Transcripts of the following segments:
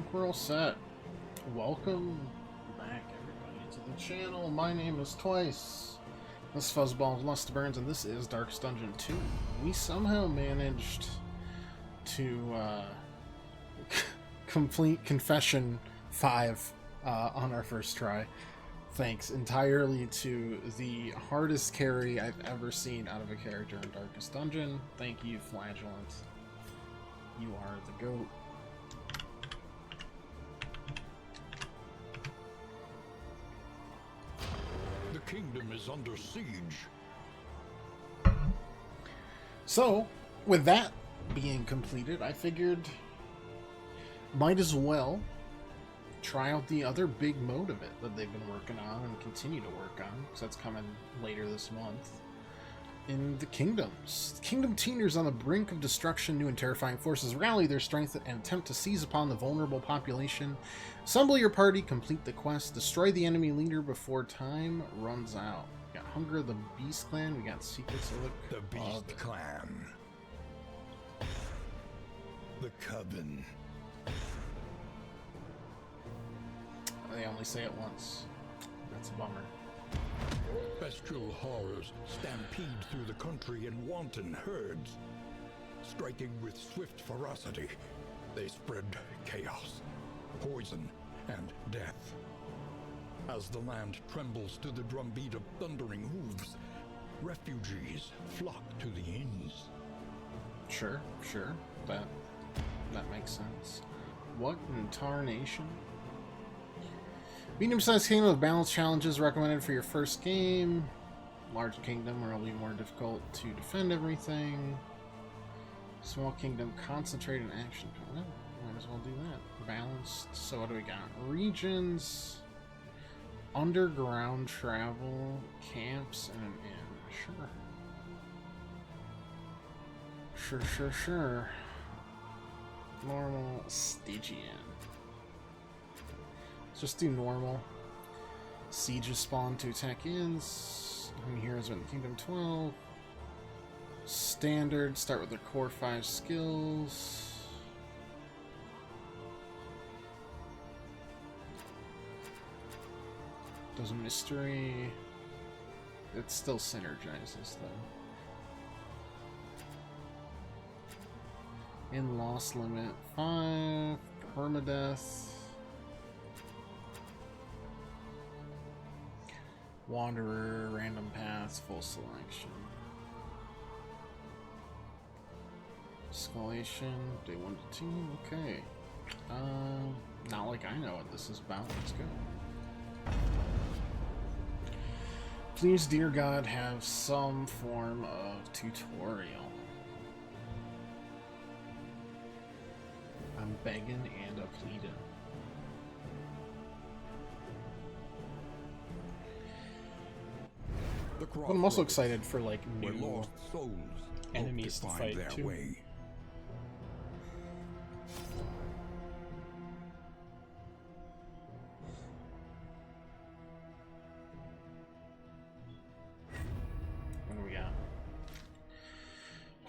think we're all set. Welcome back, everybody, to the channel. My name is Twice. This is Fuzzball of Lust Burns, and this is Darkest Dungeon 2. We somehow managed to complete Confession 5 on our first try. Thanks entirely to the hardest carry I've ever seen out of a character in Darkest Dungeon. Thank you, Flagellant. You are the GOAT. The kingdom is under siege. So, with that being completed, I figured might as well try out the other big mode of it that they've been working on and continue to work on, because that's coming later this month. In the Kingdoms. Kingdom teeners on the brink of destruction, new and terrifying forces rally their strength and attempt to seize upon the vulnerable population. Assemble your party, complete the quest, destroy the enemy leader before time runs out. We got Hunger of the Beast Clan, we got Secrets of The Beast Clan. The Coven. They only say it once. That's a bummer. Bestial horrors stampede through the country in wanton herds. Striking with swift ferocity, they spread chaos, poison, and death. As the land trembles to the drumbeat of thundering hooves, refugees flock to the inns. Sure. That makes sense. What in tarnation? Medium-sized kingdom with balanced challenges recommended for your first game. Large kingdom where it'll be more difficult to defend everything. Small kingdom, concentrated action. Well, might as well do that. Balanced. So what do we got? Regions, underground travel, camps, and an inn. Sure. Normal, Stygian. Just do normal. Sieges spawn to attack inns. How many heroes are in the Kingdom? 12. Standard, start with their core 5 skills. Does mystery. It still synergizes though. In loss limit 5. Permadeath. Wanderer, random paths, full selection. Escalation, day 1 to 2, okay. Not like I know what this is about, let's go. Please, dear God, have some form of tutorial. I'm begging and a pleading. But I'm also excited for like new enemies to fight too. Way. What do we got?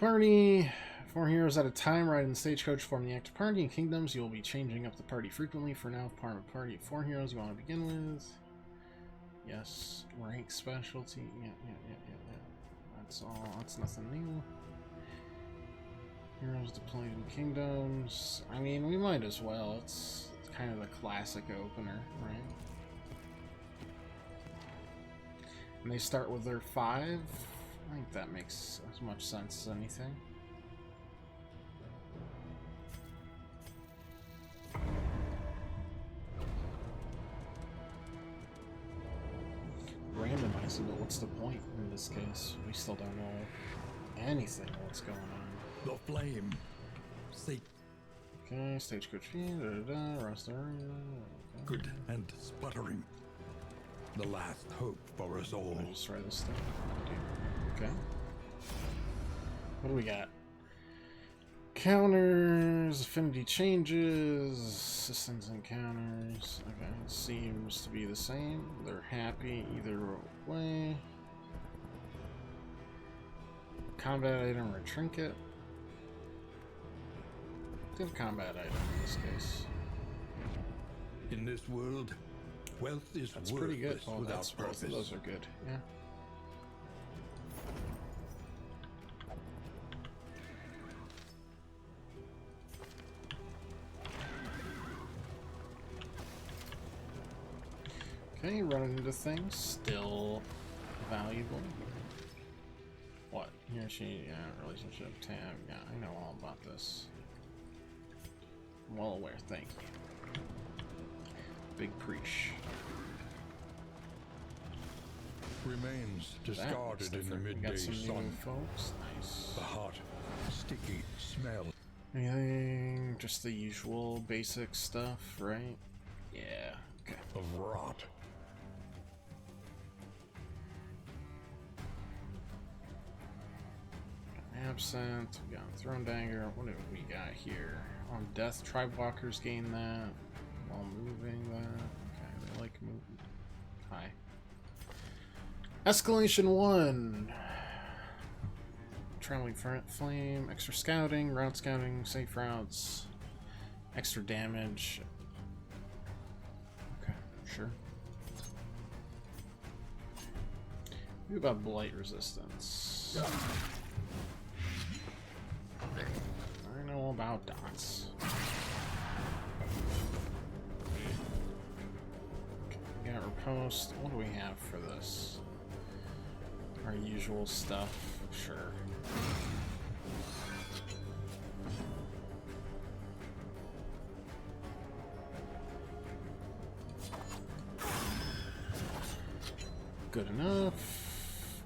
Party. 4 heroes at a time. Ride in the stagecoach. Form the active party. In Kingdoms, you will be changing up the party frequently. For now, form a party of 4 heroes you want to begin with. Yes, rank specialty. Yeah. That's all. That's nothing new. Heroes deployed in Kingdoms. I mean, we might as well. It's kind of the classic opener, right? And they start with their 5. I think that makes as much sense as anything. Randomizing, but what's the point in this case? We still don't know anything what's going on. The flame. Seek Okay, stagecoach fee, rest area. Okay. good and sputtering. The last hope for us all. I'll just try this stuff. Okay. What do we got? Counters, affinity changes, assistance encounters. Okay, seems to be the same. They're happy either way. Combat item or trinket. Good combat item in this case. In this world, wealth is That's pretty good. worthless Oh, without that's both purpose. of those are good. Yeah. Okay, running into things. Still valuable. What? He or she, yeah, relationship tab. Yeah, I know all about this. I'm well aware, thank you. Big preach. Remains discarded in the midday got some new sun. folks. Nice. The hot, sticky smell. Anything? Just the usual basic stuff, right? Yeah. Okay. Of rot. Absent. We got Throne Dagger. What do we got here? On Death, Tribe Walkers gain that while moving that. Okay, they like moving. Hi. Escalation 1. Traveling Flame. Extra scouting. Route scouting. Safe routes. Extra damage. Okay, sure. What about Blight Resistance? I know about dots. Okay, we got Riposte. What do we have for this? Our usual stuff. Sure. Good enough.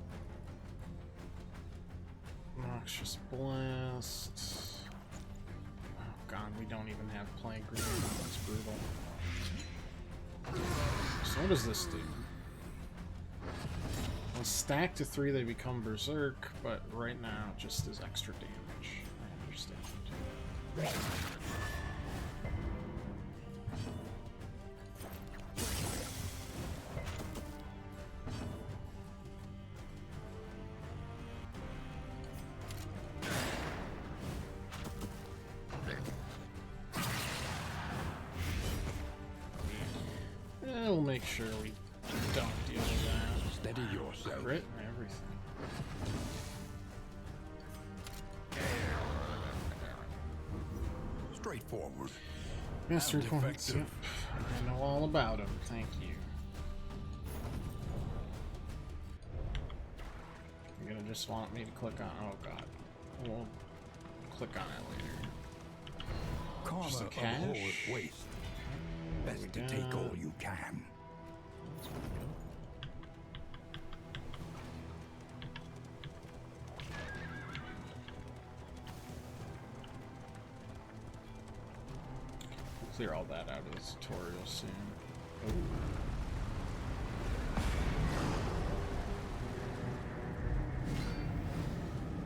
Noxious Blast. Oh god, we don't even have Plague Grenade. That's brutal. So what does this do? When stacked to 3 they become Berserk, but right now it just is extra damage. I understand. We'll make sure we don't deal with that. Steady yourself. Crit and everything. Straightforward. Master And points. Yep. effective. I know all about him. Thank you. You're gonna just want me to click on. Oh god. We'll click on it later. Karma Just a abhors cache. waste. What do Best we to take got? all you can. We'll clear all that out of this tutorial soon. Ooh.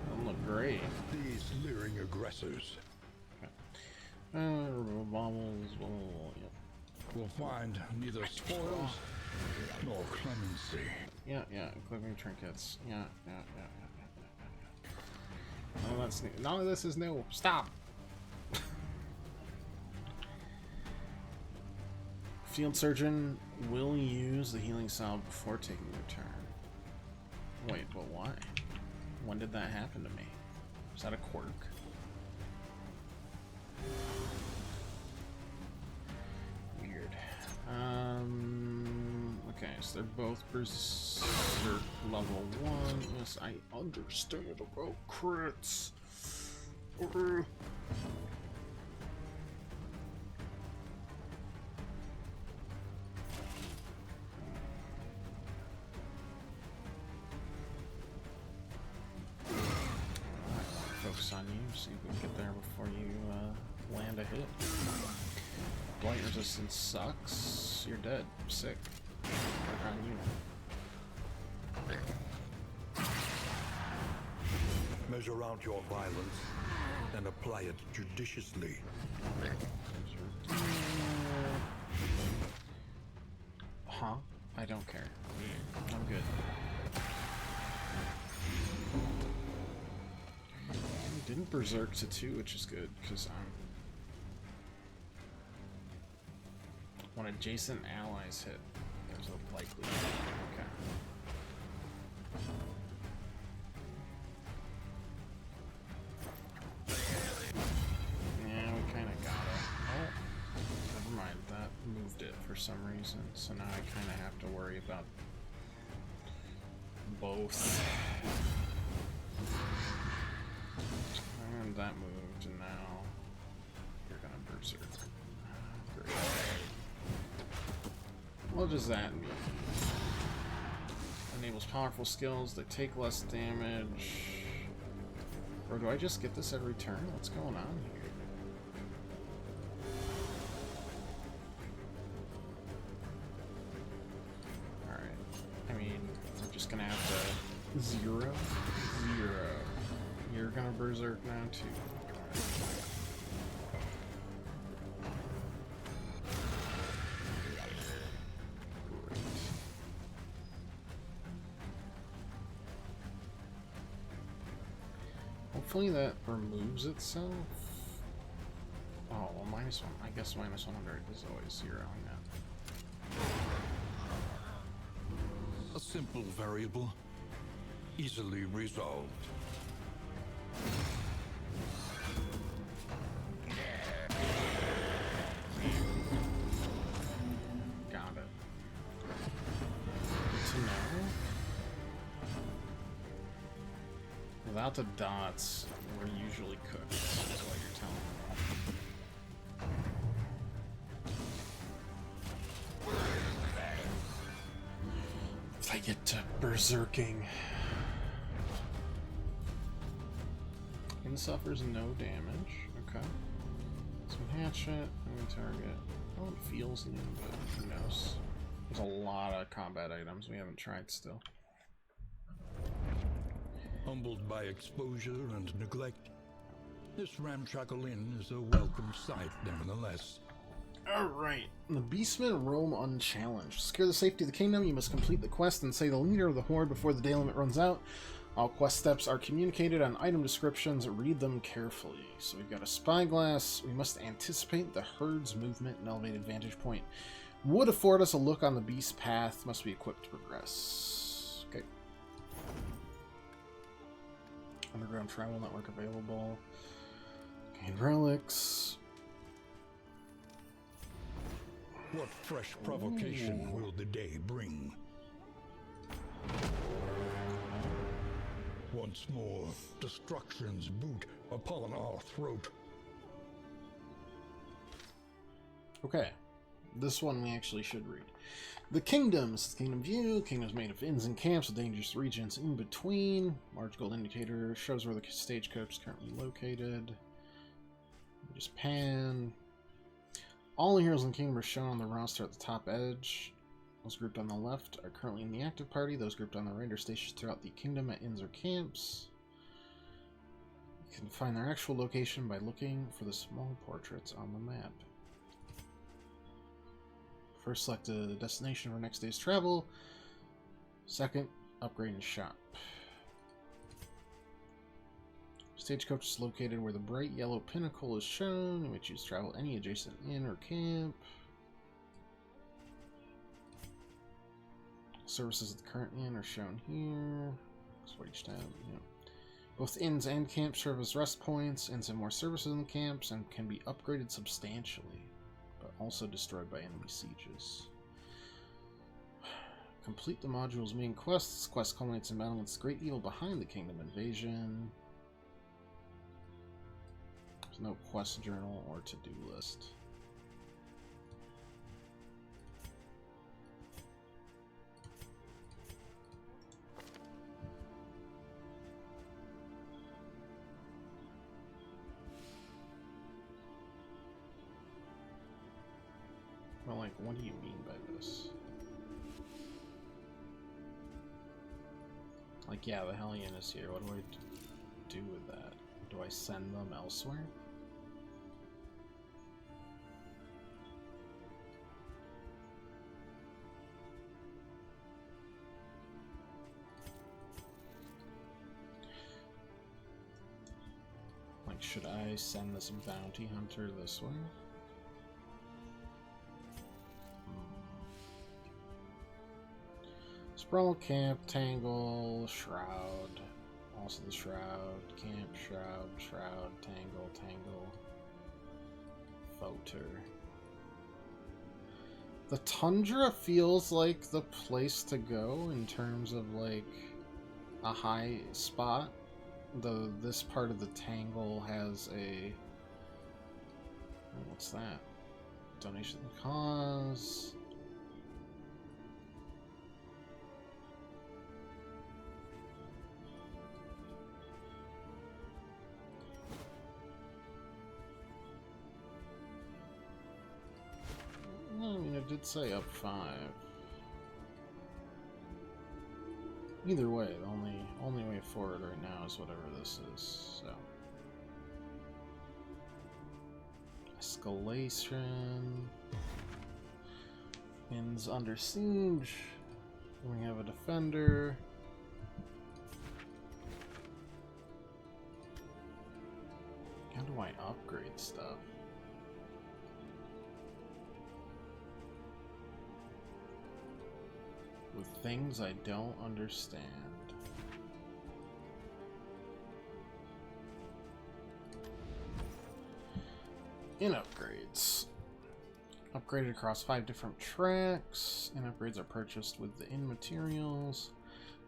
Doesn't look great. These leering aggressors Remove baubles. Yep. will find neither spoils nor clemency. Yeah, equipping trinkets. Yeah. None of that's new. None of this is new. Stop. Field surgeon will use the healing salve before taking your turn. Wait, but why? When did that happen to me? Is that a quirk? Weird. Okay, so they're both Berserk level 1. Yes, I understand about crits. Focus on you, see if we can get there before you land a hit. Blight resistance sucks. You're dead. Sick. Work on you. Measure out your violence and apply it judiciously. Huh? I don't care. I'm good. Didn't Berserk to 2, which is good, because I'm... when adjacent allies hit. There's a likelihood. Okay. Yeah, we kind of got it. Oh, never mind. That moved it for some reason. So now I kind of have to worry about both. And that moved, and now you're gonna berserk. Great. What does that mean? Enables powerful skills that take less damage. Or do I just get this every turn? What's going on here? Alright. I mean, I'm just gonna have to... Zero? Zero. You're gonna berserk now too. Great. Hopefully that removes itself. Oh, well, -1. I guess -100 is always zeroing that. A simple variable, easily resolved. Got it. Good to know. Without the dots, we're usually cooked, is what you're telling me. If I get to berserking. It suffers no damage. Okay. Some hatchet, and target. Oh, it feels new, but who knows? There's a lot of combat items we haven't tried still. Humbled by exposure and neglect, this ramshackle inn is a welcome sight nevertheless. Alright. The beastmen roam unchallenged. To secure the safety of the kingdom, you must complete the quest and say the leader of the horde before the day limit runs out. All quest steps are communicated on item descriptions. Read them carefully. So we've got a spyglass. We must anticipate the herde's movement. An elevated vantage point would afford us a look on the beast path. Must be equipped to progress. Okay. Underground travel network available. Gain relics. What fresh provocation will the day bring? Once more, destruction's boot upon our throat. Okay. This one we actually should read. The kingdoms. Kingdom view. Kingdoms made of inns and camps with dangerous regions in between. Large gold indicator shows where the stagecoach is currently located. Just pan. All the heroes in the kingdom are shown on the roster at the top edge. Those grouped on the left are currently in the active party. Those grouped on the right are stationed throughout the kingdom at inns or camps. You can find their actual location by looking for the small portraits on the map. First, select a destination for next day's travel. Second, upgrade and shop. Stagecoach is located where the bright yellow pinnacle is shown. You may choose to travel any adjacent inn or camp. Services at the current inn are shown here. That's what each tab. Yeah. Both inns and camps serve as rest points. Inns have more services than camps and can be upgraded substantially, but also destroyed by enemy sieges. Complete the module's main quests. Quest culminates in battle against the great evil behind the kingdom invasion. There's no quest journal or to-do list. Well, like, what do you mean by this? Like, yeah, the Hellion is here. What do I do with that? Do I send them elsewhere? Like, should I send this bounty hunter this way? Brawl Camp, Tangle, Shroud. Also the Shroud, Camp, Shroud, Shroud, Tangle, Tangle. Voter. The Tundra feels like the place to go in terms of like a high spot. Though this part of the Tangle has a... What's that? Donation to the cause. I mean, it did say up 5. Either way, the only way forward right now is whatever this is. So, escalation. Inns under siege. We have a defender. How do I upgrade stuff? With things I don't understand. In upgrades. Upgraded across 5 different tracks. In upgrades are purchased with the inn materials.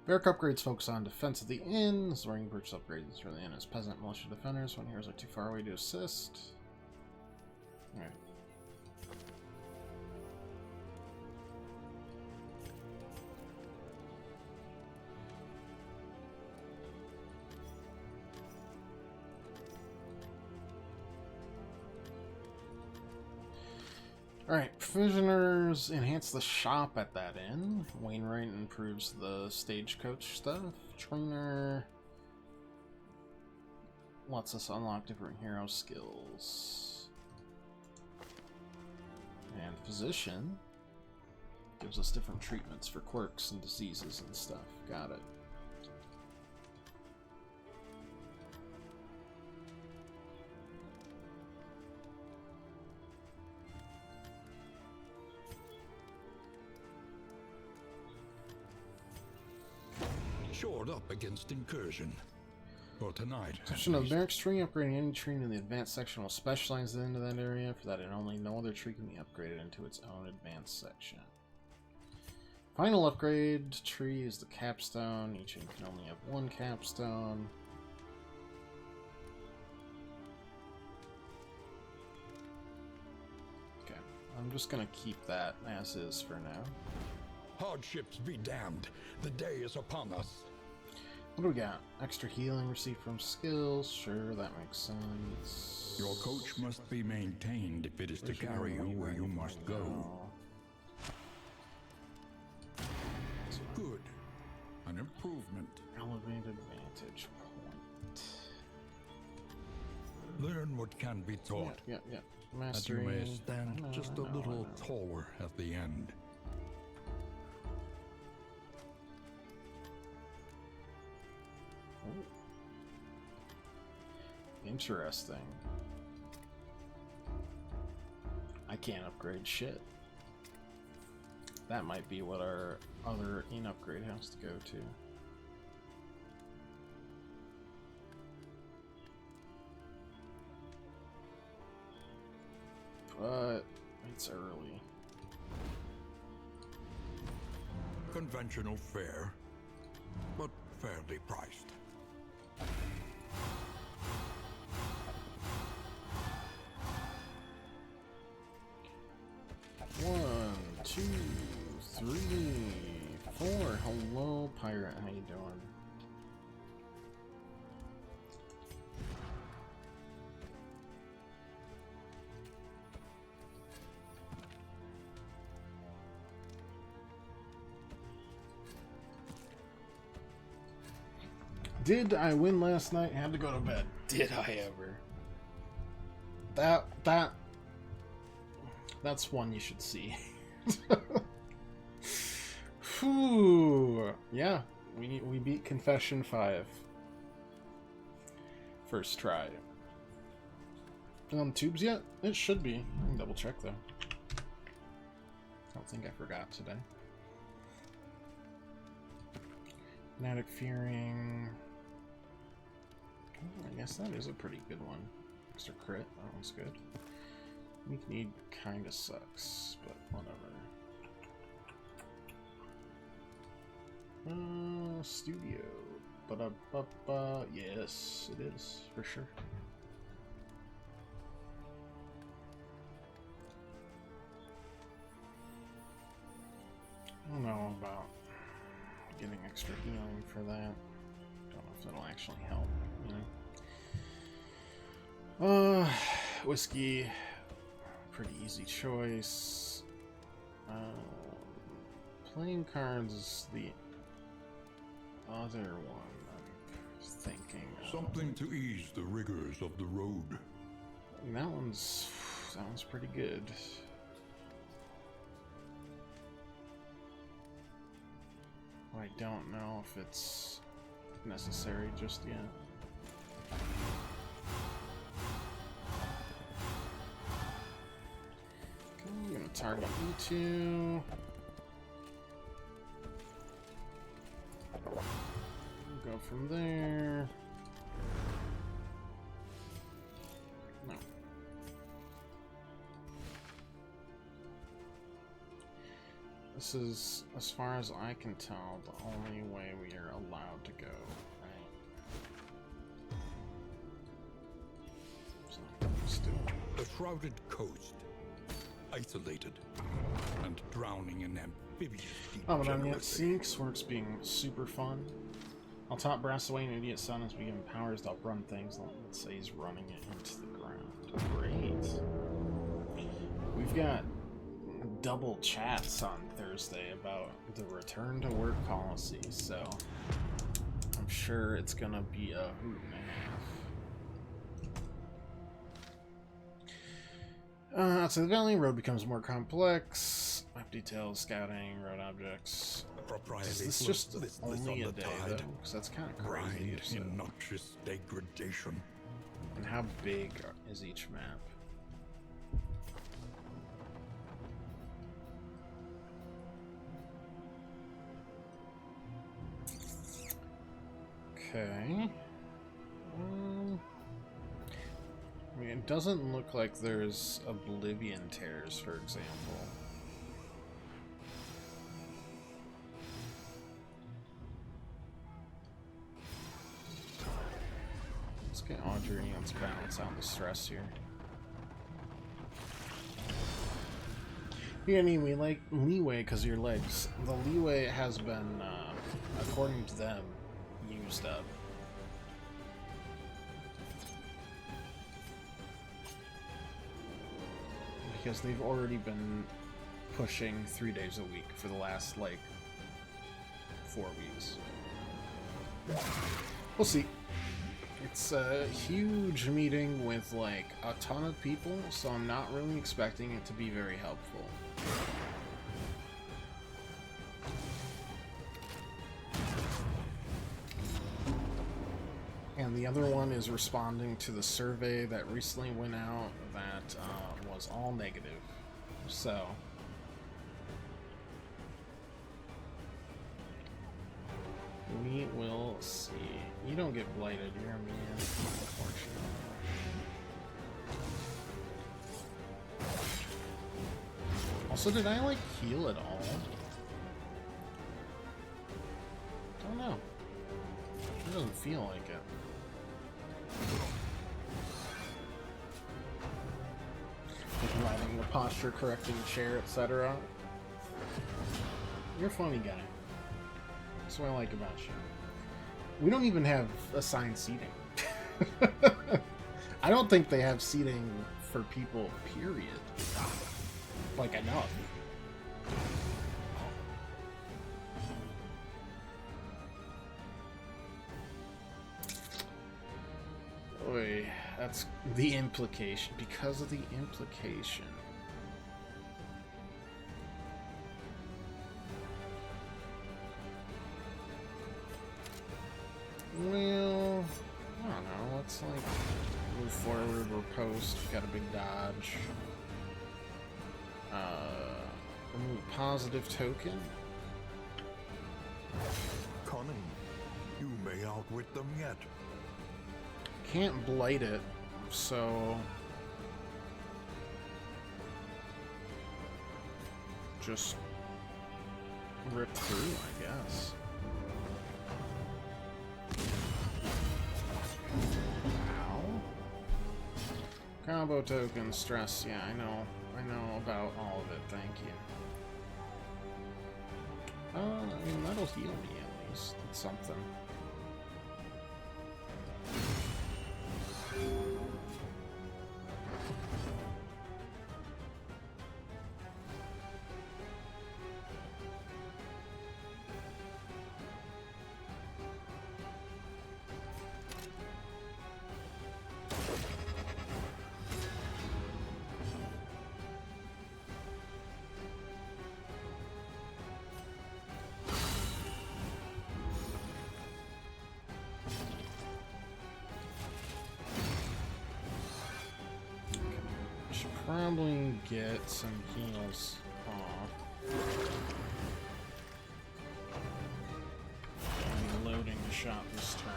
Barrack upgrades focus on defense of the inn. This is where you can purchase upgrades for the inn as peasant militia defenders when heroes are too far away to assist. Alright. Alright, provisioners enhance the shop at that inn. Wainwright improves the stagecoach stuff. Trainer lets us unlock different hero skills. And physician gives us different treatments for quirks and diseases and stuff. Got it. Shored up against incursion. For tonight. Section of barracks tree. Upgrading any tree in the advanced section will specialize into that area. For that and only, no other tree can be upgraded into its own advanced section. Final upgrade tree is the capstone. Each inn can only have 1 capstone. Okay, I'm just gonna keep that as is for now. Hardships be damned. The day is upon us. What do we got? Extra healing received from skills. Sure, that makes sense. Your coach must be maintained if it is to carry you where you must go. Good. An improvement. Elevated vantage point. Learn what can be taught. Yeah. That you Mastery. may stand just a little taller at the end. Interesting. I can't upgrade shit. That might be what our other inn upgrade has to go to. But it's early. Conventional fare, but fairly priced. One, two, three, four. Hello, pirate. How you doing? Did I win last night? Had to go to bed. Did I ever? That's one you should see. Whew. Yeah, we beat Confession 5. First try. Been on the tubes yet? It should be. I can double check though. I don't think I forgot today. Fanatic Fearing. I guess that is a pretty good one. Extra crit, that one's good. Weak Need kinda sucks, but whatever. Studio. Ba-da-ba-ba. Yes, it is, for sure. I don't know about getting extra healing for that. Don't know if that'll actually help, you know. Whiskey. Pretty easy choice. Playing cards is the other one I'm thinking of. Something to ease the rigors of the road. That one's pretty good. I don't know if it's necessary just yet. Okay, I'm gonna target you two. We'll go from there. No. This is, as far as I can tell, the only way we are allowed to go, right? So, let's do it. A shrouded coast, isolated, and drowning in amphibious Oh, but on the degeneracy. seeing Swerks being super fun. I'll top brass away an idiot son as we give him powers to outrun things. Let's say he's running it into the ground. Great. We've got double chats on Thursday about the return to work policy, so I'm sure it's gonna be a hoot and a half. So the Valley Road becomes more complex. Map details, scouting, road objects. Is this just only a day though? Because that's kind of crazy. Grind in noxious degradation. And how big is each map? Okay. I mean, it doesn't look like there's Oblivion Tears, for example. Let's get Audrey and let's balance out the stress here. Yeah, I mean, we like leeway because of your legs. The leeway has been, according to them, used up. Because they've already been pushing 3 days a week for the last, like, 4 weeks. We'll see. It's a huge meeting with, like, a ton of people, so I'm not really expecting it to be very helpful. And the other one is responding to the survey that recently went out that was all negative. So we will see. You don't get blighted, you're immune, unfortunately. Also, did I like heal at all? Don't know. It doesn't feel like it. Like riding the posture, correcting chair, etc. You're a funny guy. That's what I like about you. We don't even have assigned seating. I don't think they have seating for people, period. Like, enough. Oy, that's the implication. Because of the implication. Well, I don't know. Let's, like, move forward or post. We've got a big dodge. Remove positive token. Cunning You may outwit them yet. Can't blight it, so just rip through, I guess. Ow. Combo token, stress, yeah, I know about all of it, thank you. I mean, that'll heal me at least. It's something. Probably get some heals off. I'm loading the shot this turn.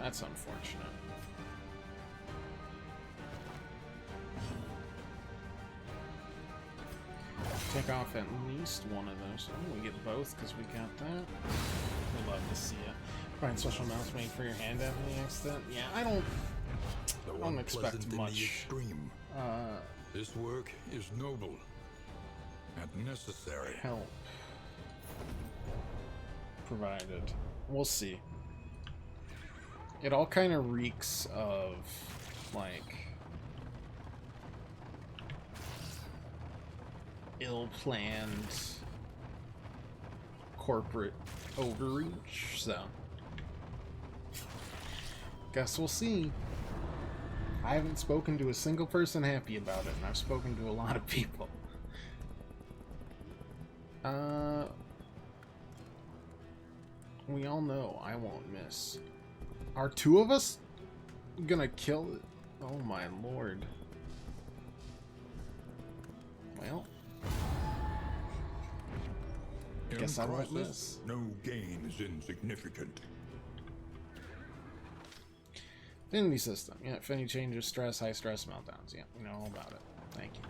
That's unfortunate. Take off at least one of those. Oh, we get both because we got that. We'd love to see it. Find special mounts made for your hand after the accident. Yeah, I don't expect much. This work is noble and necessary. Help provided. We'll see. It all kind of reeks of like ill-planned corporate overreach, so guess we'll see. I haven't spoken to a single person happy about it, and I've spoken to a lot of people. We all know I won't miss. Are two of us gonna kill it? Oh my lord. Well, guess I won't miss. No gain is insignificant. Affinity system. Yeah, affinity changes, stress, high stress meltdowns. Yeah, we know all about it. Thank you.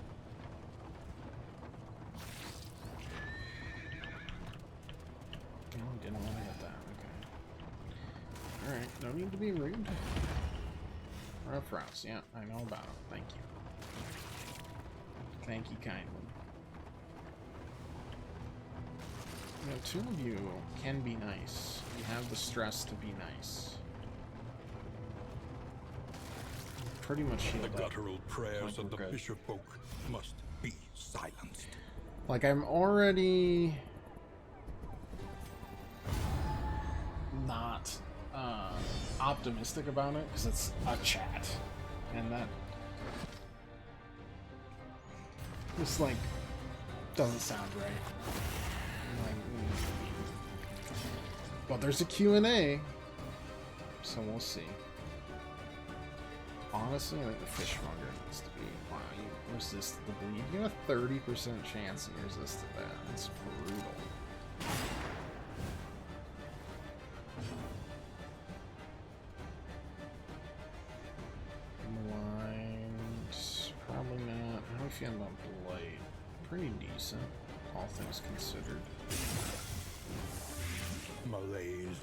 Oh, didn't want to hit that. Okay. Alright, no need to be rude. Rough rouse. Yeah, I know about it. Thank you. Thank you kindly. You know, two of you can be nice. You have the stress to be nice. Pretty much healed up. The guttural prayers of the fisher folk must be silenced. Like, I'm already not optimistic about it because it's a chat, and that just like doesn't sound right. Like, but there's a Q&A, so we'll see. Honestly, I think the fishmonger needs to be. Wow, you resisted the bleed. You have a 30% chance you resisted that. That's brutal. Blind. Probably not. How do we feel about blight? Pretty decent, all things considered. Malaise,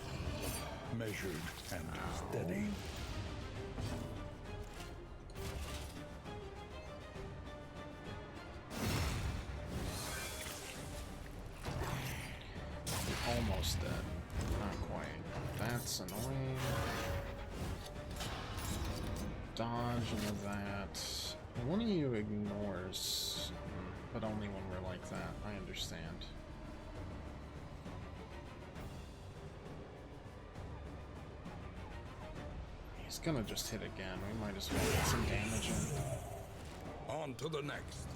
measured and steady. Almost dead. Not quite. That's annoying. Dodge into that. One of you ignores, but only when we're like that. I understand. He's gonna just hit again. We might as well get some damage in. On to the next.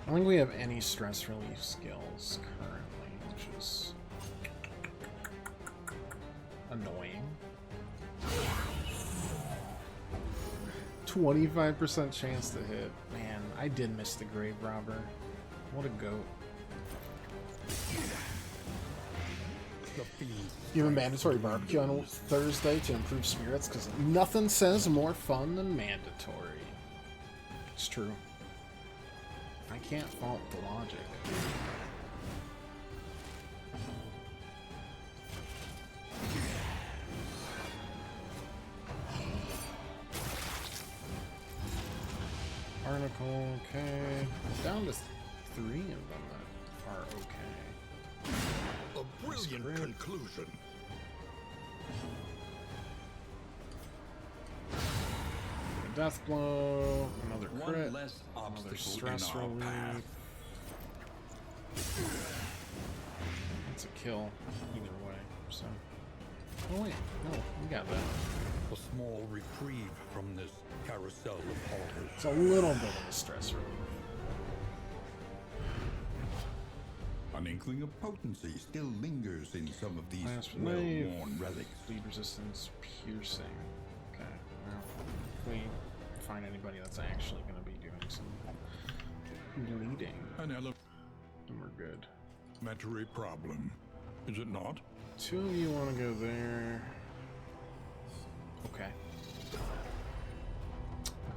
I don't think we have any stress relief skills currently, which is annoying. 25% chance to hit. Man, I did miss the Grave Robber. What a goat. You have a mandatory barbecue on Thursday to improve spirits, because nothing says more fun than mandatory. It's true. I can't fault the logic. Article, okay. Down to 3 of them that are okay. A brilliant conclusion. Death blow, another crit, One less another obstacle stress in our relief. path. It's a kill either way, so. Oh wait, no, we got that. A small reprieve from this carousel of horrors. It's a little bit of a stress relief. An inkling of potency still lingers in some of these Last relief, well-worn relics. bleed resistance, piercing. Okay, well, if we find anybody that's actually going to be doing some bleeding, An then we're good. elementary problem, is it not? 2 of you want to go there. Okay.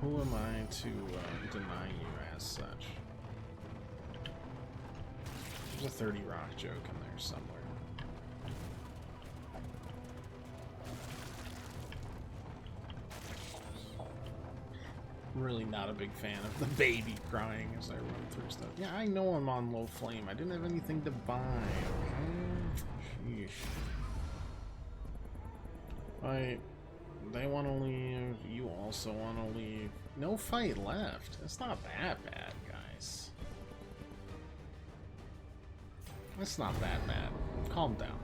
Who am I to deny you as such? There's a 30 Rock joke in there somewhere. I'm really not a big fan of the baby crying as I run through stuff. Yeah, I know I'm on low flame. I didn't have anything to buy. Okay? Sheesh. They want to leave. You also want to leave. No fight left. It's not that bad, guys. It's not that bad. Calm down.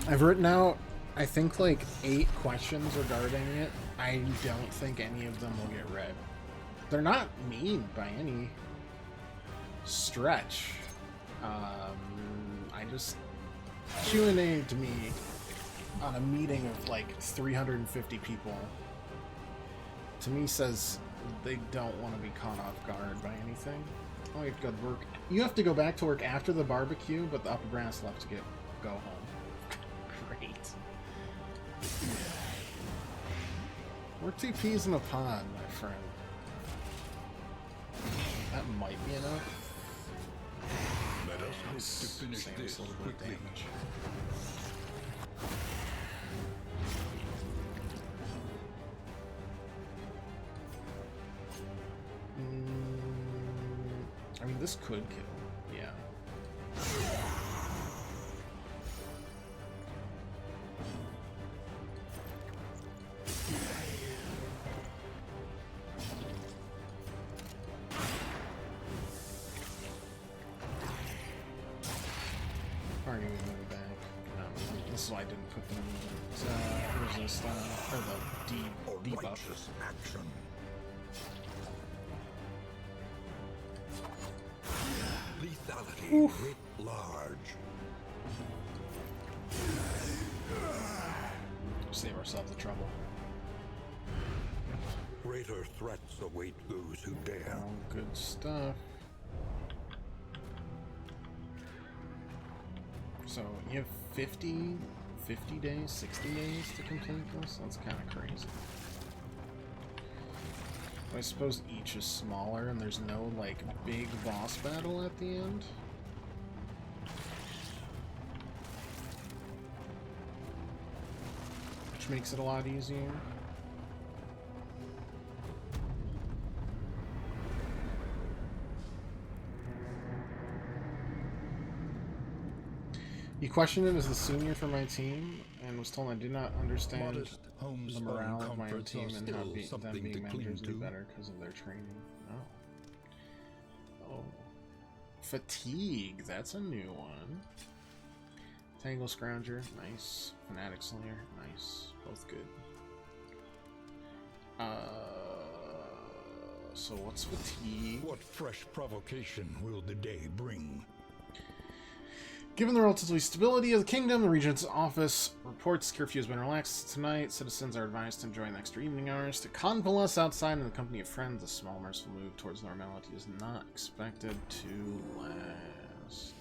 I've written out, I think, like 8 questions regarding it. I don't think any of them will get read. They're not mean by any stretch. I just Q&A'd me on a meeting of like 350 people. To me says they don't want to be caught off guard by anything. Oh, you have to go to work. You have to go back to work after the barbecue, but the upper brass left to go home. Great. We're 2 peas in a pod, my friend. That might be enough. Let us hope to finish Saves this a little bit of quickly. damage. I mean, this could kill. Yeah. Already moving back. No, this is why I didn't put them in the resist or the debuff. Righteous action. Lethality writ large. Save ourselves the trouble. Greater threats await those who dare. All good stuff. So you have 50 days, 60 days to complete this? That's kind of crazy. I suppose each is smaller and there's no, like, big boss battle at the end. Which makes it a lot easier. You questioned it as the senior for my team and was told I did not understand Modest the homespun morale of my own comforts team are and how still them something being to cling managers would be to. better because of their training. Oh. Fatigue, that's a new one. Tangle Scrounger, nice. Fanatic Slayer, nice. Both good. So what's fatigue? What fresh provocation will the day bring? Given the relative stability of the kingdom, the regent's office reports curfew has been relaxed tonight. Citizens are advised to enjoy the extra evening hours to convalesce outside in the company of friends. A small merciful move towards normality is not expected to last.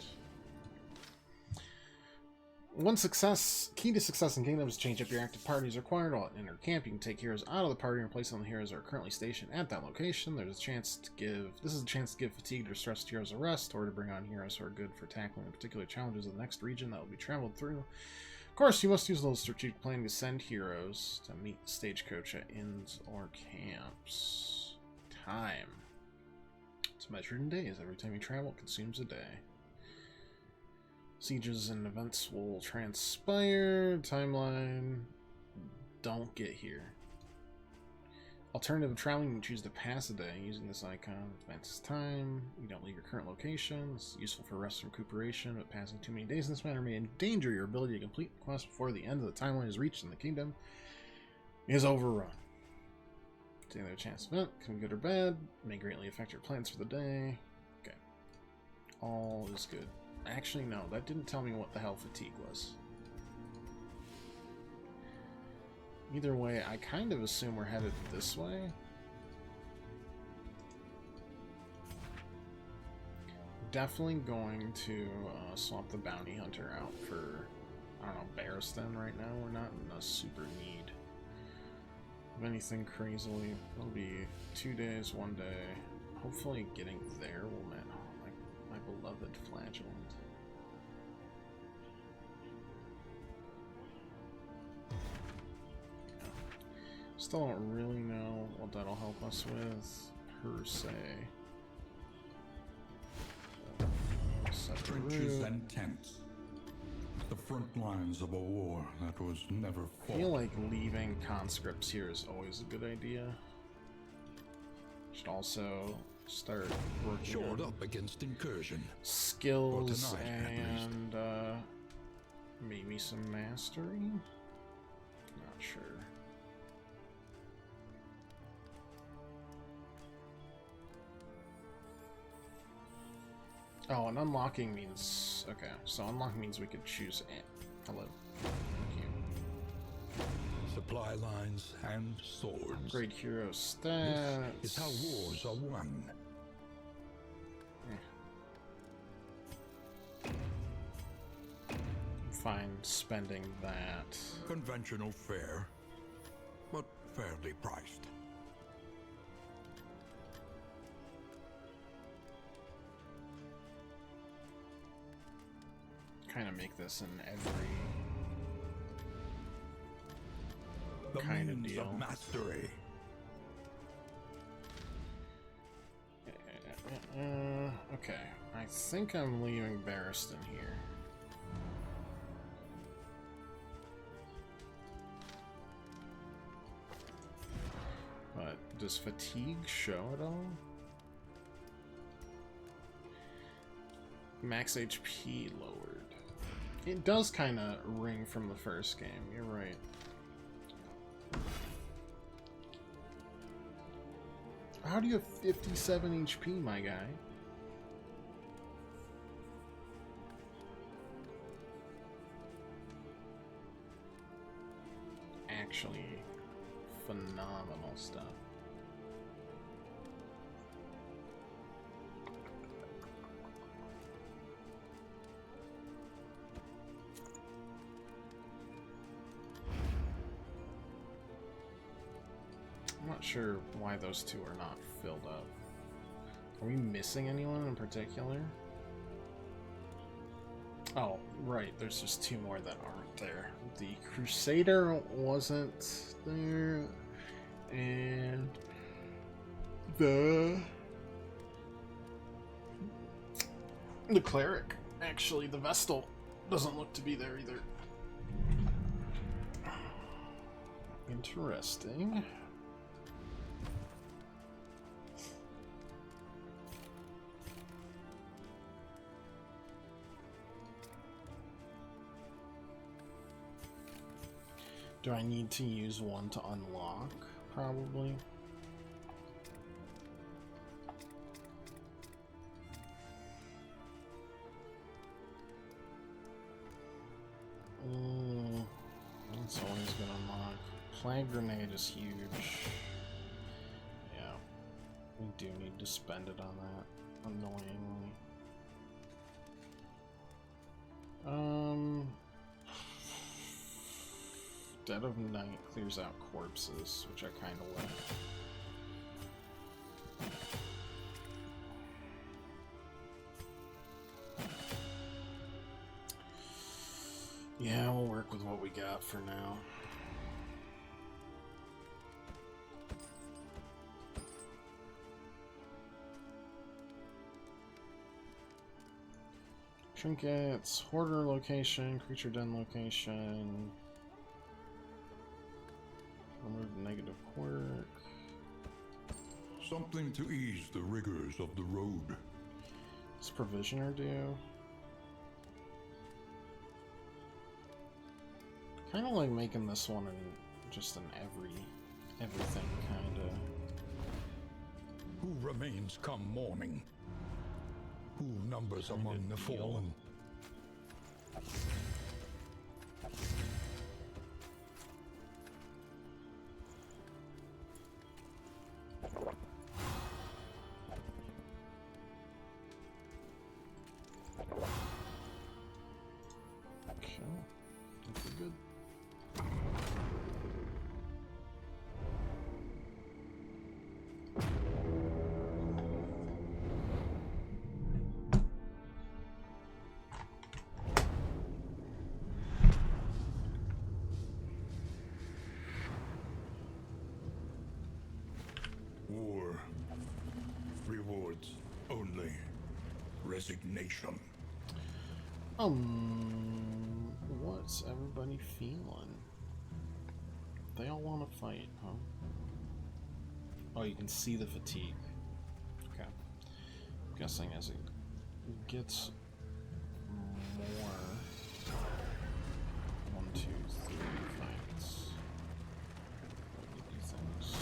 One key to success in kingdoms is change up your active parties required. While at inner camp, you can take heroes out of the party and replace them with heroes that are currently stationed at that location. This is a chance to give fatigued or stressed heroes a rest, or to bring on heroes who are good for tackling the particular challenges of the next region that will be traveled through. Of course, you must use a little strategic planning to send heroes to meet the stagecoach at inns or camps. Time. It's measured in days. Every time you travel, it consumes a day. Sieges and events will transpire. Timeline. Don't get here. Alternative traveling, you can choose to pass a day using this icon. Advances time. You don't leave your current location. It's useful for rest and recuperation, but passing too many days in this manner may endanger your ability to complete the quest before the end of the timeline is reached and the kingdom is overrun. Taking their chance event can be good or bad. May greatly affect your plans for the day. Okay. All is good. Actually, no, that didn't tell me what the hell fatigue was. Either way, I kind of assume we're headed this way. Definitely going to swap the bounty hunter out for, I don't know, Barristan right now. We're not in a super need of anything crazily. It'll be 2 days, 1 day. Hopefully getting there will mean, oh, my beloved Flagellant. Still don't really know what that'll help us with, per se. Trenches and tents. The front lines of a war that was never fought. I feel like leaving conscripts here is always a good idea. Should also start working shored up against incursion. Skills tonight, and maybe some mastery? Not sure. Oh, and unlocking means... Okay, so unlock means we could choose... Hello. Thank you. Supply lines and swords. Upgrade hero stats. This is how wars are won. Fine spending that. Conventional fare, but fairly priced. Kind of make this in every The kind of means deal. of mastery. Okay, I think I'm leaving Barristan here. But does fatigue show at all? Max HP lowered. It does kind of ring from the first game, you're right. How do you have 57 HP, my guy? Actually, phenomenal stuff. I'm not sure why those two are not filled up. Are we missing anyone in particular? Oh, right, there's just two more that aren't there. The Crusader wasn't there, and the Cleric, actually, the Vestal Doesn't look to be there either. Interesting. Do I need to use one to unlock? Probably. That's always gonna unlock. Flag grenade is huge. Yeah. We do need to spend it on that, annoyingly. Dead of Night clears out corpses, which I kind of like. Yeah, we'll work with what we got for now. Trinkets, hoarder location, creature den location. Remove negative quirk. Something to ease the rigors of the road. What's provisioner do? Kind of like making this one in just an everything kind of. Who remains come morning? Who numbers among the fallen? Okay, that's good. War. Rewards only. Resignation. What's everybody feeling? They all want to fight, huh? Oh, you can see the fatigue. Okay. I'm guessing as it gets more. 1, 2, 3 fights. Things.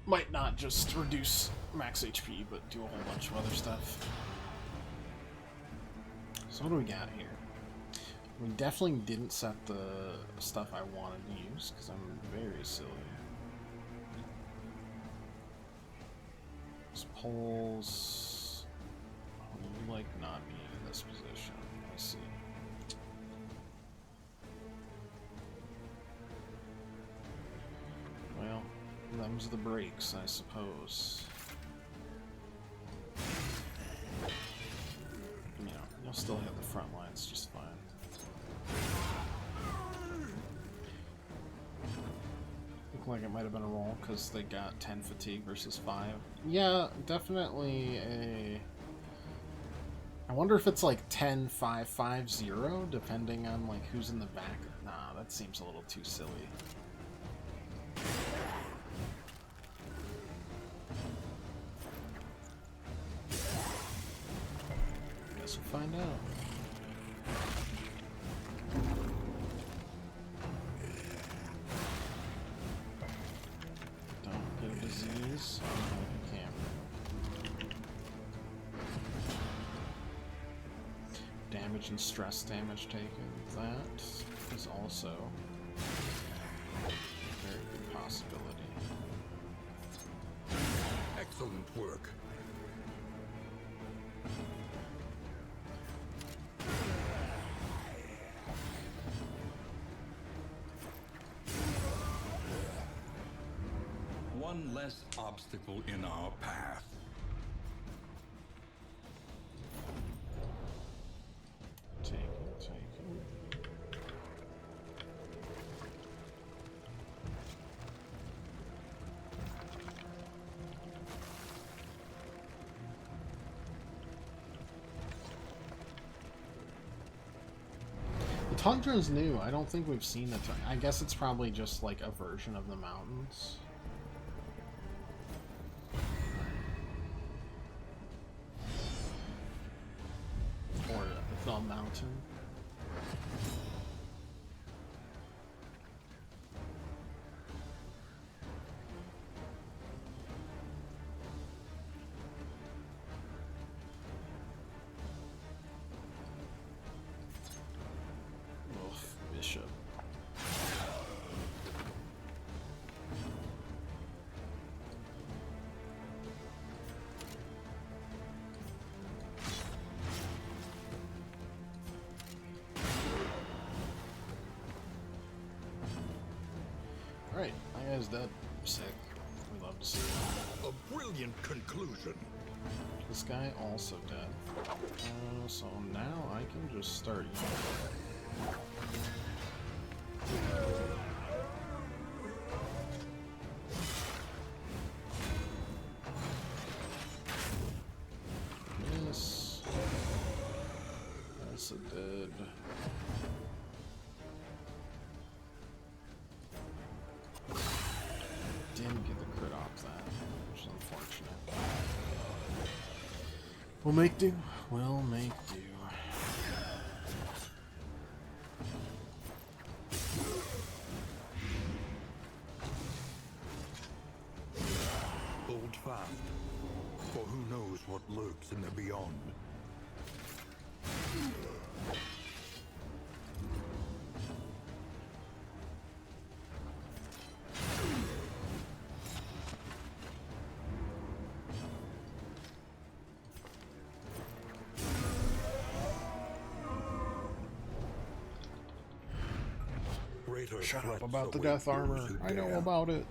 Might not just reduce max HP, but do a whole bunch of other stuff. So what do we got here? We definitely didn't set the stuff I wanted to use, because I'm very silly. These poles... You like not being in this position, I see. Well, them's the breaks, I suppose. You know, you'll still hit the front lines just fine. Looked like it might have been a roll because they got 10 fatigue versus 5. Yeah, definitely a... I wonder if it's like 10, 5, 5, 0, depending on like who's in the back. Nah, that seems a little too silly. Guess we'll find out. Don't get a disease. Oh, you can't. Damage and stress damage taken. That is also a very good possibility. Excellent work. One less obstacle in our path. Take it, take it. Tundra's new. I don't think we've seen it. I guess it's probably just like a version of the mountains. Or the mountain. Bishop. Alright, my guy's dead. Sick. We love to see it. A brilliant conclusion. This guy also dead. So now I can just start using. Yes. That's a dead. Didn't get the crit off that, which is unfortunate. We'll make do. We'll make do. Hold fast, for who knows what lurks in the beyond. Greater Shut up threats about the await death those armor. who I know dare. about it.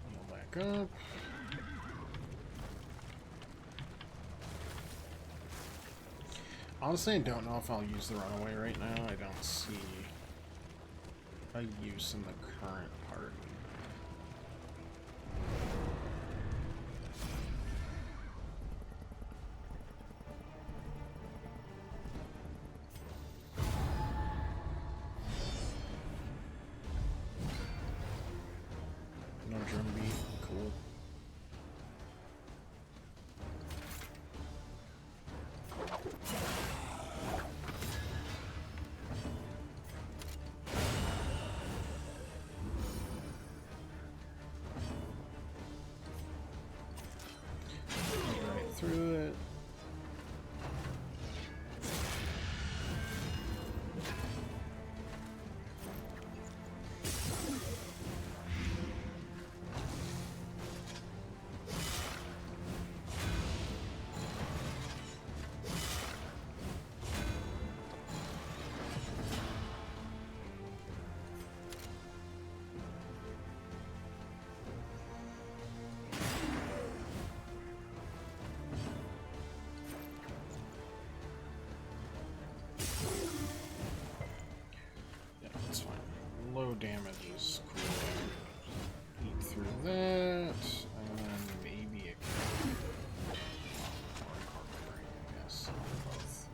Heal back up. Honestly, I don't know if I'll use the runaway right now. I don't see a use in the current part. No drum beat. Cool. Right through it. Yeah, that's fine. Low damage is cool. Eat through that, and then maybe a or incorporate, I guess. Both.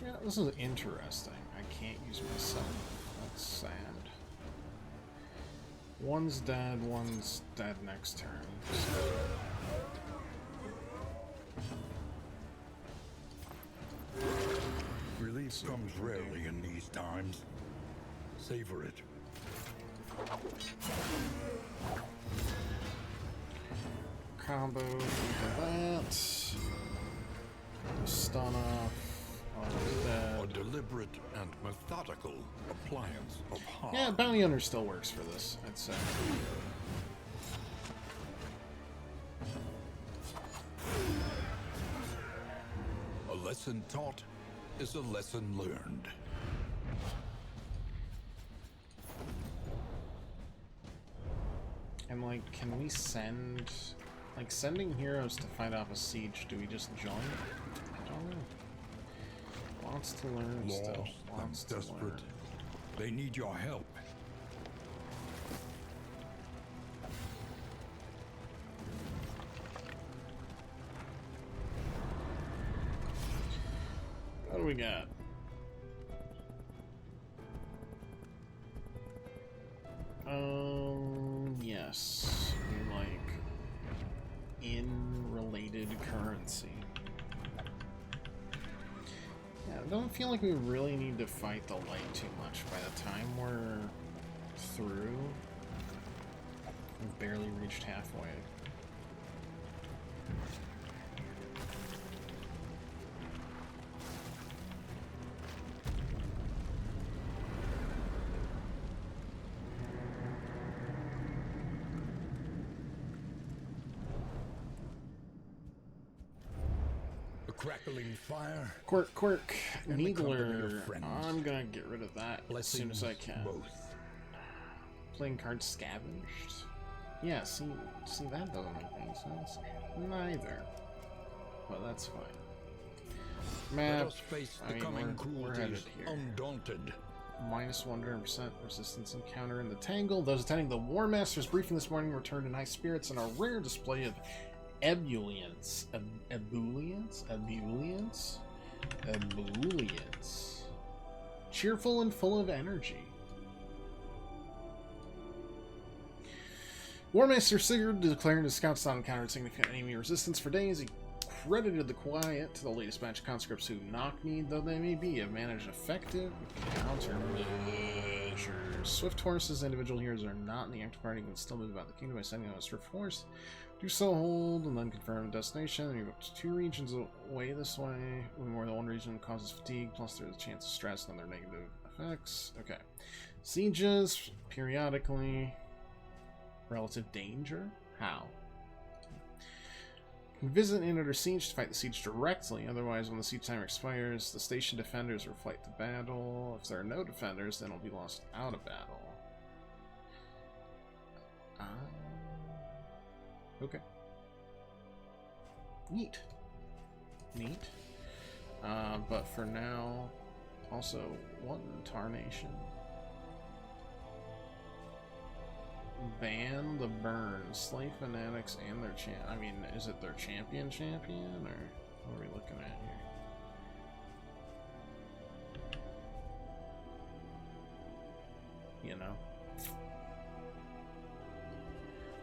Yeah, this is interesting. I can't use my son. That's sad. One's dead next turn. Relief comes rarely in these times. Savor it. Combo into that. Stun off. Almost A dead. deliberate and methodical appliance of harm. Yeah, Bounty Hunter still works for this, I'd say. A lesson taught is a lesson learned. And like, can we send... Like, sending heroes to fight off a siege, do we just join? I don't know. Lots to learn Lost still. and Lots to learn. desperate. They need your help. What do we got? Yes. We like in related currency. Yeah, I don't feel like we really need to fight the light too much by the time we're through. We've barely reached halfway. Crackling fire. Quirk, And the company of Needler. friends. I'm gonna get rid of that as soon as I can. Both. Playing cards scavenged. Yeah, see that doesn't make any sense. Neither. But that's fine. Let Map. us face I the mean, coming we're headed cruelties here. undaunted. Minus 100% resistance encounter in the Tangle. Those attending the War Master's briefing this morning returned in high spirits and a rare display of ebullience. Ebullience? Cheerful and full of energy. War Master Sigurd declared his scouts not encountered significant enemy resistance for days. He credited the quiet to the latest batch of conscripts who, knock-kneed though they may be, have managed effective countermeasures. Swift horses, individual heroes are not in the active party, can still move about the kingdom by sending out a swift force. Do so, hold, and then confirm the destination. Then you go up to 2 regions away this way. When more than one region causes fatigue, plus there's a chance of stress and other negative effects. Okay. Sieges, periodically. Relative danger? How? You can visit and under siege to fight the siege directly. Otherwise, when the siege timer expires, the station defenders will fight the battle. If there are no defenders, then it'll be lost out of battle. Okay. Neat. But for now, also, what in tarnation? Ban the burn. Slay fanatics and their I mean, is it their champion, or what are we looking at here? You know?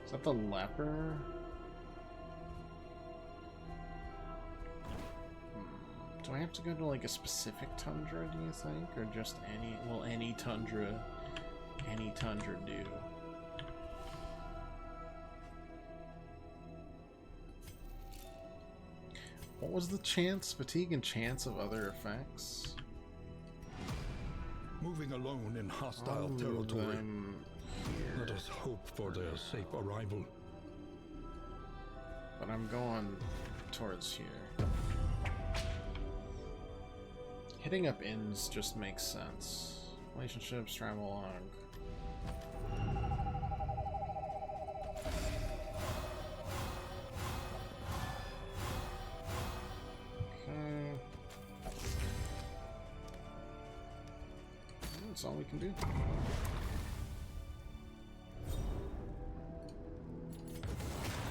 Is that the leper? Do I have to go to like a specific tundra, do you think? Or just any, will any tundra do? What was the chance? Fatigue and chance of other effects? Moving alone in hostile territory. Let us hope for their safe arrival. But I'm going towards here. Hitting up inns just makes sense. Relationships, travel log. Okay. That's all we can do.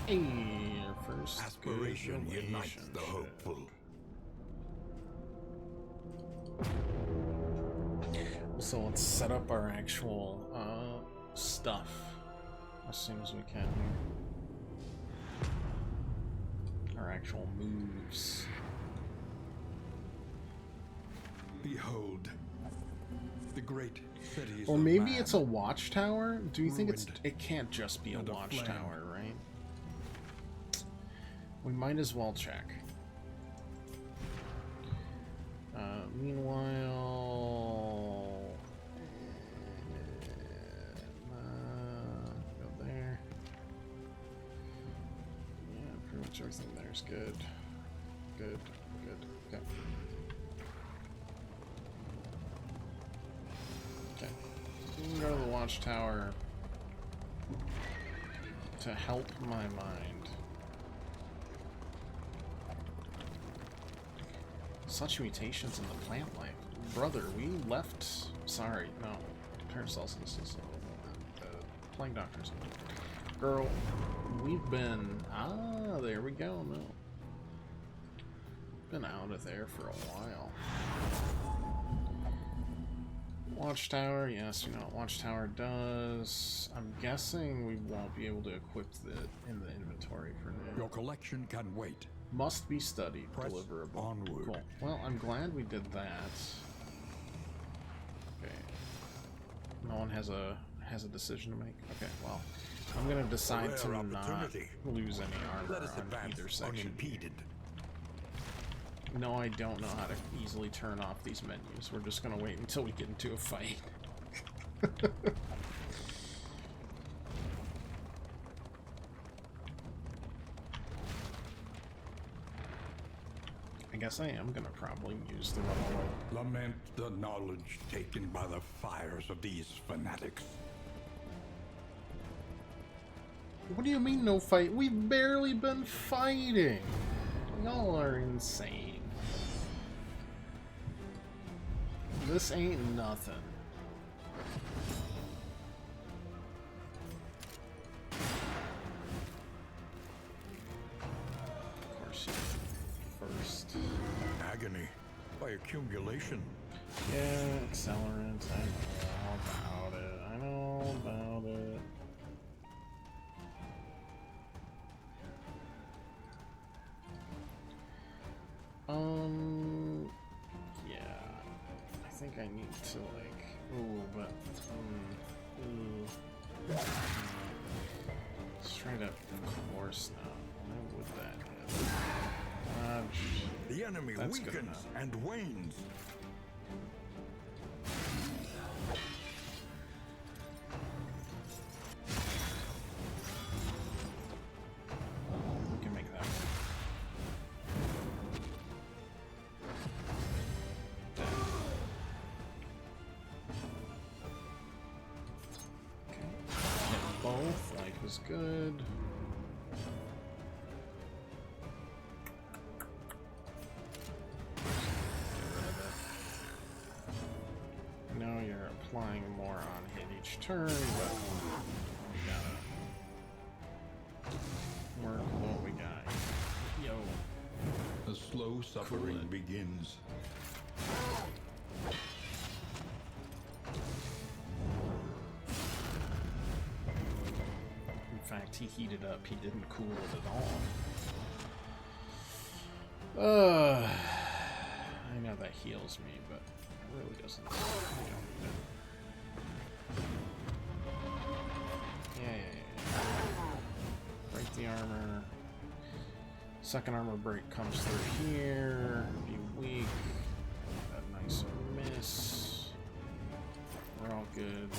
Hey, our first Aspiration unites the hopeful. So let's set up our actual stuff as soon as we can. Our actual moves. Behold, the great cities. Or maybe it's a watchtower? Do you think it can't just be a watchtower, right? We might as well check. Meanwhile, go there. Yeah, pretty much everything there's good. Good. Okay. Okay. We can go to the watchtower to help my mind. such mutations in the plant life. Brother, we left... Sorry, no. Paracelsus is the plague doctor's. Girl, we've been... Ah, there we go, no. Been out of there for a while. Watchtower, yes, you know what Watchtower does. I'm guessing we won't be able to equip it in the inventory for now. Your collection can wait. Must be studied. Press Deliverable. onward. Cool. Well, I'm glad we did that. Okay. No one has a decision to make. Okay, well, I'm gonna decide to not lose any armor on either section. Unimpeded. No, I don't know how to easily turn off these menus. We're just gonna wait until we get into a fight. I guess I am gonna probably use the runaway. Lament the knowledge taken by the fires of these fanatics. What do you mean no fight? We've barely been fighting. Y'all are insane. This ain't nothing. Of course, you first. Agony by accumulation. Yeah, accelerants. I know about it. I know about it. Yeah. I think I need to, like... Ooh, but... ooh. Straight up course now. Why would that hit? The enemy weakens and wanes. We can make that work. Okay. Hit both. Life is good. Applying more on hit each turn, but we gotta work what we got. Yo. The slow suffering begins. In fact, he heated up. He didn't cool it at all. I know that heals me, but it really doesn't. Break the armor. Second armor break comes through here. Be weak. A nice miss. We're all good.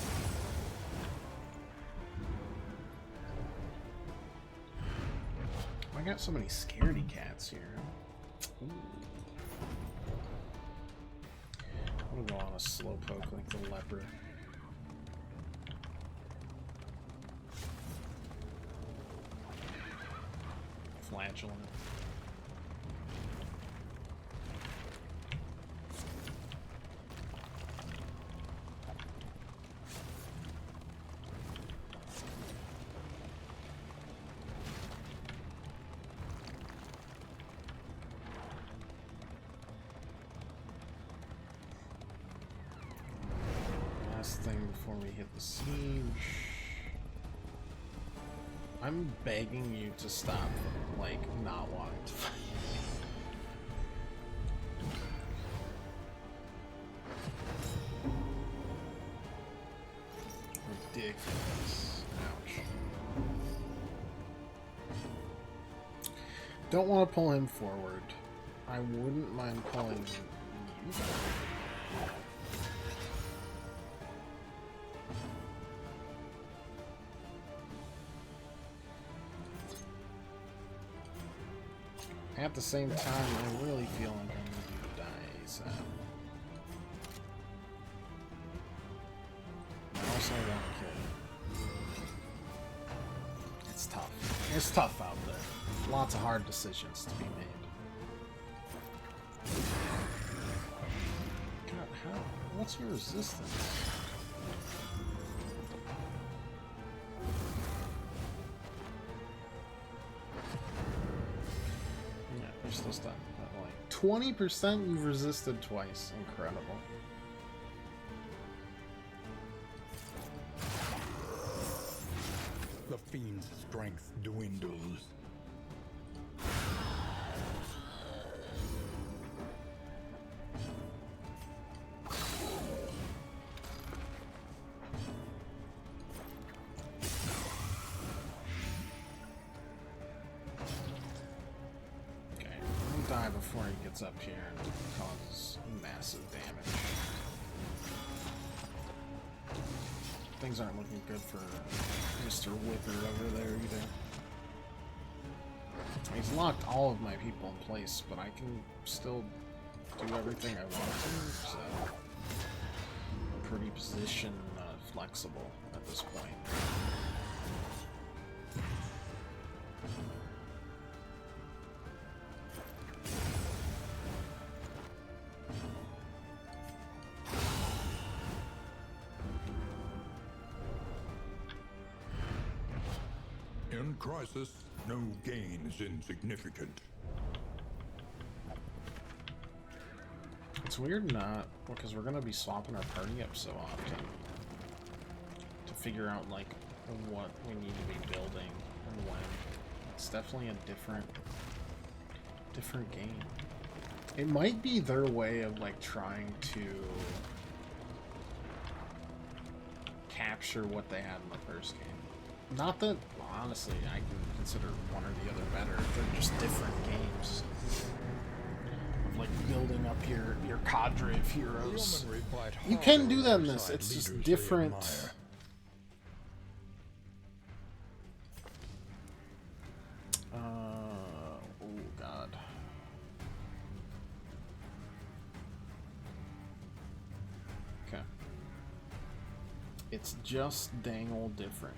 I got so many scaredy cats here. Ooh. I'm gonna go on a slow poke like the leper. Flagellant. Last thing before we hit the siege. I'm begging you to stop, like, not wanting to fight. Ridiculous. Ouch. Don't want to pull him forward. I wouldn't mind pulling you forward. At the same time, I really feel like I need you to die ASAP. I also want to kill you. It's tough. It's tough out there. Lots of hard decisions to be made. What's your resistance? Yeah, you're still stunned. Like 20% you've resisted twice. Incredible. The fiend's strength dwindles. Die before he gets up here and causes massive damage. Things aren't looking good for Mr. Wicker over there either. He's locked all of my people in place, but I can still do everything I want to, so I'm pretty position flexible at this point. In crisis, no gain is insignificant. It's weird not, because we're going to be swapping our party up so often to figure out, like, what we need to be building and when. It's definitely a different game. It might be their way of, like, trying to capture what they had in the first game. Not that, honestly, I can consider one or the other better. They're just different games. Like building up your cadre of heroes. You can do that in this. It's just different. Oh god. Okay. It's just dang old different.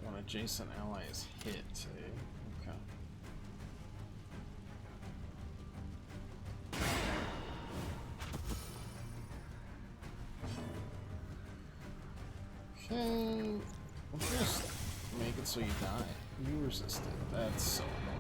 When adjacent ally is hit, eh? Okay. Okay. Just make it so you die. You resist it. That's so annoying.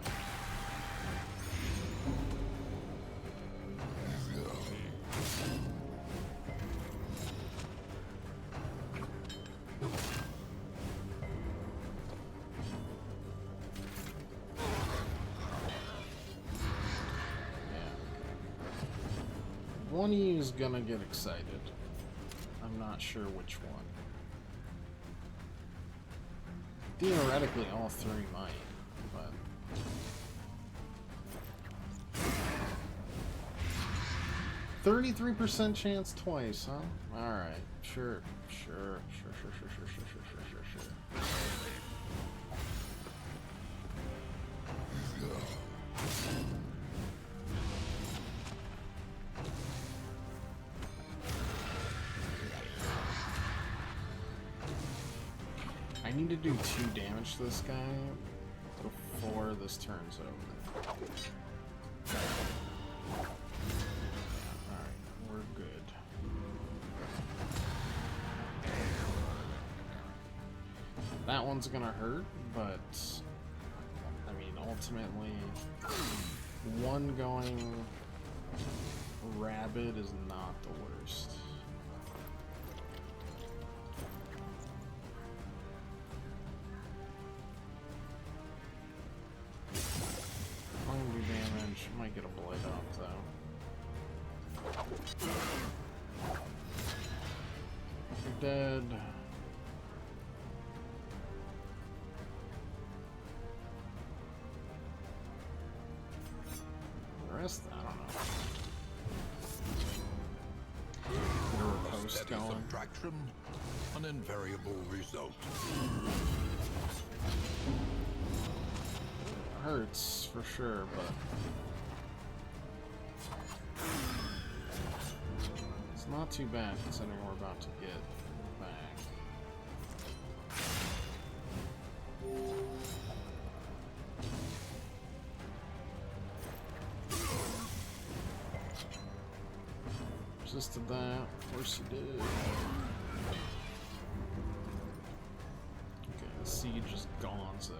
One of you is gonna get excited. I'm not sure which one. Theoretically, all three might, but... 33% chance twice, huh? Alright, sure. I need to do 2 damage to this guy before this turns over. Alright, we're good. That one's gonna hurt, but I mean, ultimately, one going rabid is not the worst. Hungry damage, might get a blade off though. You're dead. The rest, I don't know. Get a riposte going. Subtraction, an invariable result. Hurts for sure, but it's not too bad considering we're about to get back. resisted that. Of course he did. Okay, the siege is gone, so.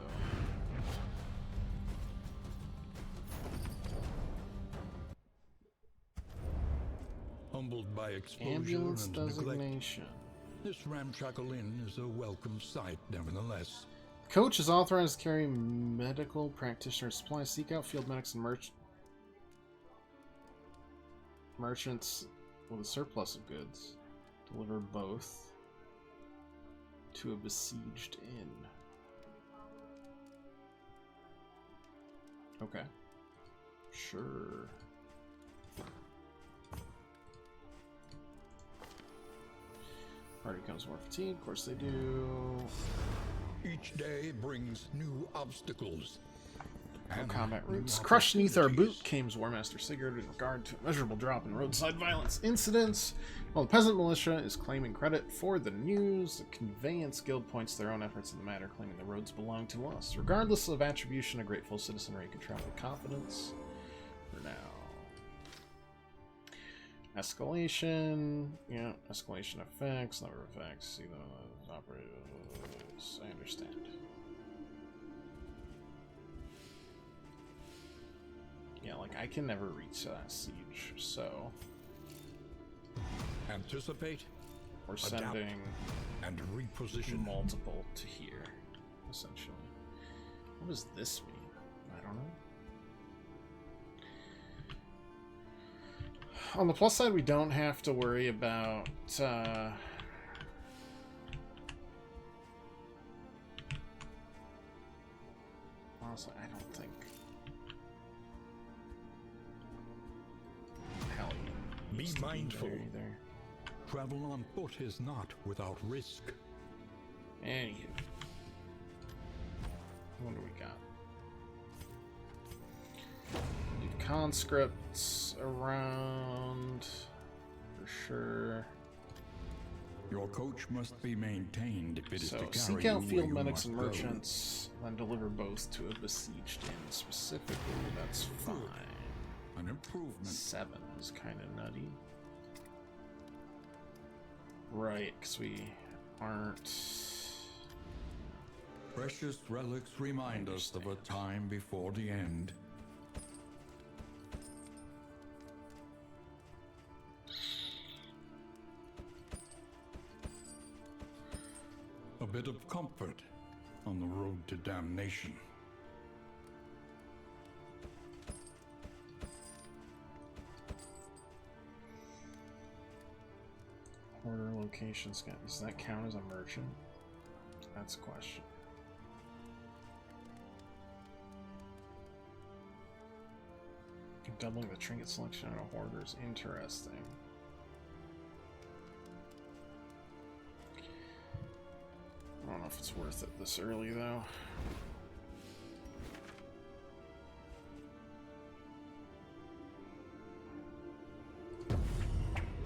Humbled by exposure Ambulance and neglect, designation. this ramshackle inn is a welcome sight, nevertheless. Coach is authorized to carry medical practitioner supplies. Seek out field medics and merchants with a surplus of goods. Deliver both to a besieged inn. Okay. Sure. Party comes more fatigue. Of course they do. Each day brings new obstacles. No and combat new routes. Crushed neath our boot, opportunities. came War Master Sigurd in regard to a measurable drop in roadside violence incidents. While the peasant militia is claiming credit for the news, the Conveyance Guild points their own efforts in the matter, claiming the roads belong to us. Regardless of attribution, a grateful citizenry can travel with confidence. For now. Escalation. Yeah, escalation effects, number of effects. See the operators. I understand. Yeah, like, I can never reach that siege, so Anticipate, we're adapt, sending and reposition. multiple to here, essentially. What does this mean? I don't know. On the plus side, we don't have to worry about honestly, I don't think Be needs to mindful. there either. Travel on foot is not without risk. Anywho. What do we got? Leave conscripts around for sure. Your coach must be maintained if it is So to carry seek you out where field you medics and must go. merchants, then deliver both to a besieged inn specifically. That's fine. An improvement. 7 is kind of nutty. Right, because we aren't. Precious relics remind us of a time before the end. A bit of comfort on the road to damnation. Order location scan. Does that count as a merchant? That's a question. Doubling the trinket selection on a hoarder is interesting. I don't know if it's worth it this early though.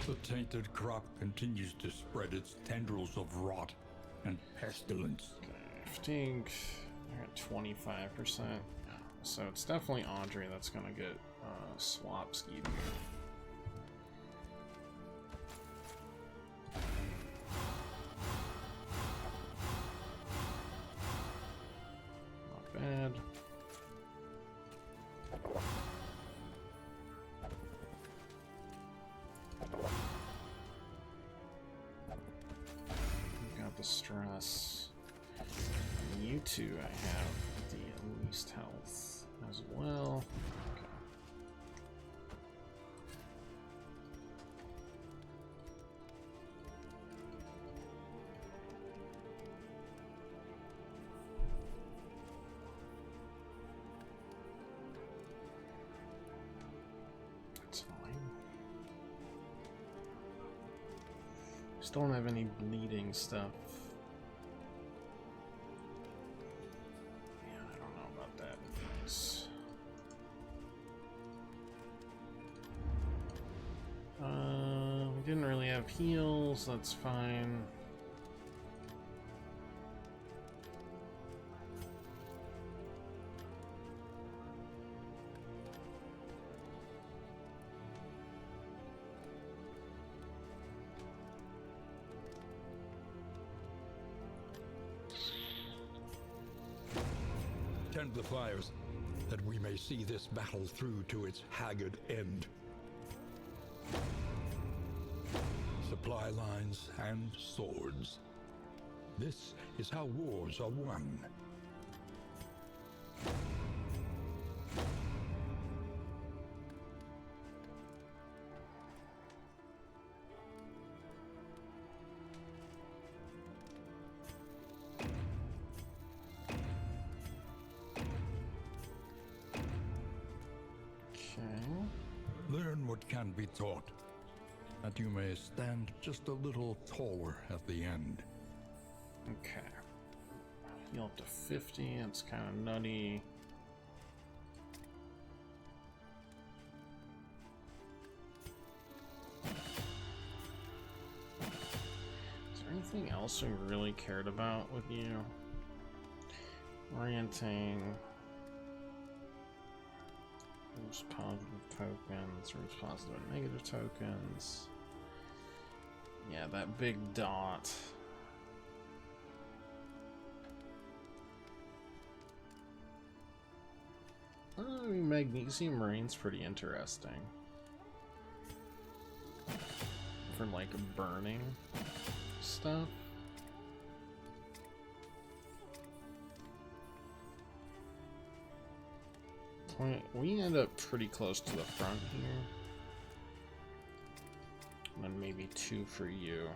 The tainted crop continues to spread its tendrils of rot and pestilence. Okay, fatigue. They're at 25%. So it's definitely Andre that's gonna get swap skied. Not bad. We've got the stress. And you two, I have the least health as well. Okay. That's fine. Still don't have any bleeding stuff. Yeah, I don't know about that. It's... we didn't really have heals, that's fine. Tend the fires, that we may see this battle through to its haggard end. Supply lines and swords. This is how wars are won. Learn what can be taught, that you may stand just a little taller at the end. Okay. Heal up to 50, it's kind of nutty. Is there anything else we really cared about with you? Orienting. Use positive tokens, use positive and negative tokens. Yeah, that big dot. Magnesium rain's pretty interesting. For like burning stuff. We end up pretty close to the front here. And then maybe 2 for you.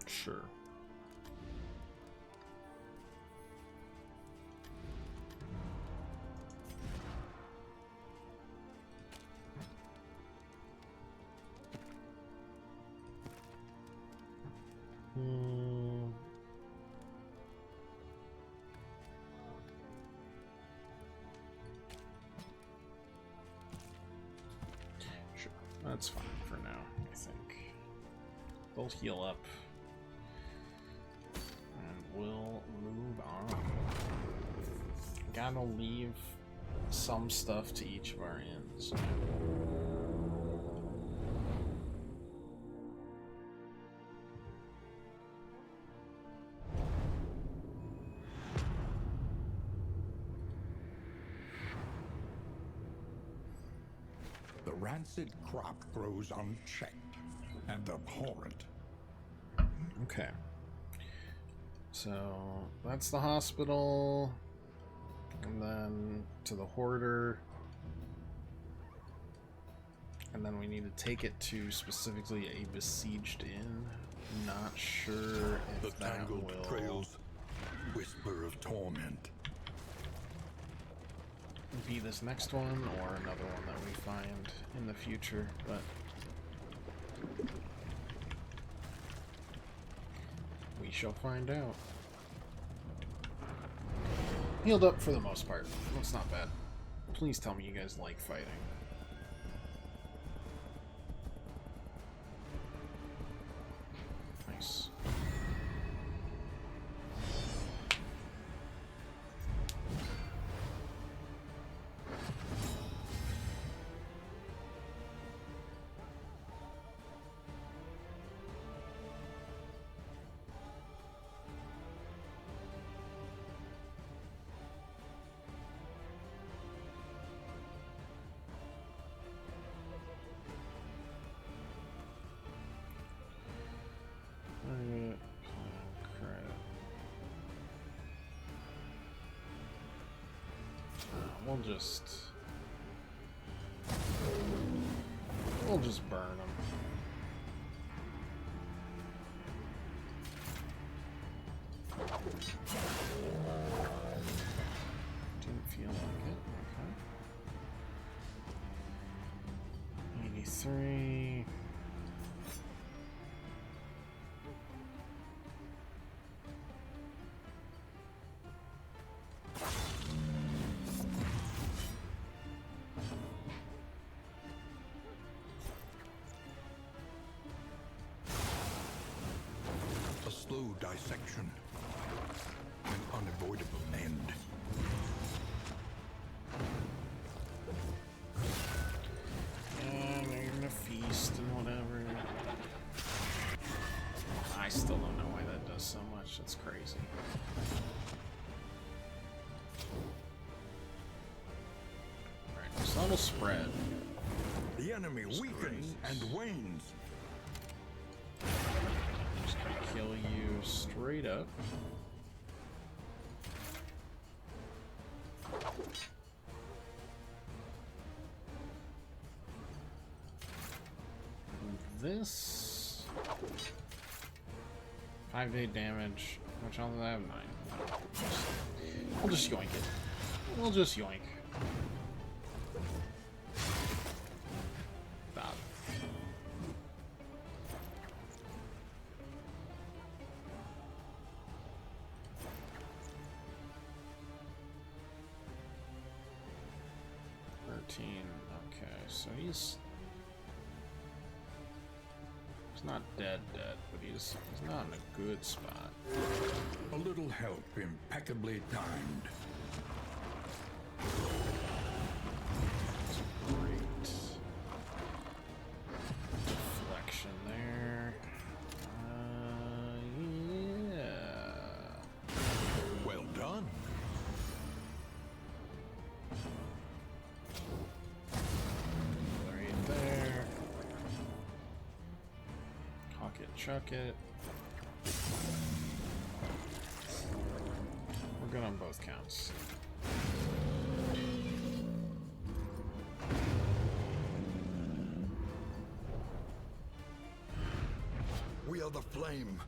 Sure. Sure. That's fine for now, I think. They'll heal up. We'll move on. Gotta leave some stuff to each of our ends. The rancid crop grows unchecked and abhorrent. Okay. So that's the hospital, and then to the hoarder, and then we need to take it to specifically a besieged inn. Not sure if The that tangled will trails, whisper of torment. be this next one or another one that we find in the future, but we shall find out. Healed up for the most part. That's not bad. Please tell me you guys like fighting. Nice. We'll just burn them. Didn't feel like it. Okay. 83. slow dissection, an unavoidable end. And you're gonna feast and whatever. I still don't know why that does so much. That's crazy. Alright, subtle spread. The enemy weakens and wanes. Just gonna kill you straight up. This 5-day damage. How much else do I have? 9. We'll just yoink it. We'll just yoink. Stop. Okay, so he's not dead, but he's not in a good spot. A little help impeccably timed. That's great. Deflection there. Yeah. Well done. Right there. Cock it, chuck it. We're good on both counts. We are the flame,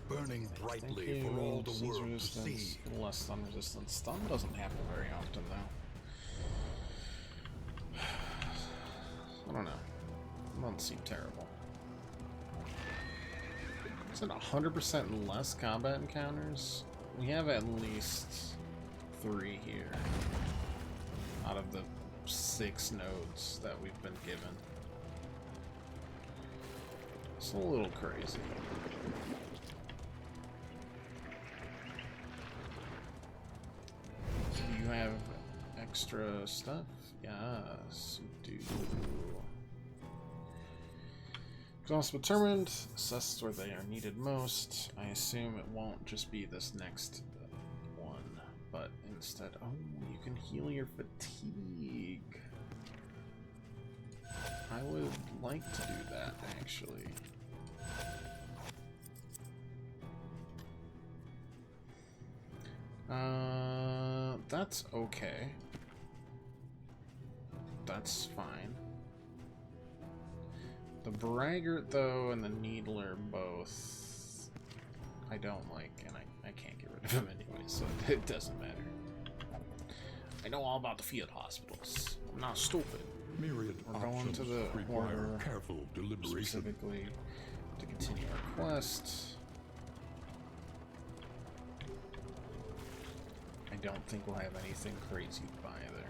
burning brightly Thank for you. all the Seize world to resistance, see. less stun resistance. Stun doesn't happen very often, though. I don't know. It doesn't seem terrible. Is it 100% less combat encounters? We have at least 3 here out of the 6 nodes that we've been given. It's a little crazy. Do you have extra stuff? Yes, you do. Exhaust determined. Assess where they are needed most. I assume it won't just be this next one, but instead, oh, you can heal your fatigue. I would like to do that, actually. That's okay. That's fine. The Braggart, though, and the Needler both I don't like, and I can't get rid of them anyway, so it doesn't matter. I know all about the field hospitals. I'm not stupid. Myriad We're going to the require order careful deliberation. specifically to continue our quest. I don't think we'll have anything crazy either.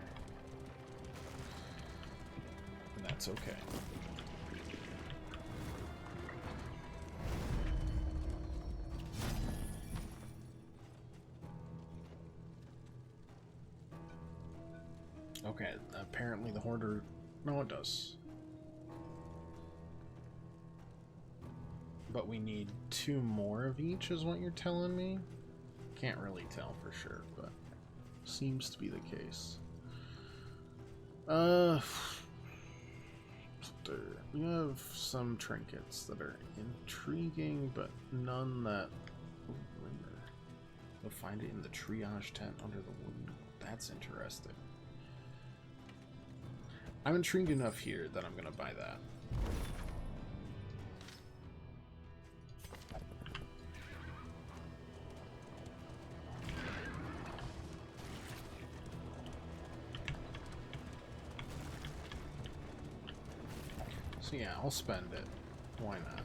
And that's okay. Okay, apparently the Hoarder... No, it does. But we need 2 more of each, is what you're telling me? Can't really tell for sure, but seems to be the case. We have some trinkets that are intriguing, but none that... Ooh, rumor. You'll find it in the triage tent under the window. That's interesting. I'm intrigued enough here that I'm gonna buy that. So yeah, I'll spend it. Why not?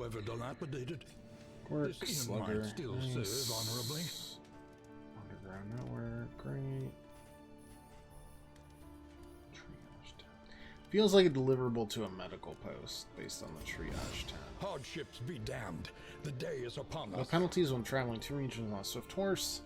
however dilapidated, Work, this inn slugger. might still Nice. serve honorably. Underground network, great. Triage town. Feels like a deliverable to a medical post based on the triage town. Hardships be damned. The day is upon No us. penalties when traveling two regions on a swift horse.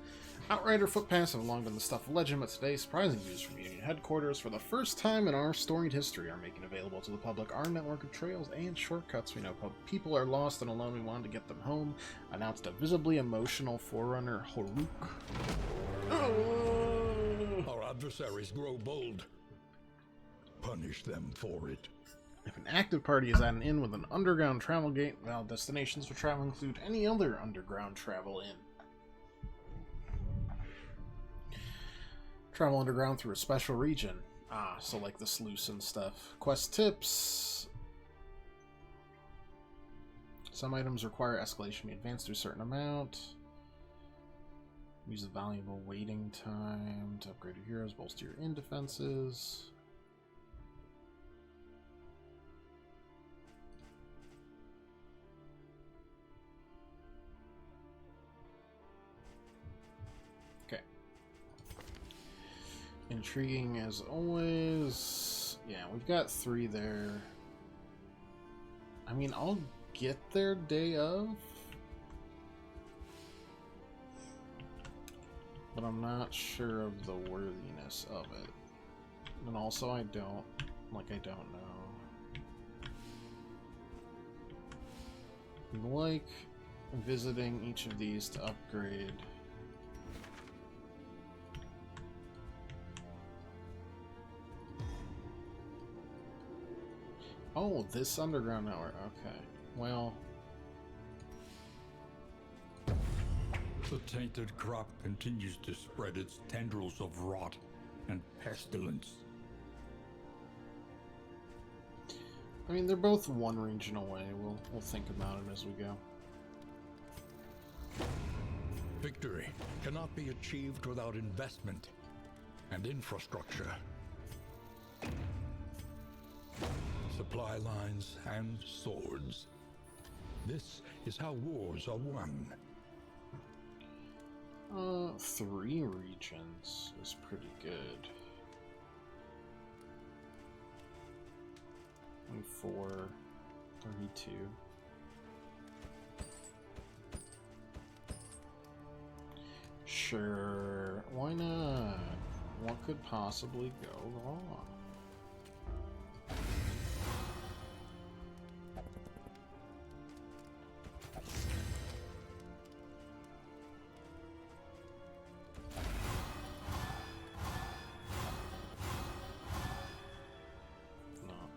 Outrider footpaths have long been the stuff of legend, but today, surprising news from Union headquarters. For the first time in our storied history, are making available to the public our network of trails and shortcuts. We know people are lost and alone. We wanted to get them home. Announced a visibly emotional forerunner, Horuk. Our adversaries grow bold. Punish them for it. If an active party is at an inn with an underground travel gate, well, destinations for travel include any other underground travel inn. Travel underground through a special region. Ah, so like the sluice and stuff. Quest tips. Some items require escalation to be advanced to a certain amount. Use the valuable waiting time to upgrade your heroes, bolster your inn defenses. Intriguing as always. Yeah, we've got 3 there. I mean, I'll get there day of. But I'm not sure of the worthiness of it. And also I don't know. We like visiting each of these to upgrade. Oh, this underground network. Okay. Well. The tainted crop continues to spread its tendrils of rot and pestilence. I mean, they're both one region away. We'll think about it as we go. Victory cannot be achieved without investment and infrastructure. Supply lines and swords. This is how wars are won. 3 regions is pretty good. 24, 32. Sure, why not? What could possibly go wrong?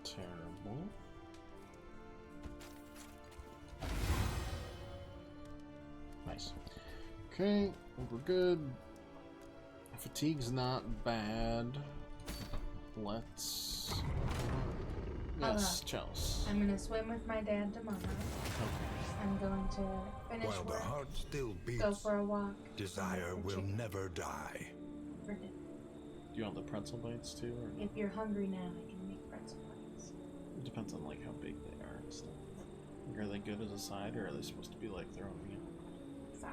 Terrible. Nice. Okay, we're good. Fatigue's not bad. Let's... Yes, Chels. I'm gonna swim with my dad tomorrow. Okay. I'm going to finish While the work, heart still beats, go for a walk. desire and will chicken never die. for dinner. Do you want the pretzel bites too, or no? If you're hungry now, I can make pretzel bites. It depends on like how big they are and stuff. Like, are they good as a side, or are they supposed to be like their own meal? Fine.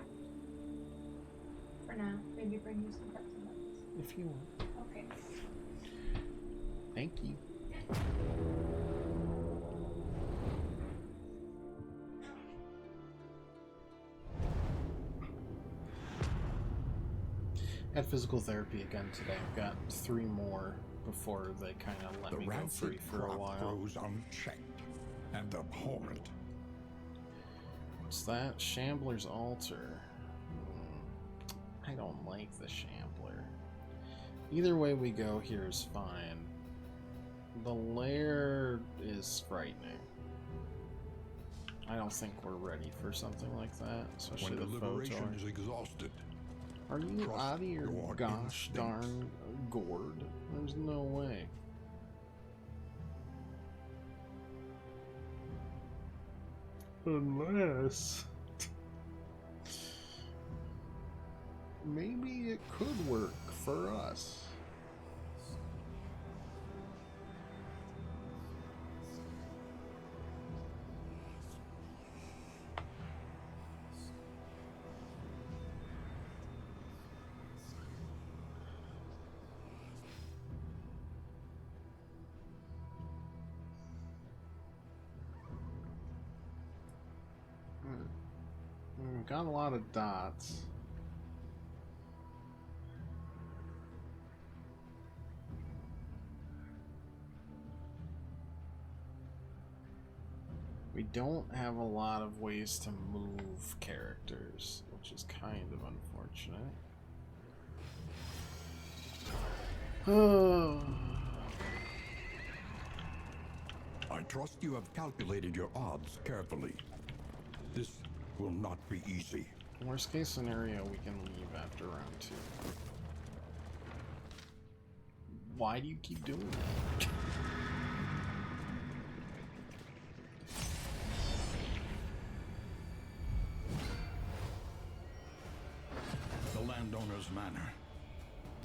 For now, maybe bring you some pretzel bites. If you want. Okay. Thank you. Had physical therapy again today. I've got 3 more before they kind of let The me go free rancid for a crop while. grows unchecked and abhorrent. What's that? Shambler's Altar. I don't like the Shambler. Either way we go here is fine. The lair is frightening. I don't think we're ready for something like that, especially When the deliberation photo. is exhausted, Are you trust out of your your gosh instincts. darn gourd? There's no way. Unless... maybe it could work for us. got a lot of dots. We don't have a lot of ways to move characters, which is kind of unfortunate. I trust you have calculated your odds carefully. This will not be easy. Worst case scenario, we can leave after round 2. Why do you keep doing that? The landowner's manor.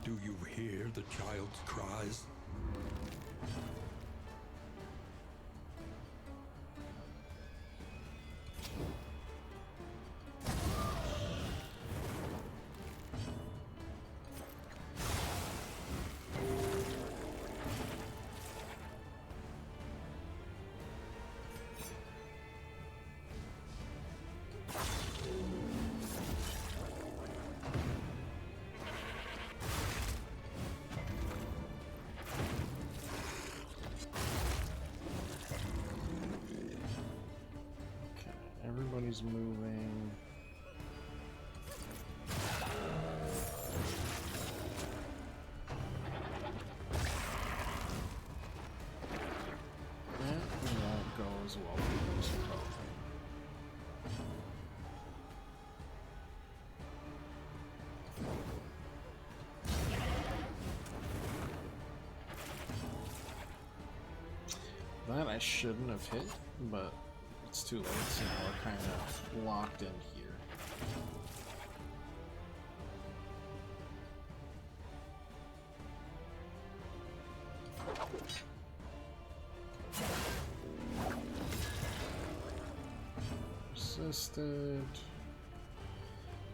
Do you hear the child's cries? Everybody's moving. That won't go as well for those both. That I shouldn't have hit, but it's too late, so now we're kind of locked in here. Resisted.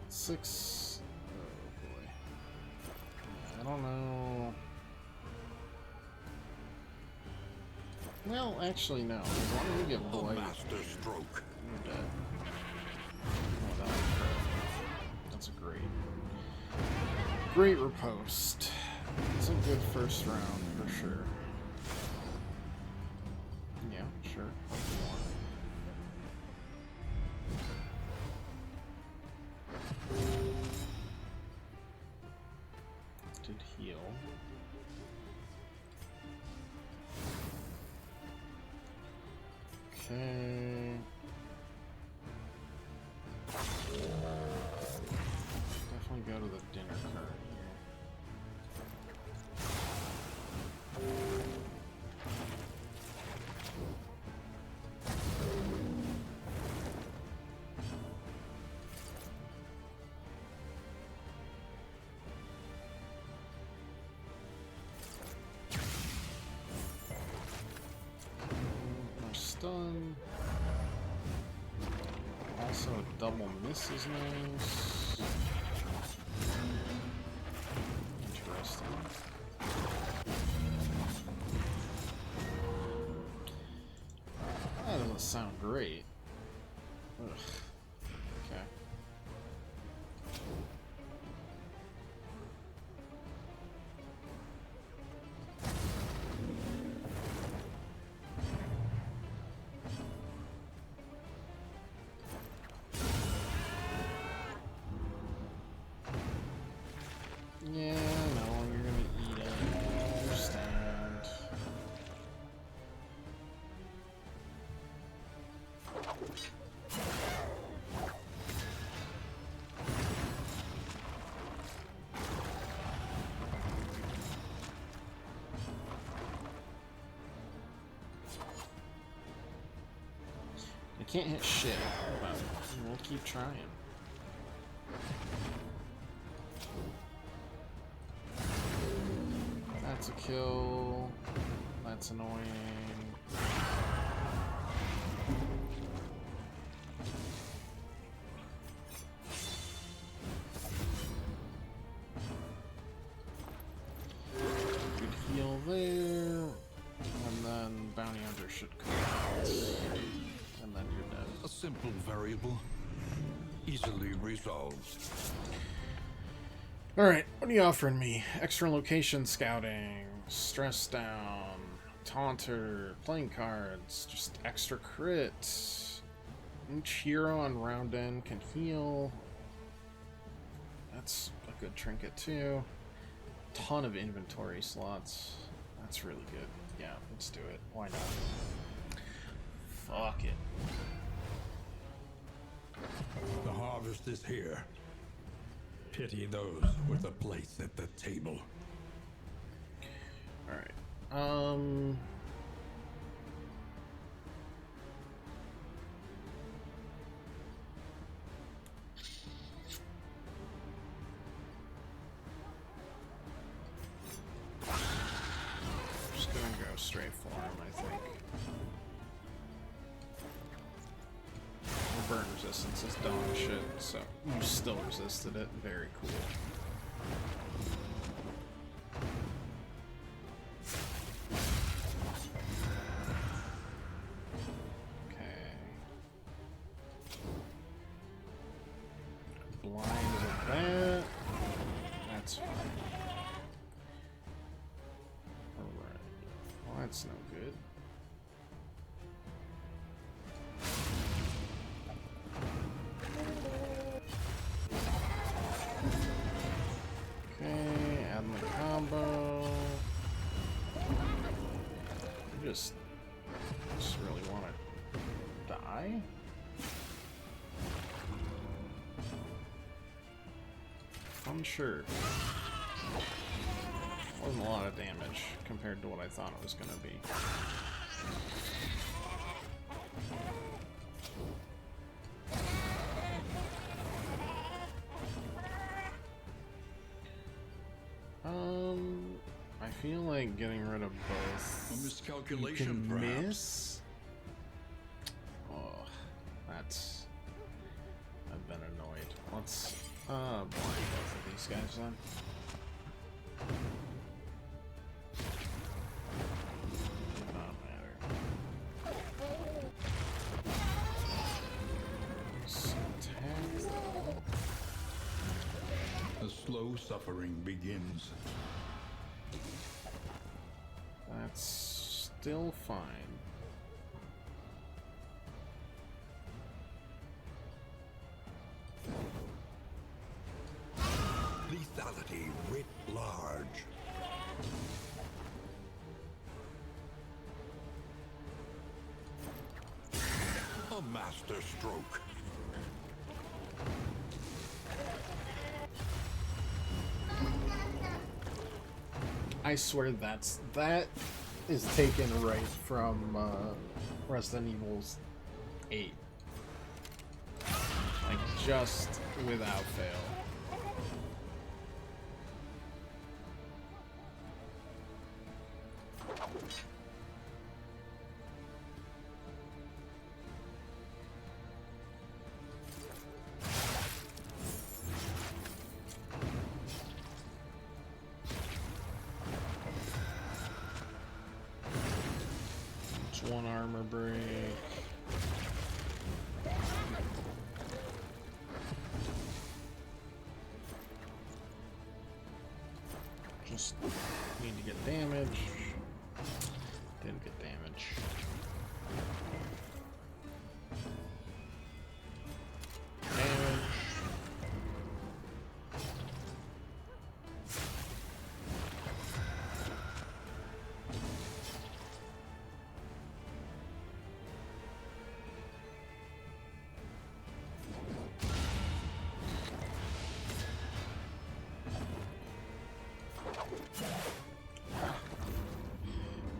6. Oh boy. I don't know. Well, actually, no. As long as we get blight, Master stroke. you're dead. Oh, that was great. That's a great riposte. It's a good first round for sure. Yeah, sure. Did heal. Okay. Definitely go to the dinner cart here. More stun. Also, a double miss is nice. Interesting. That doesn't sound great. Ugh. Okay. Yeah, no, you're gonna eat it. I understand. I can't hit shit, but we'll keep trying. That's a kill. That's annoying. Good heal there. And then Bounty Hunter should come out. And then you're dead. A simple variable. Easily resolved. Alright, what are you offering me? Extra location scouting, stress down, taunter, playing cards, just extra crit. Each hero on round end can heal. That's a good trinket too. Ton of inventory slots. That's really good. Yeah, let's do it. Why not? Fuck it. The harvest is here. Pity those with a place at the table. Alright. Just gonna go straight for him, I think. The burn resistance is dog shit, so you still resisted it. Very cool. Okay. Blind is a bat. That's fine. Alright. Well, that's no good. Okay, add my combo. I just really want to die. Unsure. Wasn't a lot of damage compared to what I thought it was gonna be. I feel like getting rid of both. A miscalculation, You can perhaps. miss. Oh, that's. I've been annoyed. Let's blind both of these guys then. Did not matter. Let's attack though. The slow suffering begins. That's still fine. Lethality writ large. A master stroke. I swear that is taken right from Resident Evil's 8. Like, just without fail. It's one armor break. Just need to get damage. Didn't get damage. Damage.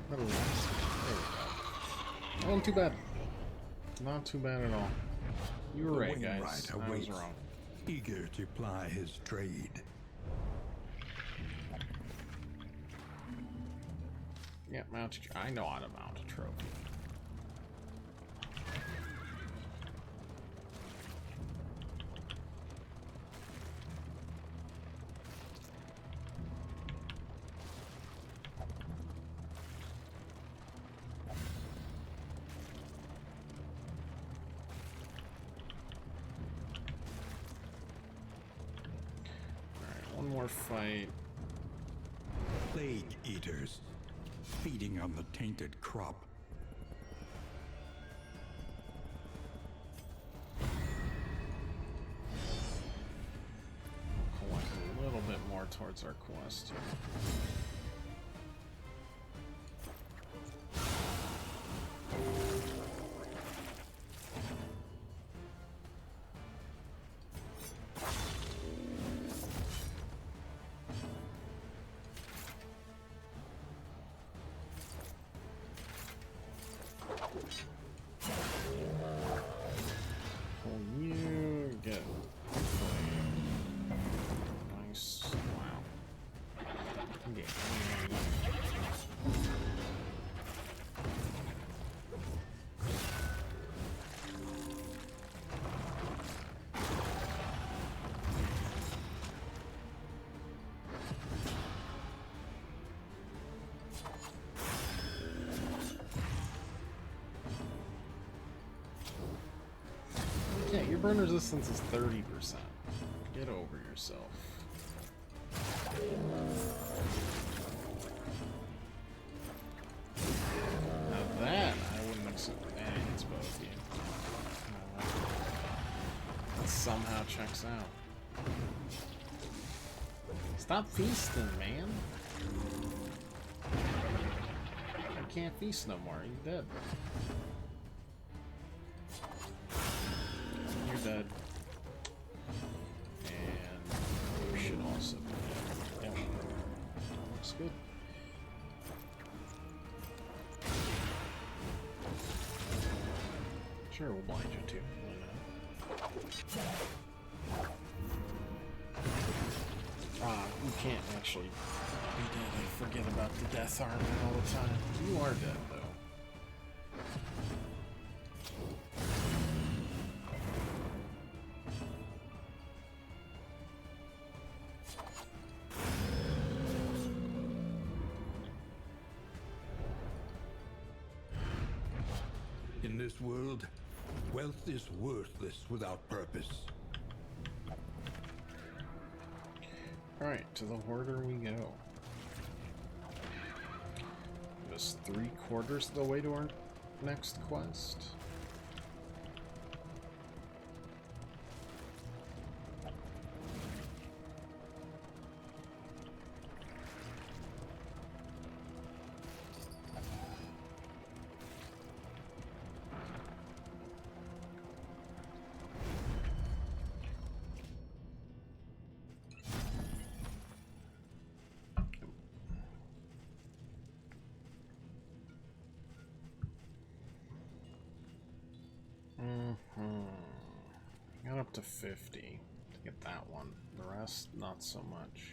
Relax. There we go. Not too bad. Not too bad at all. You were The right, guys. Wainwright I was awaits, wrong. eager to ply his trade. Yeah, mount. I know how to mount a trophy. more fight. Plague eaters, feeding on the tainted crop. Collect a little bit more towards our quest here. Pull you, get nice. Wow. Okay. Yeah, your burn resistance is 30%. Get over yourself. Now that, I wouldn't accept. It's both of you. That somehow checks out. Stop feasting, man. You can't feast no more. You're dead. You're dead. And you should also be dead. Yeah. Looks good. Sure, we'll blind you too. You can't actually be dead. I forget about the death armor all the time. You are dead, though. In this world, wealth is worthless without purpose. Alright, to the Hoarder we go. Just 3/4 of the way to our next quest. Got up to 50 to get that one. The rest, not so much.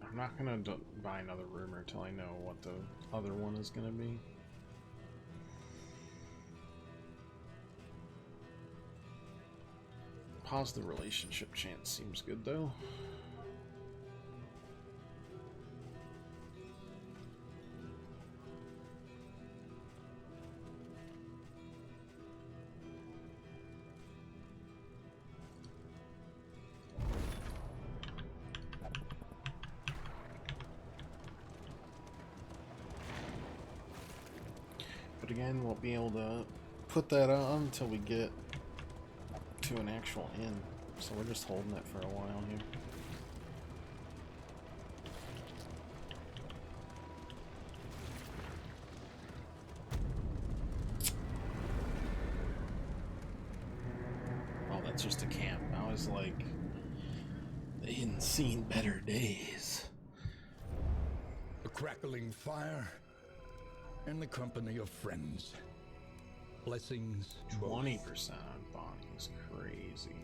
I'm not gonna buy another rumor until I know what the other one is gonna be. Positive relationship chance seems good though. But again, we'll be able to put that on until we get to an actual inn. So we're just holding it for a while here. Oh, that's just a camp. I was like, they hadn't seen better days. A crackling fire and the company of friends. Blessings. 20% on Bonnie's crazy.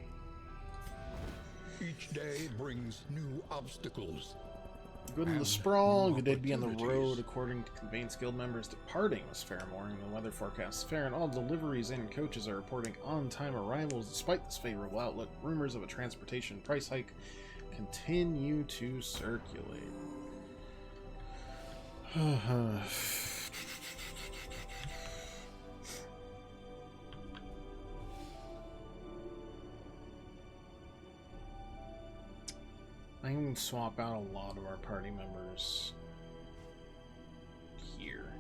Each day brings new obstacles. Good in the And sprawl, new good day to be on the opportunities. road. According to Conveyance Guild members, departing was fair morning. The weather forecast is fair, and all deliveries and coaches are reporting on-time arrivals. Despite this favorable outlook, rumors of a transportation price hike continue to circulate. I can swap out a lot of our party members here.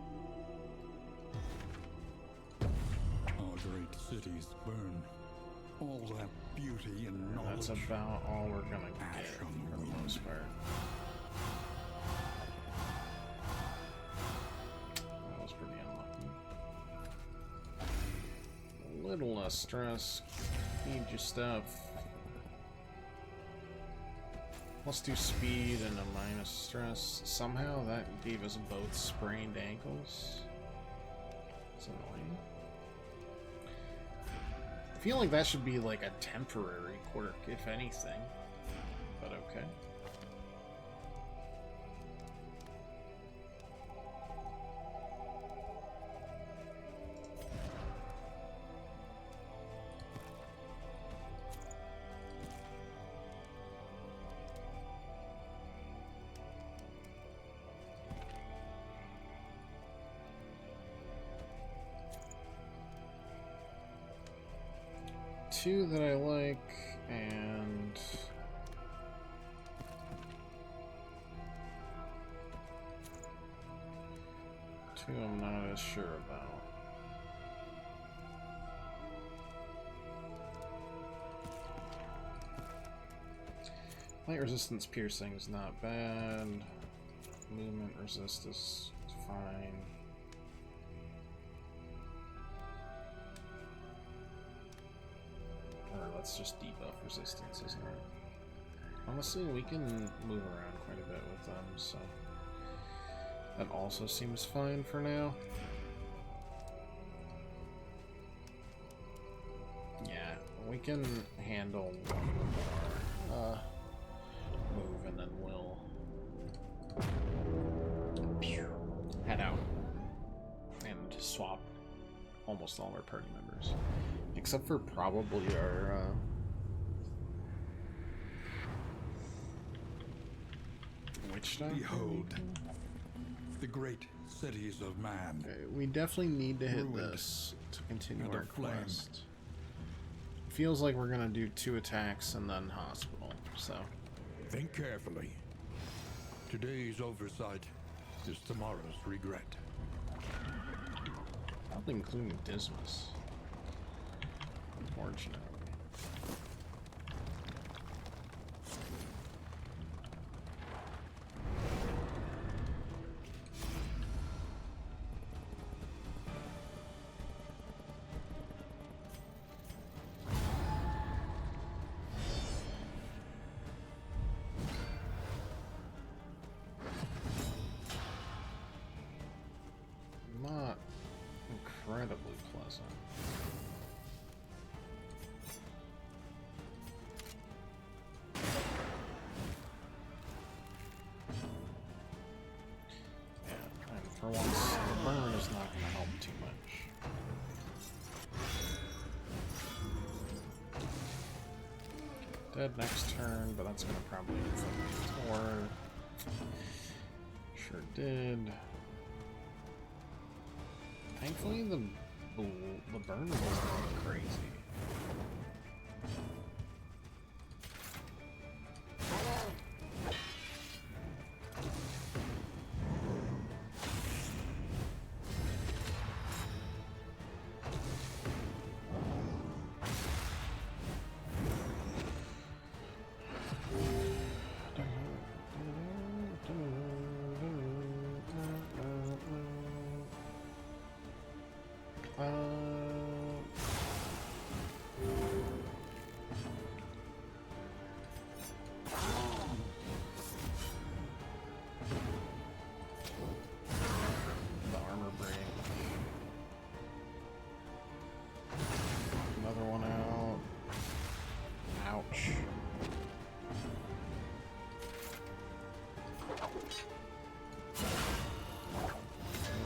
Our great cities burn. All that beauty and knowledge. That's about all we're gonna get for the most part. That was pretty unlucky. A little less stress. Need your stuff. Let's do speed and a minus stress. Somehow that gave us both sprained ankles. It's annoying. I feel like that should be like a temporary quirk, if anything. But okay. Two that I like, and two I'm not as sure about. Light resistance piercing is not bad. Movement resist is fine. That's just debuff resistance, isn't it? Honestly, we can move around quite a bit with them, so that also seems fine for now. Yeah, we can handle one more move, and then we'll head out and swap almost all our party members. Except for probably our witch doctor. Behold, the great cities of man. Okay, we definitely need to hit Ruined this to continue and our aflame. quest. Feels like we're gonna do 2 attacks and then hospital, so Think carefully. Today's oversight is tomorrow's regret. probably including Dismas. Unfortunately. Not incredibly pleasant. Yeah, and for once, the burn is not going to help too much. Dead next turn, but that's going to probably inflict me 4. Sure did. Thankfully, the burn wasn't crazy. The armor break. Another one out. Ouch.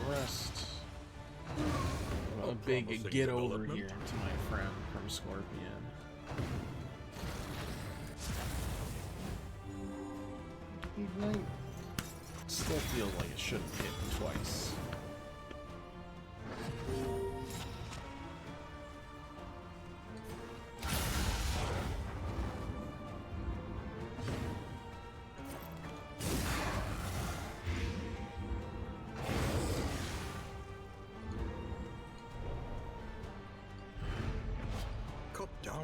Rest. A big promising get over development. here to my friend from Scorpion. Ignite still feels like it shouldn't hit twice.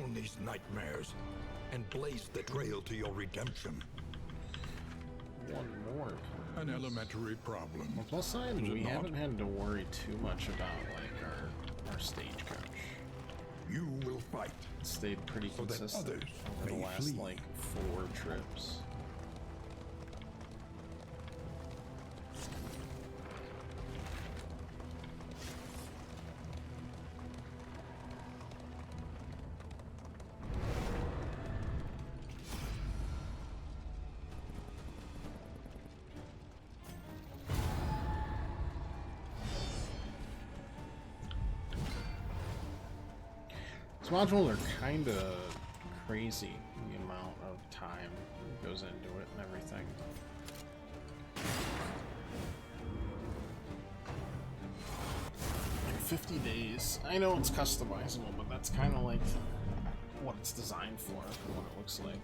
down these nightmares and blaze the trail to your redemption. One more. An elementary problem. Well, plus side, Is it we not? haven't had to worry too much about like our stagecoach. You will fight. It stayed pretty So that consistent others over the may last flee. like 4 trips. These modules are kind of crazy, the amount of time that goes into it and everything. Like 50 days. I know it's customizable, but that's kind of like what it's designed for, what it looks like.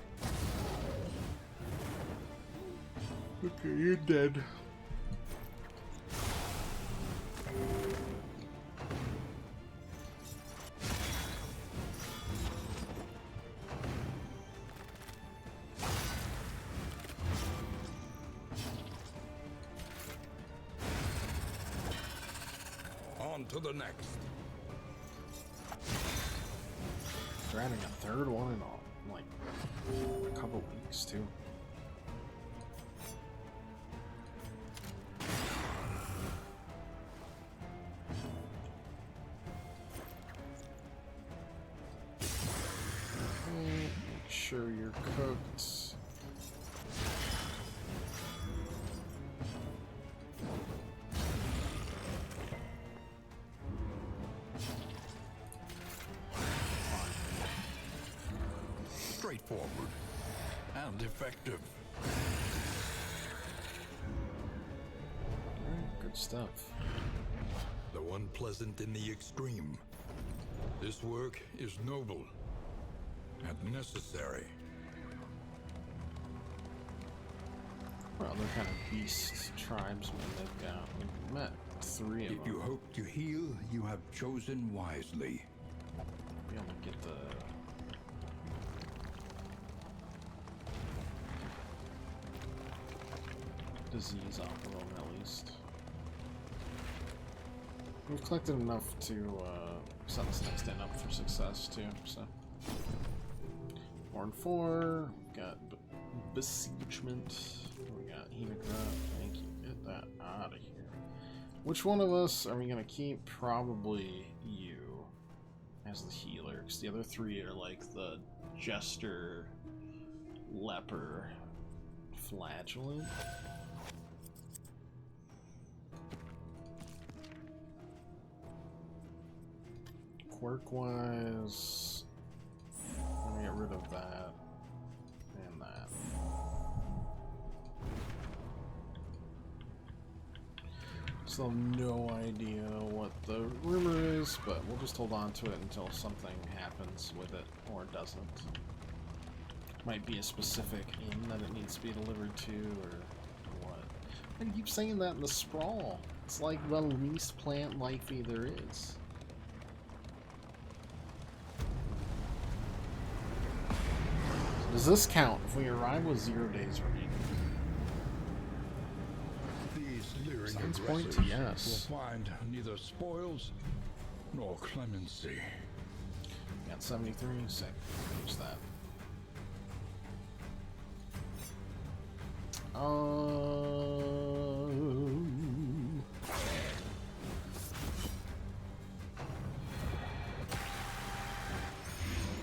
Okay, you're dead. On to the next. They're adding a 3rd one in like a couple weeks too. Make sure you're cooked. Straightforward and effective. Alright, good stuff. Though unpleasant in the extreme, this work is noble and necessary. Well, they're kind of beast tribesmen they've got. We've met 3 of If them. you hope to heal, you have chosen wisely. Be able to get the disease off of them at least. We've collected enough to set this next end up for success too. So 4 and 4. We've got besiegement. We got hemocrat. Thank you. Get that out of here. Which one of us are we gonna keep? Probably you as the healer, because the other 3 are like the jester, leper, flagellant. Quirk-wise, I'm gonna get rid of that and that. Still no idea what the rumor is, but we'll just hold on to it until something happens with it, or doesn't. Might be a specific inn that it needs to be delivered to, or what. I keep saying that in the sprawl. It's like the least plant lifey there is. Does this count if we arrive with 0 days remaining? These leering Signs point aggressors to yes. will find neither spoils nor clemency. Got 73, sick. Use that.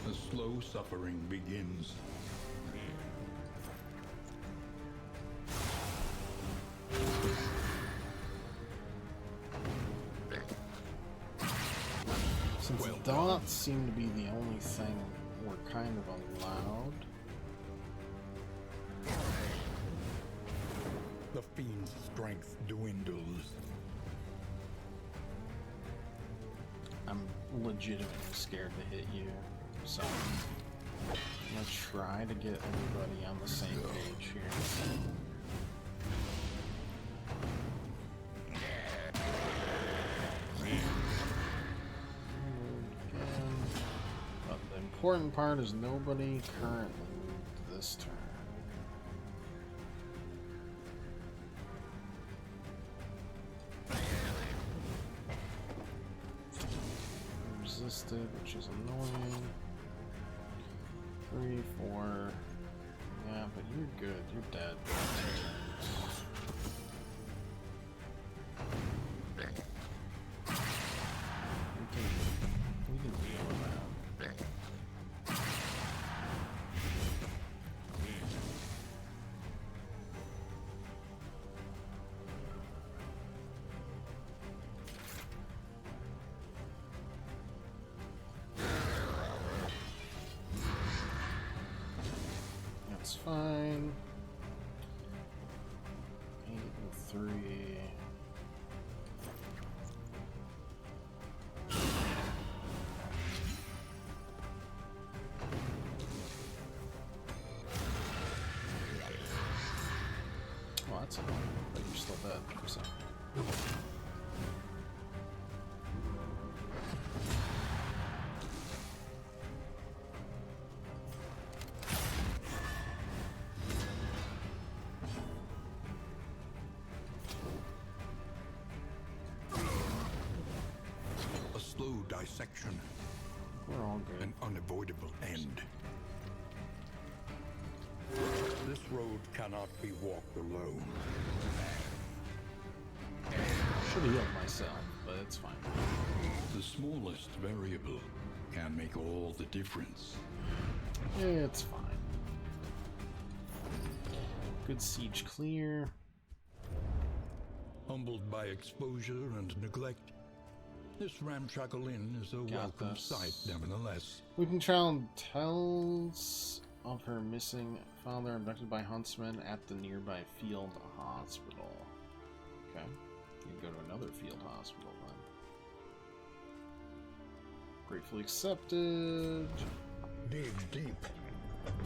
The slow suffering begins. Since Well dots seem to be the only thing we're kind of allowed. The fiend's strength dwindles. I'm legitimately scared to hit you, so I'm gonna try to get everybody on the same page here. important part is nobody currently moved this turn. Resisted, which is annoying. 3, 4. Yeah, but you're good. You're dead. We can deal with that. That's fine. 8 and 3. Oh, that's annoying, but you're still dead for a second. A slow dissection, We're all good. an unavoidable end. This road cannot be walked alone. Should have healed myself, but it's fine. The smallest variable can make all the difference. It's fine. Good siege clear. Humbled by exposure and neglect, this ramshackle inn is a welcome this. sight, nevertheless. Weeping Child tells of her missing father abducted by huntsmen at the nearby field hospital. Okay. You can go to another field hospital then. Gratefully accepted. Dig deep.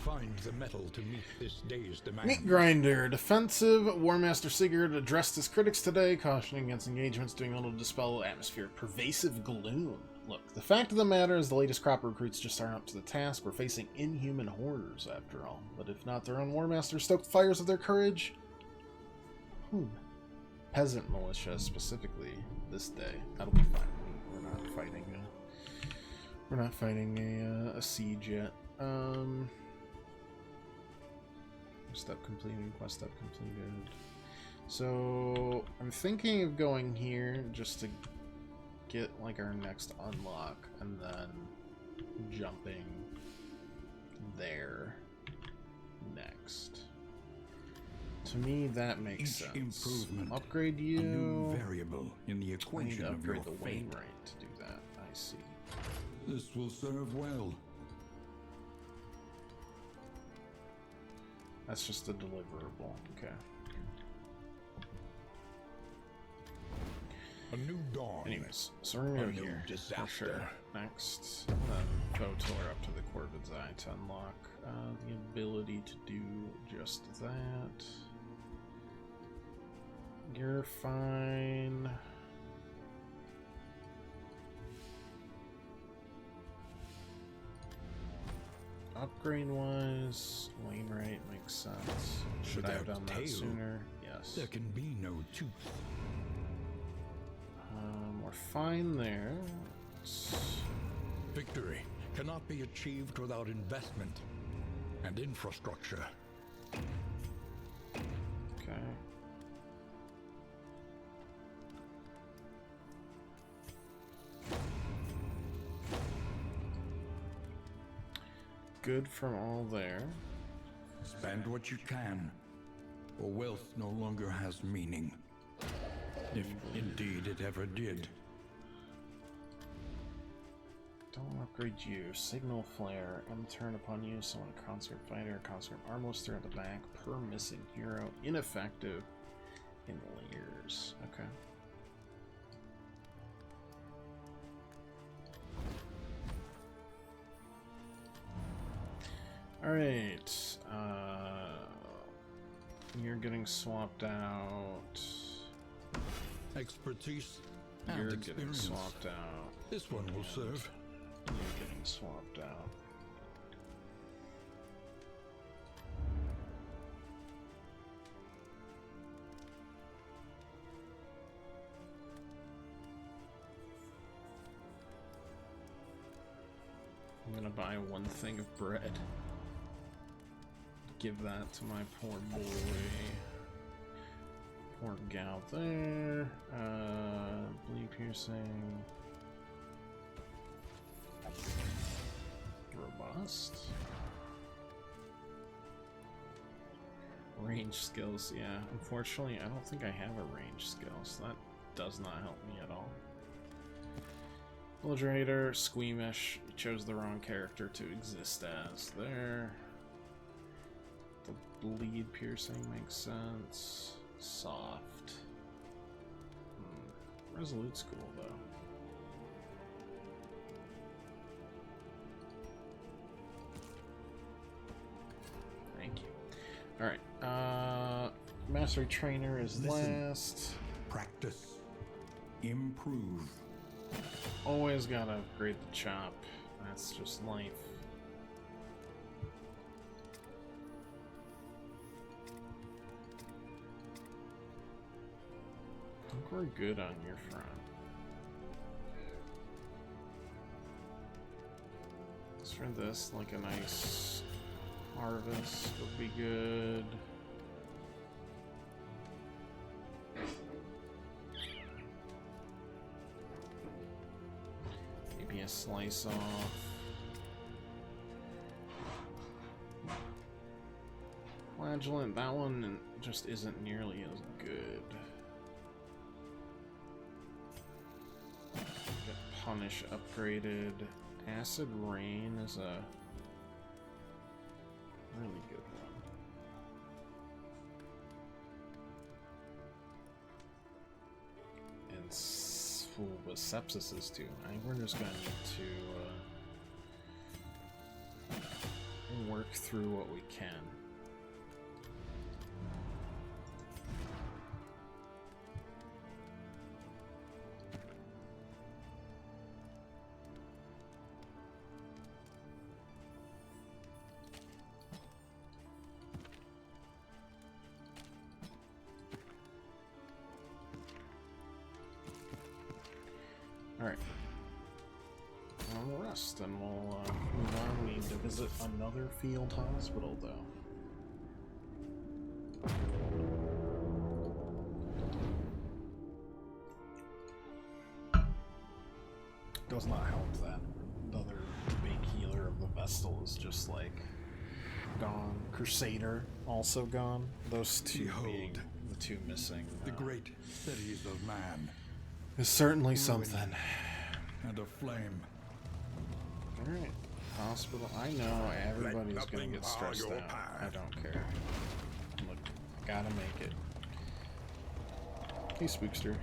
Find the metal to meet this day's demand. Meat Grinder. Defensive. War Master Sigurd addressed his critics today, cautioning against engagements, doing little to dispel atmosphere of pervasive gloom. Look, the fact of the matter is the latest crop of recruits just aren't up to the task. We're facing inhuman horrors, after all. But if not their own War Master stoke the fires of their courage, whom? Peasant militia, specifically, this day. That'll be fine. We're not fighting a siege yet. Step completed, quest step completed. So I'm thinking of going here just to get like our next unlock and then jumping there next. To me that makes sense. Improvement, Upgrade a you. new variable in the I need equation to of your upgrade the fate. Wainwright to do that. I see. This will serve well. That's just a deliverable. Okay. A new dawn. Anyways, so we're gonna A go new here for disaster. sure. Next, and then go tiller up to the Corvid's Eye to unlock the ability to do just that. You're fine. Upgrade wise, Wainwright makes sense. Should I have Without done that tail, sooner? Yes. There can be no tooth. We're fine there. Let's... Victory cannot be achieved without investment and infrastructure. Okay. Good from all there. Spend what you can, or wealth no longer has meaning. If indeed it ever did. Don't upgrade you. Signal flare. End turn upon you. Summon a conscript fighter. Conscript armless at the back. Per missing hero. Ineffective in layers. Okay. Alright. You're getting swapped out. Expertise and You're getting experience. swapped out. This one will serve. You're getting swapped out. I'm gonna buy one thing of bread. Give that to my poor boy. Poor gal there. Bleed piercing. Robust. Range skills, yeah. Unfortunately, I don't think I have a range skill, so that does not help me at all. Belligerent, squeamish. You chose the wrong character to exist as there. The bleed piercing makes sense. Soft. Resolute's cool though. Thank you. Alright, Mastery Trainer is last. Practice. Improve. Always gotta upgrade the chop. That's just life. I think we're good on your front. Let's try this, like a nice harvest would be good. Maybe a slice off. Flagellant, that one just isn't nearly as good. Get Punish upgraded. Acid Rain is a really good one. And full with sepsis too. I think we're just gonna need to work through what we can. Alright. We'll rest and we'll move on. We need to visit another field hospital, though. Does not help that the other big healer of the Vestal is just like gone. Crusader also gone. Those two Behold, being the two missing. The great cities of man. Is certainly something. And a flame. Alright. Hospital. I know everybody's gonna get stressed out. I don't care. Look, gotta make it. Hey, Spookster.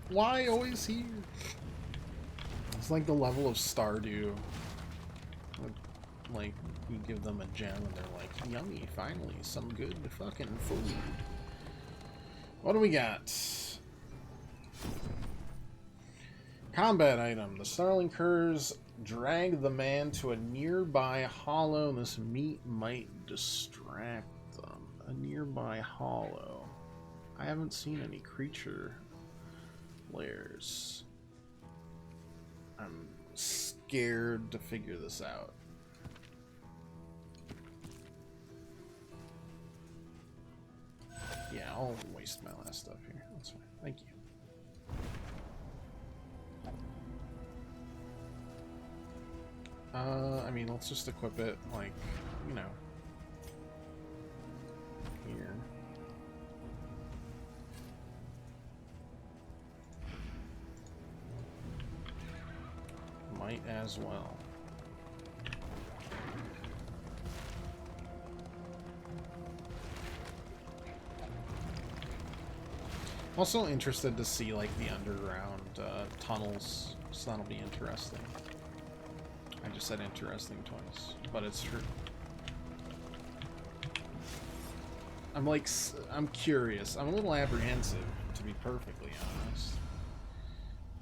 Why always here? It's like the level of Stardew. Like, you give them a gem and they're like, yummy, finally, some good fucking food. What do we got? Combat item. The snarling curs drag the man to a nearby hollow. This meat might distract them. A nearby hollow. I haven't seen any creature layers. I'm scared to figure this out. Yeah, I'll waste my last stuff here. That's fine. Thank you. I mean, let's just equip it, like, you know, here. Might as well. Also interested to see, like, the underground tunnels, so that'll be interesting. I just said interesting twice, but it's true. I'm like, I'm curious. I'm a little apprehensive, to be perfectly honest.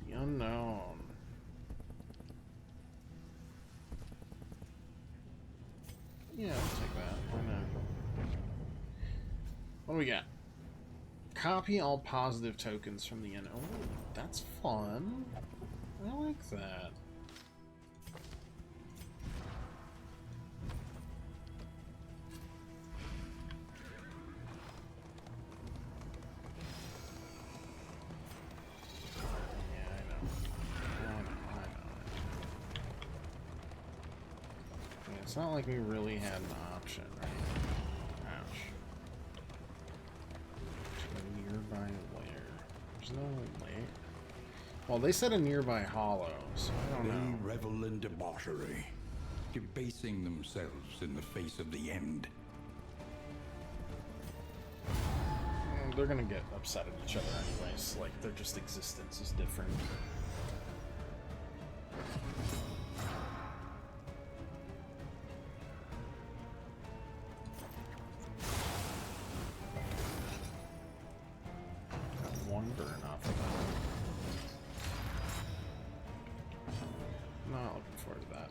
The unknown. Yeah, I'll take that. Why not? What do we got? Copy all positive tokens from the end. Oh, that's fun. I like that. Yeah, I know. Yeah, it's not like we really had an option, right? Ouch. To a nearby lair. There's no lair. Well, they said a nearby hollow, so I don't know. They revel in debauchery, debasing themselves in the face of the end. They're gonna get upset at each other anyways. Like, their just existence is different. Got one burn off of that. Not looking forward to that.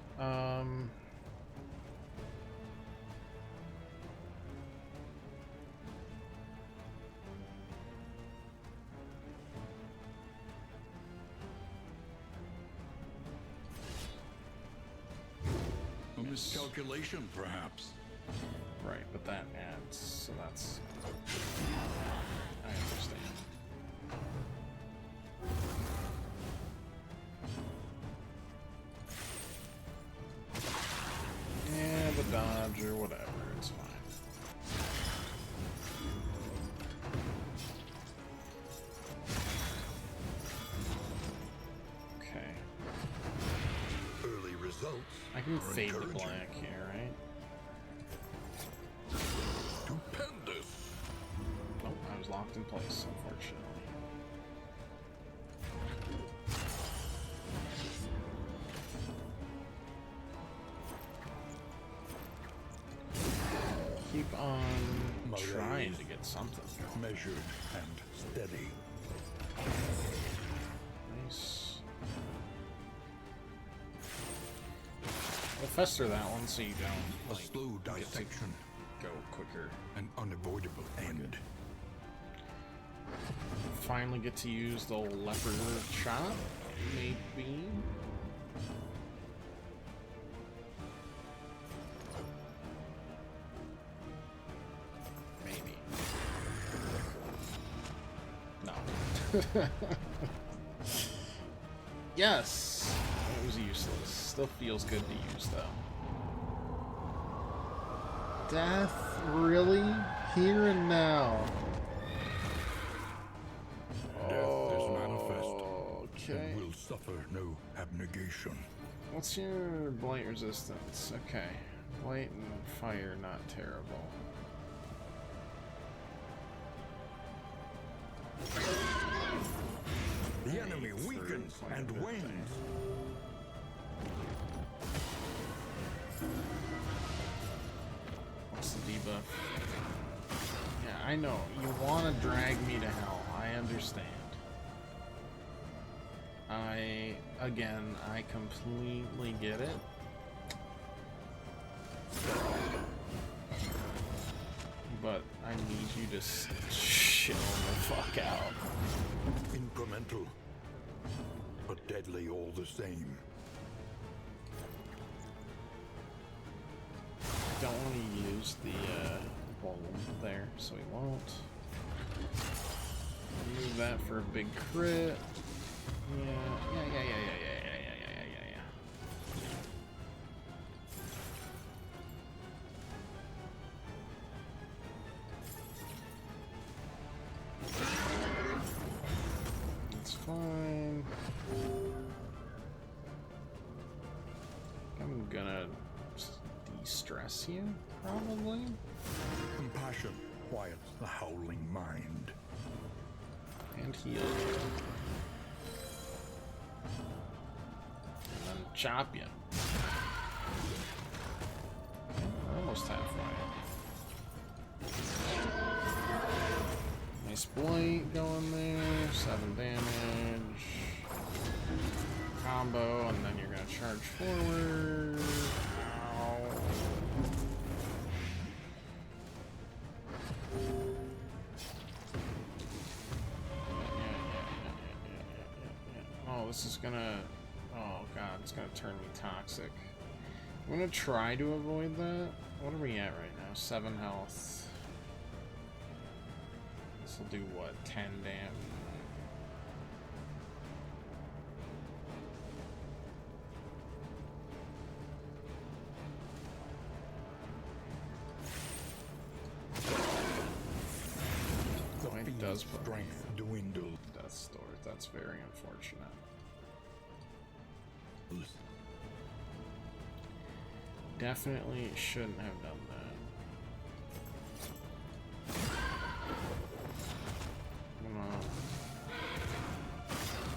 A miscalculation, perhaps. Right, but that adds, so that's... I understand. Yeah, the dodge or whatever, it's fine. Okay. Early results. I can are fade to encouraging. black here, right? Stupendous. Oh, I was locked in place, unfortunately. Keep on trying to get something going. Measured and steady. Nice. We'll fester that one so you don't, A like, slow dissection. go quicker. An unavoidable end. Finally get to use the leopard chop, maybe. Maybe. No. Yes! It was useless. Still feels good to use, though. Death? Really? Here and now? Death is manifest. Okay. And will suffer no abnegation. What's your blight resistance? Okay. Blight and fire, not terrible. The enemy weakens and wanes. What's the debuff? Yeah, I know. You want to drag me to hell. I understand. Again, I completely get it. But I need you to chill the fuck out. Incremental, but deadly all the same. I don't want to use the bulb there, so we won't. Move that for a big crit. Yeah. It's fine. I'm gonna de-stress you, probably. Compassion quiets the howling mind. And heal you. And then chop you. Almost halfway. Nice blight going there. 7 damage. Combo, and then you're gonna charge forward. Ow. Oh, this is gonna Oh god, it's gonna turn me toxic. I'm gonna try to avoid that. What are we at right now? 7 health. This will do what? 10 damage. It does put strength dwindled. Death's Door. That's very unfortunate. Definitely shouldn't have done that. I'm gonna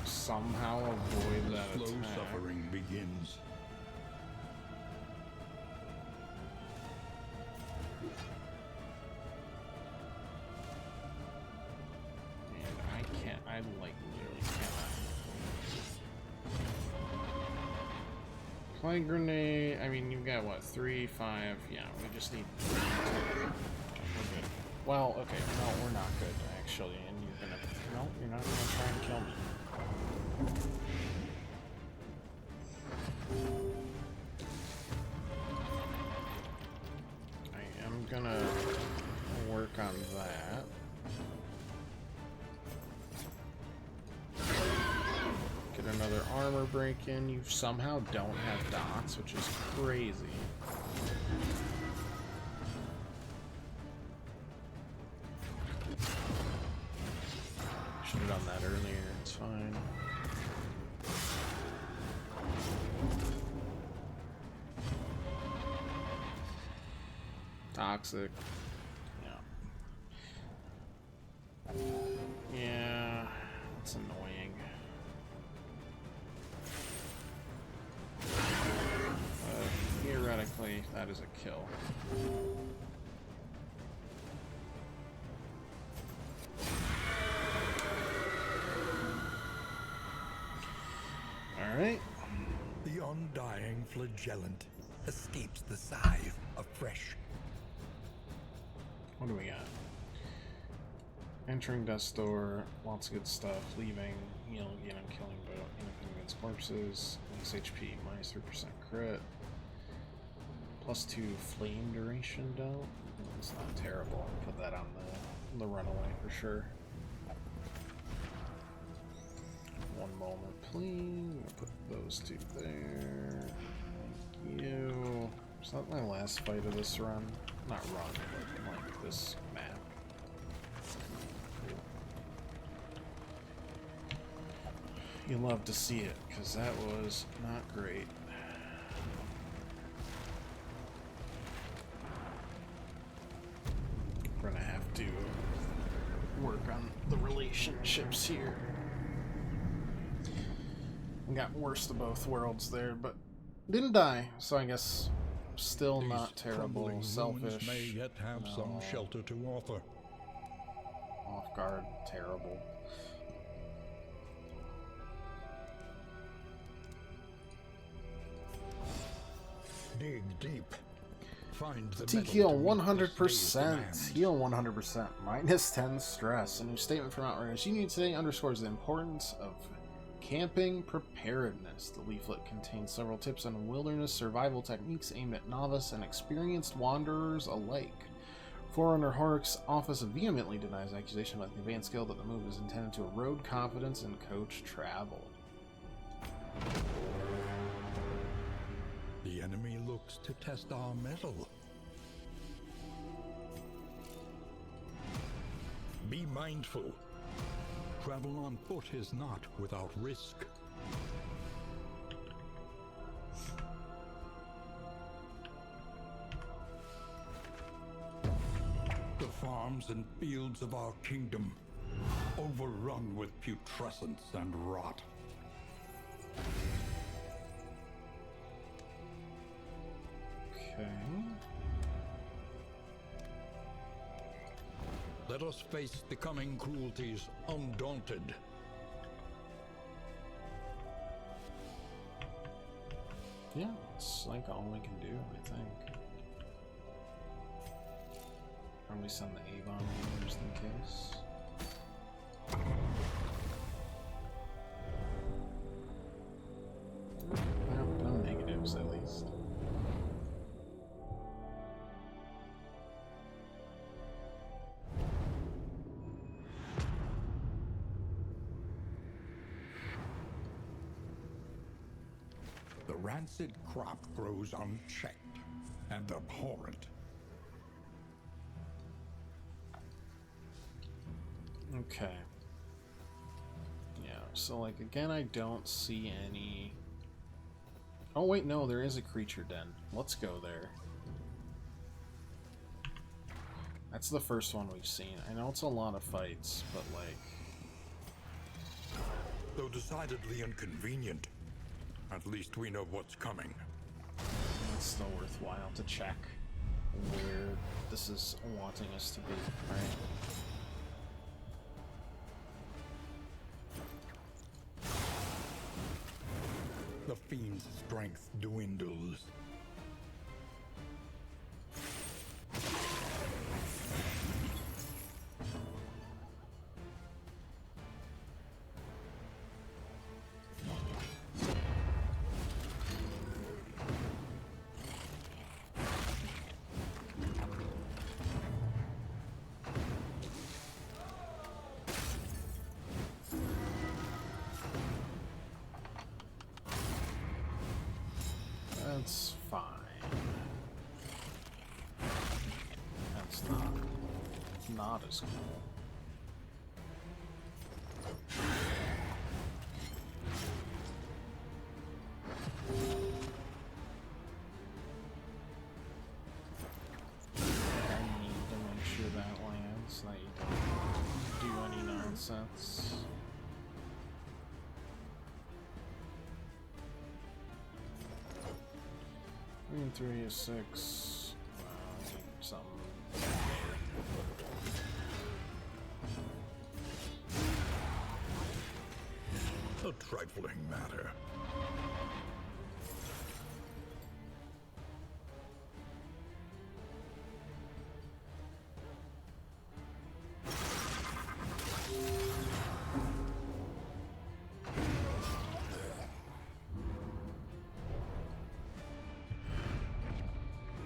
somehow avoid that Slow attack. suffering begins. And I can't. I like literally cannot. Flag grenade. I mean, you've got what? 3, 5. Yeah, we just need. We're good. Well, okay. No, we're not good actually. And you're gonna. No, you're not gonna try and kill me. I am gonna work on that. Get another armor break in. You somehow don't have dots, which is crazy. Should have done that earlier. It's fine. Toxic. Yeah. Yeah. It's annoying. Theoretically, that is a kill. Alright. The undying Flagellant escapes the scythe afresh. What do we got? Entering Death's Door, lots of good stuff. Leaving, heal again, I'm killing boat, anything against corpses, max HP, minus 3% crit, +2 flame duration dealt. It's not terrible. Put that on the runaway for sure. One moment, please. I'll put those two there. Thank you. Is that my last fight of this run? Not run, but like this map. You love to see it, because that was not great. We're gonna have to work on the relationships here. We got worst of both worlds there, but didn't die, so I guess still These not terrible. crumbling Selfish. ruins may yet have some shelter to offer. Off guard. Terrible. Dig deep. Find the Fatigue metal heal to meet this day's 100%. demands. Heal 100%. Minus 10 stress. A new statement from Outriders Union today underscores the importance of camping preparedness. The leaflet contains several tips on wilderness survival techniques aimed at novice and experienced wanderers alike. Forerunner Horrick's office vehemently denies accusation about the advanced skill that the move is intended to erode confidence in coach travel. The enemy looks to test our mettle. Be mindful. Travel on foot is not without risk. The farms and fields of our kingdom, overrun with putrescence and rot. Okay. Let us face the coming cruelties undaunted. Yeah, it's like all we can do, I think. Probably send the Avon in just in case. The rancid crop grows unchecked and abhorrent. Okay. Yeah, so like again I don't see any... Oh wait, no, there is a creature den. Let's go there. That's the first one we've seen. I know it's a lot of fights, but like... Though decidedly inconvenient, at least we know what's coming. It's still worthwhile to check where this is wanting us to be, right? The fiend's strength dwindles. That's fine. That's not as cool. I need to make sure that lands, that you don't do any nonsense. 3 and 3 is 6. Something. A trifling matter.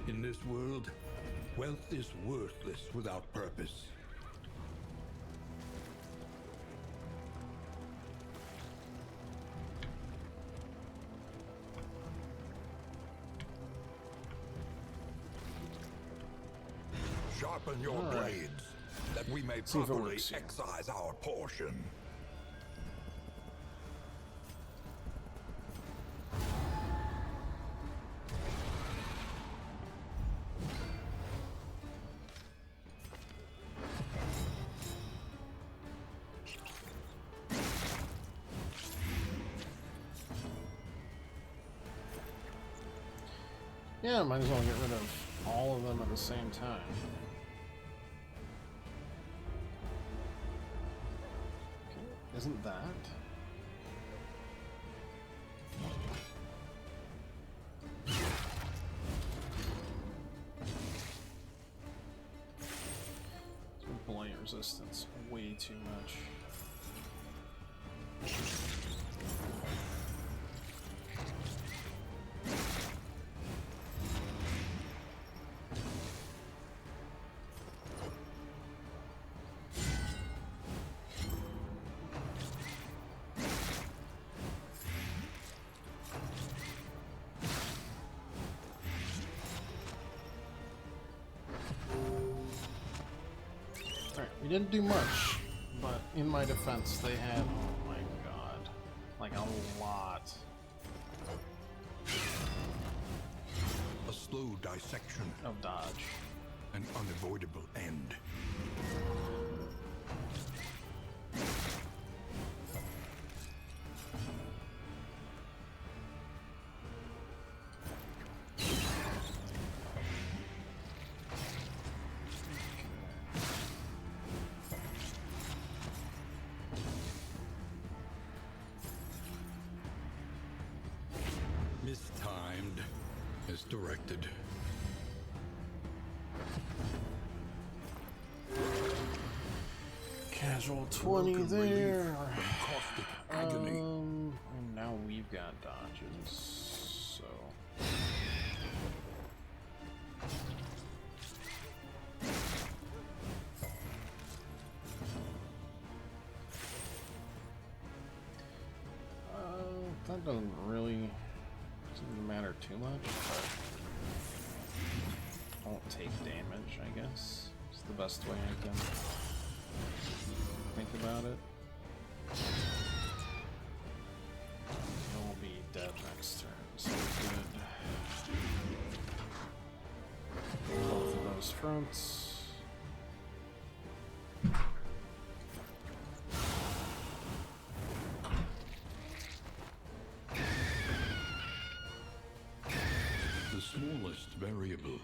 In this world, wealth is worthless without purpose. Sharpen your blades, that we may See if it properly works here. excise our portion. Yeah, might as well get rid of all of them at the same time. Okay, isn't that? Blight resistance, way too much. Alright, we didn't do much, but in my defense, they had, oh my god, like a lot. A slow dissection, Of dodge. an unavoidable end. Mistimed, as directed. Casual 20 Welcome there. relief from caustic agony. And now we've got dodges, so... That doesn't really Doesn't matter too much, but won't take damage, I guess. It's the best way I can think about it. He'll be dead next turn, so good. Both of those fronts. The smallest variable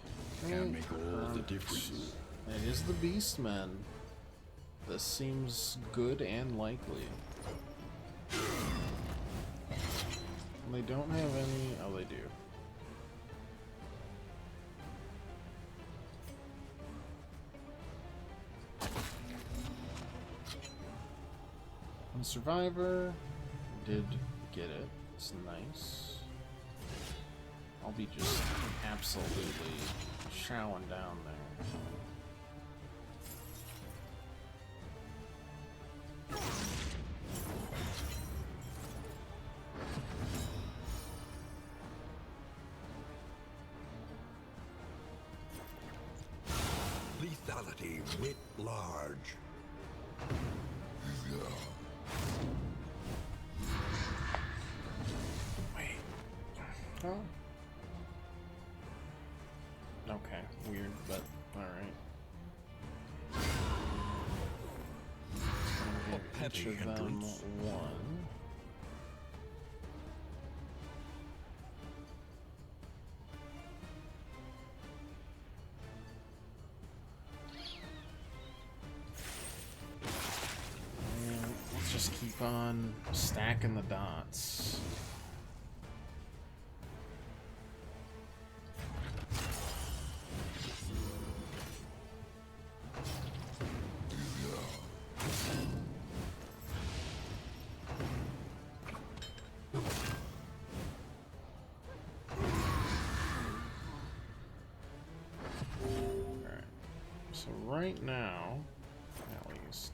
can make all the difference. It is the Beastmen. This seems good and likely. They don't have any... Oh, they do. And Survivor did get it. It's nice. I'll be just absolutely chowing down there. Lethality writ large. Wait. Oh. Okay, weird, but alright. Each of them one. And let's just keep on stacking the dots. Right now, at least,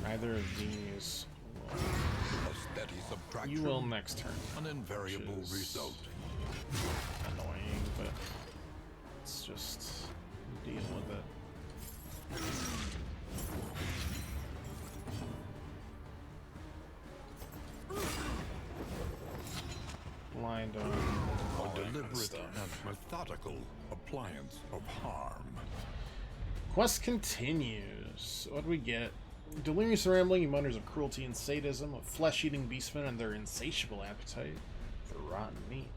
neither of these will. A steady subtraction. You will next turn. An invariable result. Annoying, but let's just deal with it. Blind on all A that kind of deliberate stuff. and methodical appliance of harm. Quest continues. What do we get? Delirious rambling mutters of cruelty and sadism, of flesh-eating beastmen and their insatiable appetite for rotten meat.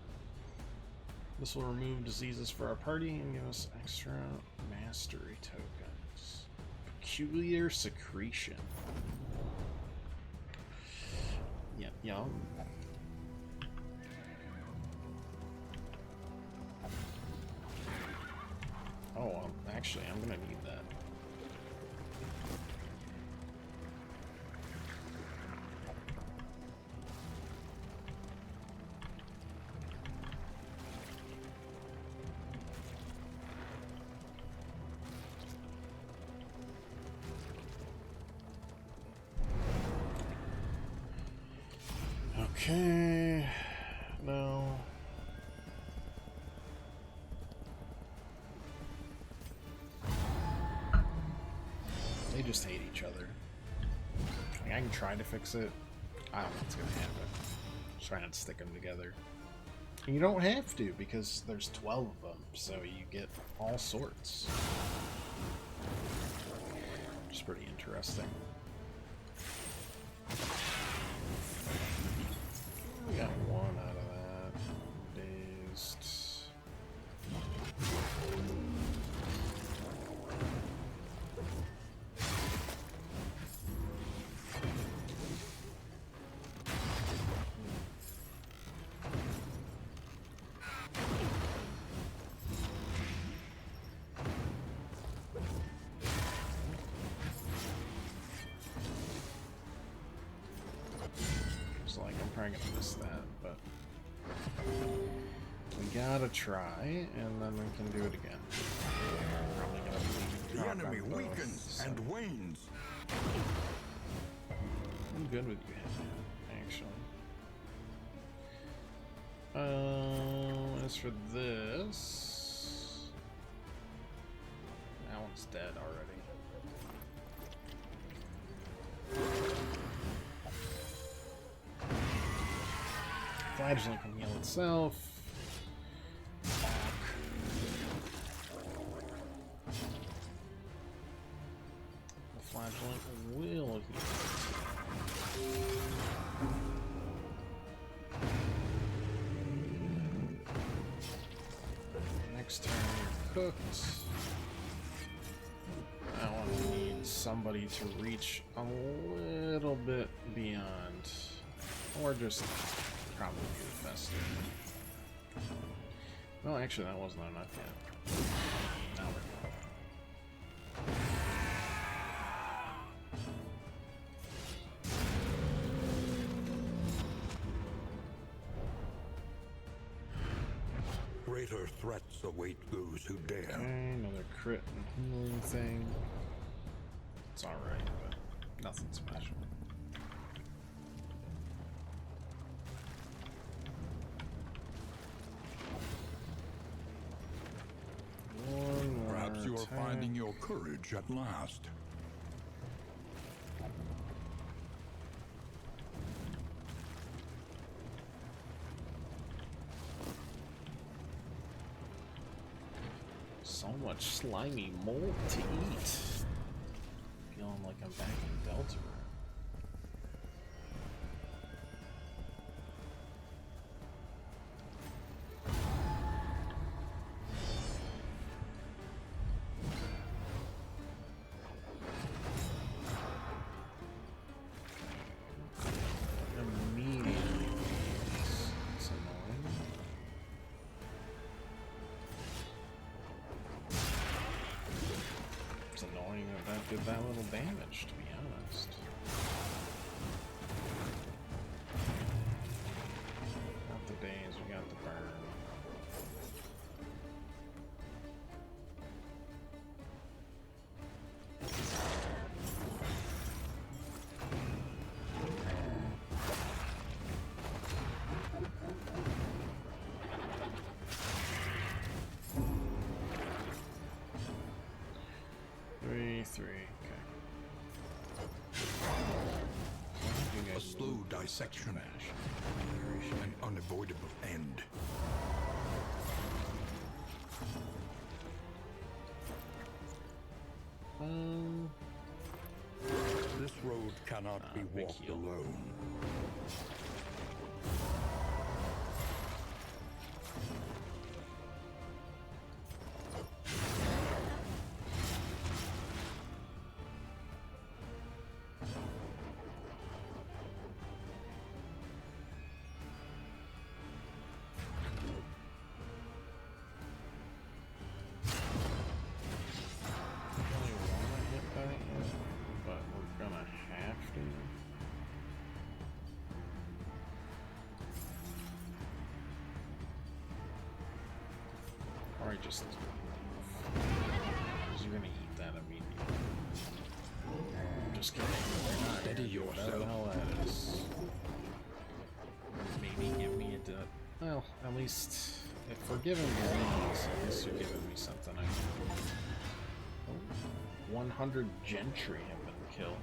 This will remove diseases for our party and give us extra mastery tokens. Peculiar secretion. Yep, yum. Oh, actually, I'm gonna need that. Okay. No. They just hate each other. Like, I can try to fix it. I don't think it's gonna happen. Just try not to stick them together. And you don't have to, because there's 12 of them, so you get all sorts. Which is pretty interesting. We got one out of that. Dazed. Like I'm probably gonna miss that, but we gotta try, and then we can do it again. Probably The gonna enemy drop on both, weakens so. and wanes. I'm good with you, actually. As for this, that one's dead already. Flagellant can heal itself. The Flagellant will heal. Next turn, you're cooked. I want to need somebody to reach a little bit beyond, or just probably the festive. Well, actually, that wasn't enough yet. Now we're Greater threats await those who dare. okay, another crit and healing thing. It's alright, but nothing special. Perhaps you are finding your courage at last. So much slimy mold to eat. Feeling like I'm back in Delta. Immediately. It's annoying. It's annoying that that did that little damage, to be honest. Got the days, we got the burn. Three, okay. A slow dissection, an unavoidable end. This road cannot be big walked heal. alone. Really wanna hit that yet, but we're gonna have to. Or I just, because you're gonna eat that immediately. I'm just kidding. You're not. Steady You're whatever the yourself. hell that is. Maybe give me a well, at least if we're giving greens, at least you're giving me something I can. Oh, 100 gentry have been killed.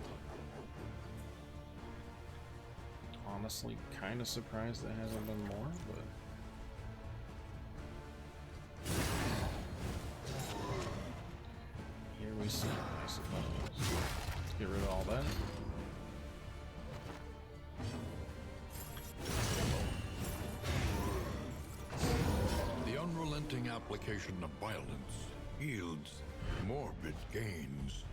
Honestly, kind of surprised there hasn't been more, but. Here we see, I suppose. Let's get rid of all that. The unrelenting application of violence yields morbid gains.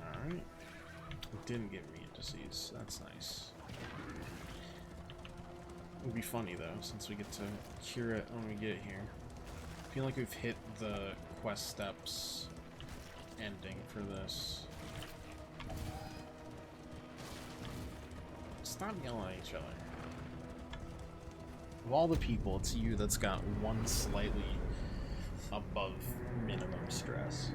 Alright. It didn't give me a disease. That's nice. It would be funny though, since we get to cure it when we get here. I feel like we've hit the quest steps ending for this. Stop yelling at each other. Of all the people, it's you that's got one slightly above minimum stress.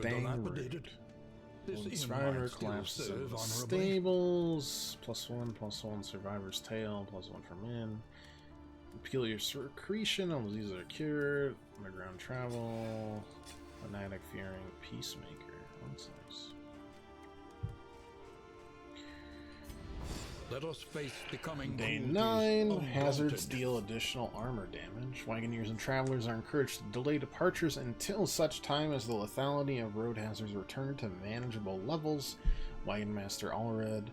However Dang dilapidated, this When inn survivor might still collapses in serve the honorably. stables. +1/+1 survivor's tale. +1 from in. Peculiar secretion. All diseases are cured. Underground travel. Fanatic fearing peacemaker. That's nice. Let us face the coming Day cruelties 9. undaunted. Hazards deal additional armor damage. Wagoneers and travelers are encouraged to delay departures until such time as the lethality of road hazards return to manageable levels. Wagon Master Allred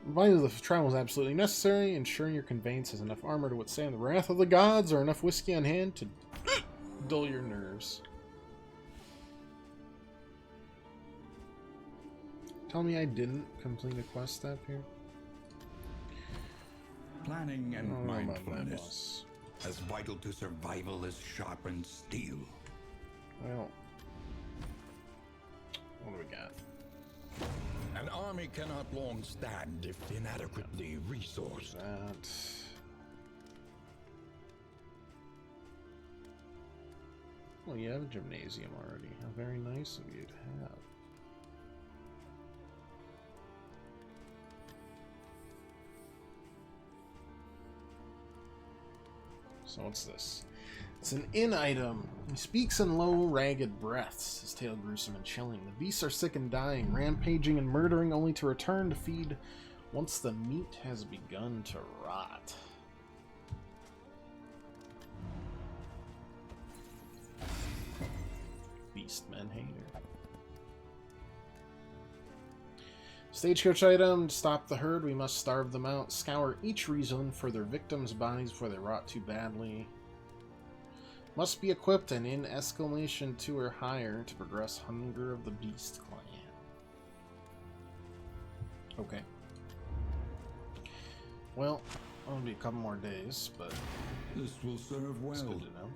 advises the travel is absolutely necessary, ensuring your conveyance has enough armor to withstand the wrath of the gods or enough whiskey on hand to dull your nerves. Tell me I didn't complete a quest step here? Planning and I don't know about that, mindfulness, boss. as vital to survival as sharpened steel. Well, what do we got? An army cannot long stand if inadequately resourced. That. Well, you have a gymnasium already. How very nice of you to have. So what's this? It's an inn item. He speaks in low, ragged breaths, his tale gruesome and chilling. The beasts are sick and dying, rampaging and murdering only to return to feed once the meat has begun to rot. Beastmen hater. Stagecoach item. To stop the herd, we must starve them out. Scour each rezone for their victims' bodies before they rot too badly. Must be equipped and in escalation 2 or higher to progress Hunger of the Beast clan. Okay. Well, it'll be a couple more days, but This will serve it's well. good to know.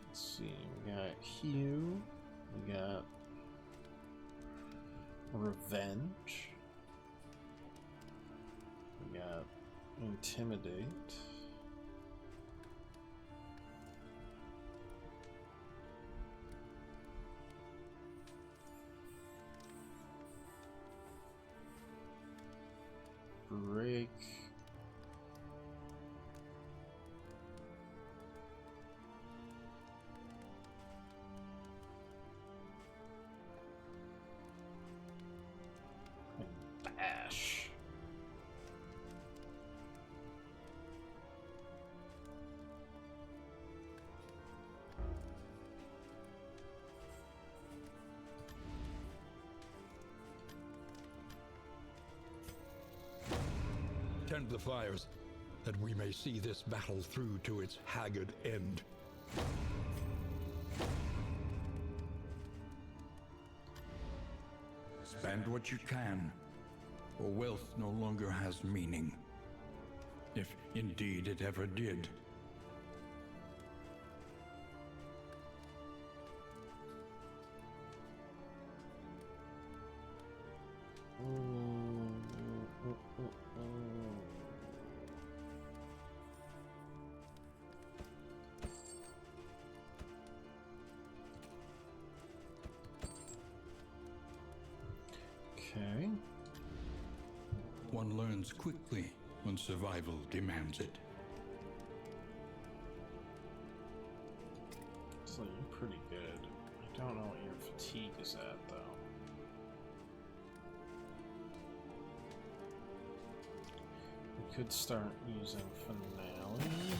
Let's see, we got Hugh, we got Revenge, we got Intimidate, Break, and Bash. Tend the fires, that we may see this battle through to its haggard end. Spend what you can, for wealth no longer has meaning. If indeed it ever did. Okay. One learns quickly when survival demands it. So you're pretty good. I don't know what your fatigue is at, though. We could start using Finale.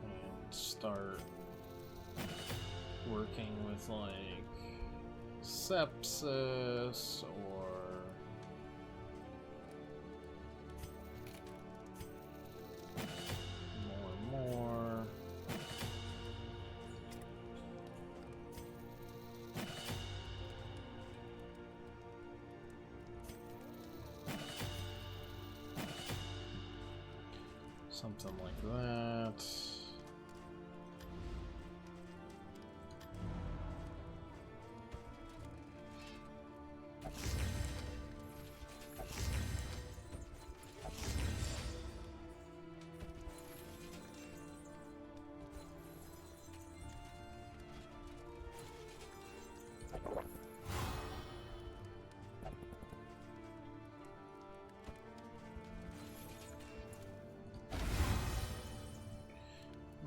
And start working with, like, sepsis or more. Something like that.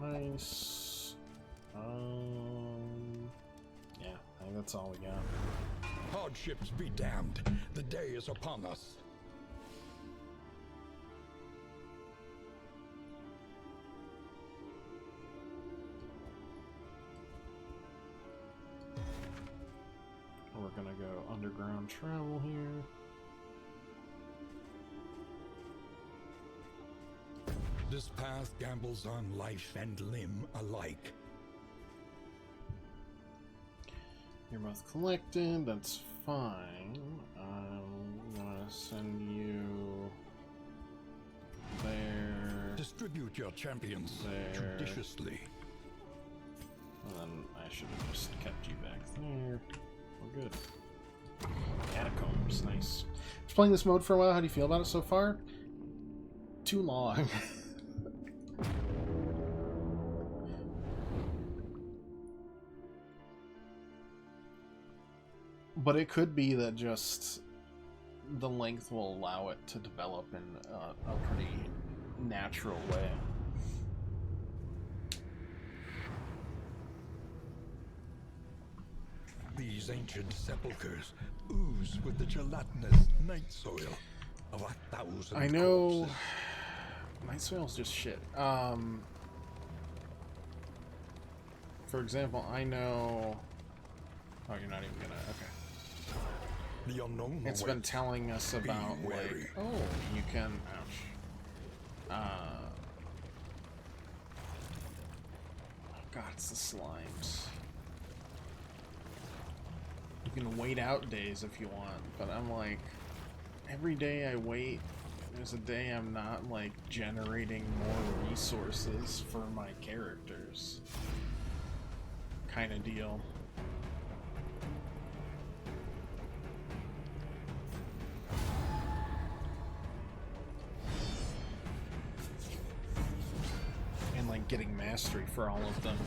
Nice. Yeah, I think that's all we got. Hardships be damned. The day is upon us. We're gonna go underground travel here. This path gambles on life and limb alike. You're both collected, that's fine. I'm gonna send you there. Distribute your champions There. judiciously. And then I should have just kept you back there. We're good. Catacombs, nice. I was playing this mode for a while. How do you feel about it so far? Too long. But it could be that just the length will allow it to develop in a pretty natural way. These ancient sepulchres ooze with the gelatinous night soil of 1,000 I know. corpses. Night soil's just shit. For example, I know. Oh, you're not even gonna. Okay. The unknown It's been awaits. telling us about Be wary. like, oh, you can. Ouch. Oh God, it's the slimes. You can wait out days if you want, but I'm like, every day I wait, there's a day I'm not like generating more resources for my characters. Kind of deal. And like getting mastery for all of them.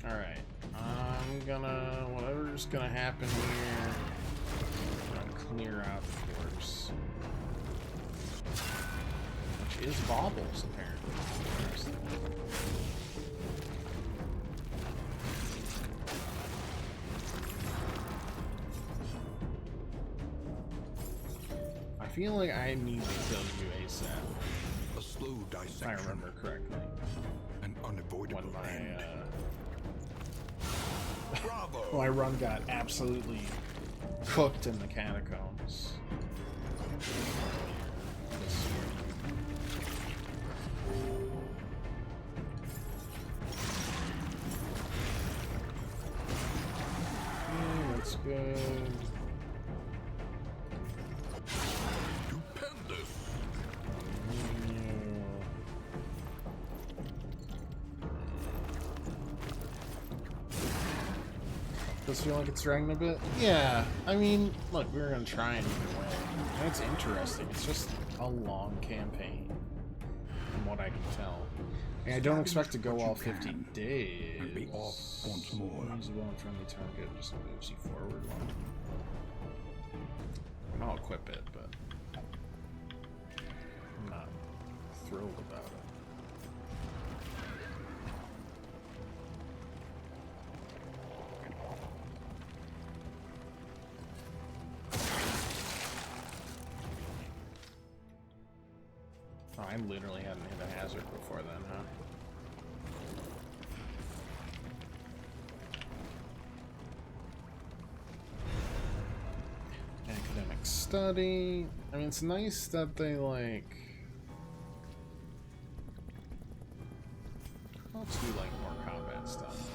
Alright, I'm gonna, whatever's gonna happen here, I'm gonna clear out force. Which is baubles, apparently. Interesting. I feel like I need to kill you ASAP, A slow if I dissection. remember correctly. An unavoidable When my, end. Bravo! my run got absolutely cooked in the catacombs. That's good. Stupendous! Does feel like it's dragging a bit? Yeah. I mean, look, we were gonna try it either way. And it's interesting. It's just a long campaign, from what I can tell. And I don't expect to go all 50 days. And be off once more. Use a well and friendly target, just moves you forward one. And I'll equip it, but I'm not thrilled about it. Oh, I literally hadn't hit a hazard before then, huh? Academic study. I mean, it's nice that they, like... Let's do, like, more combat stuff.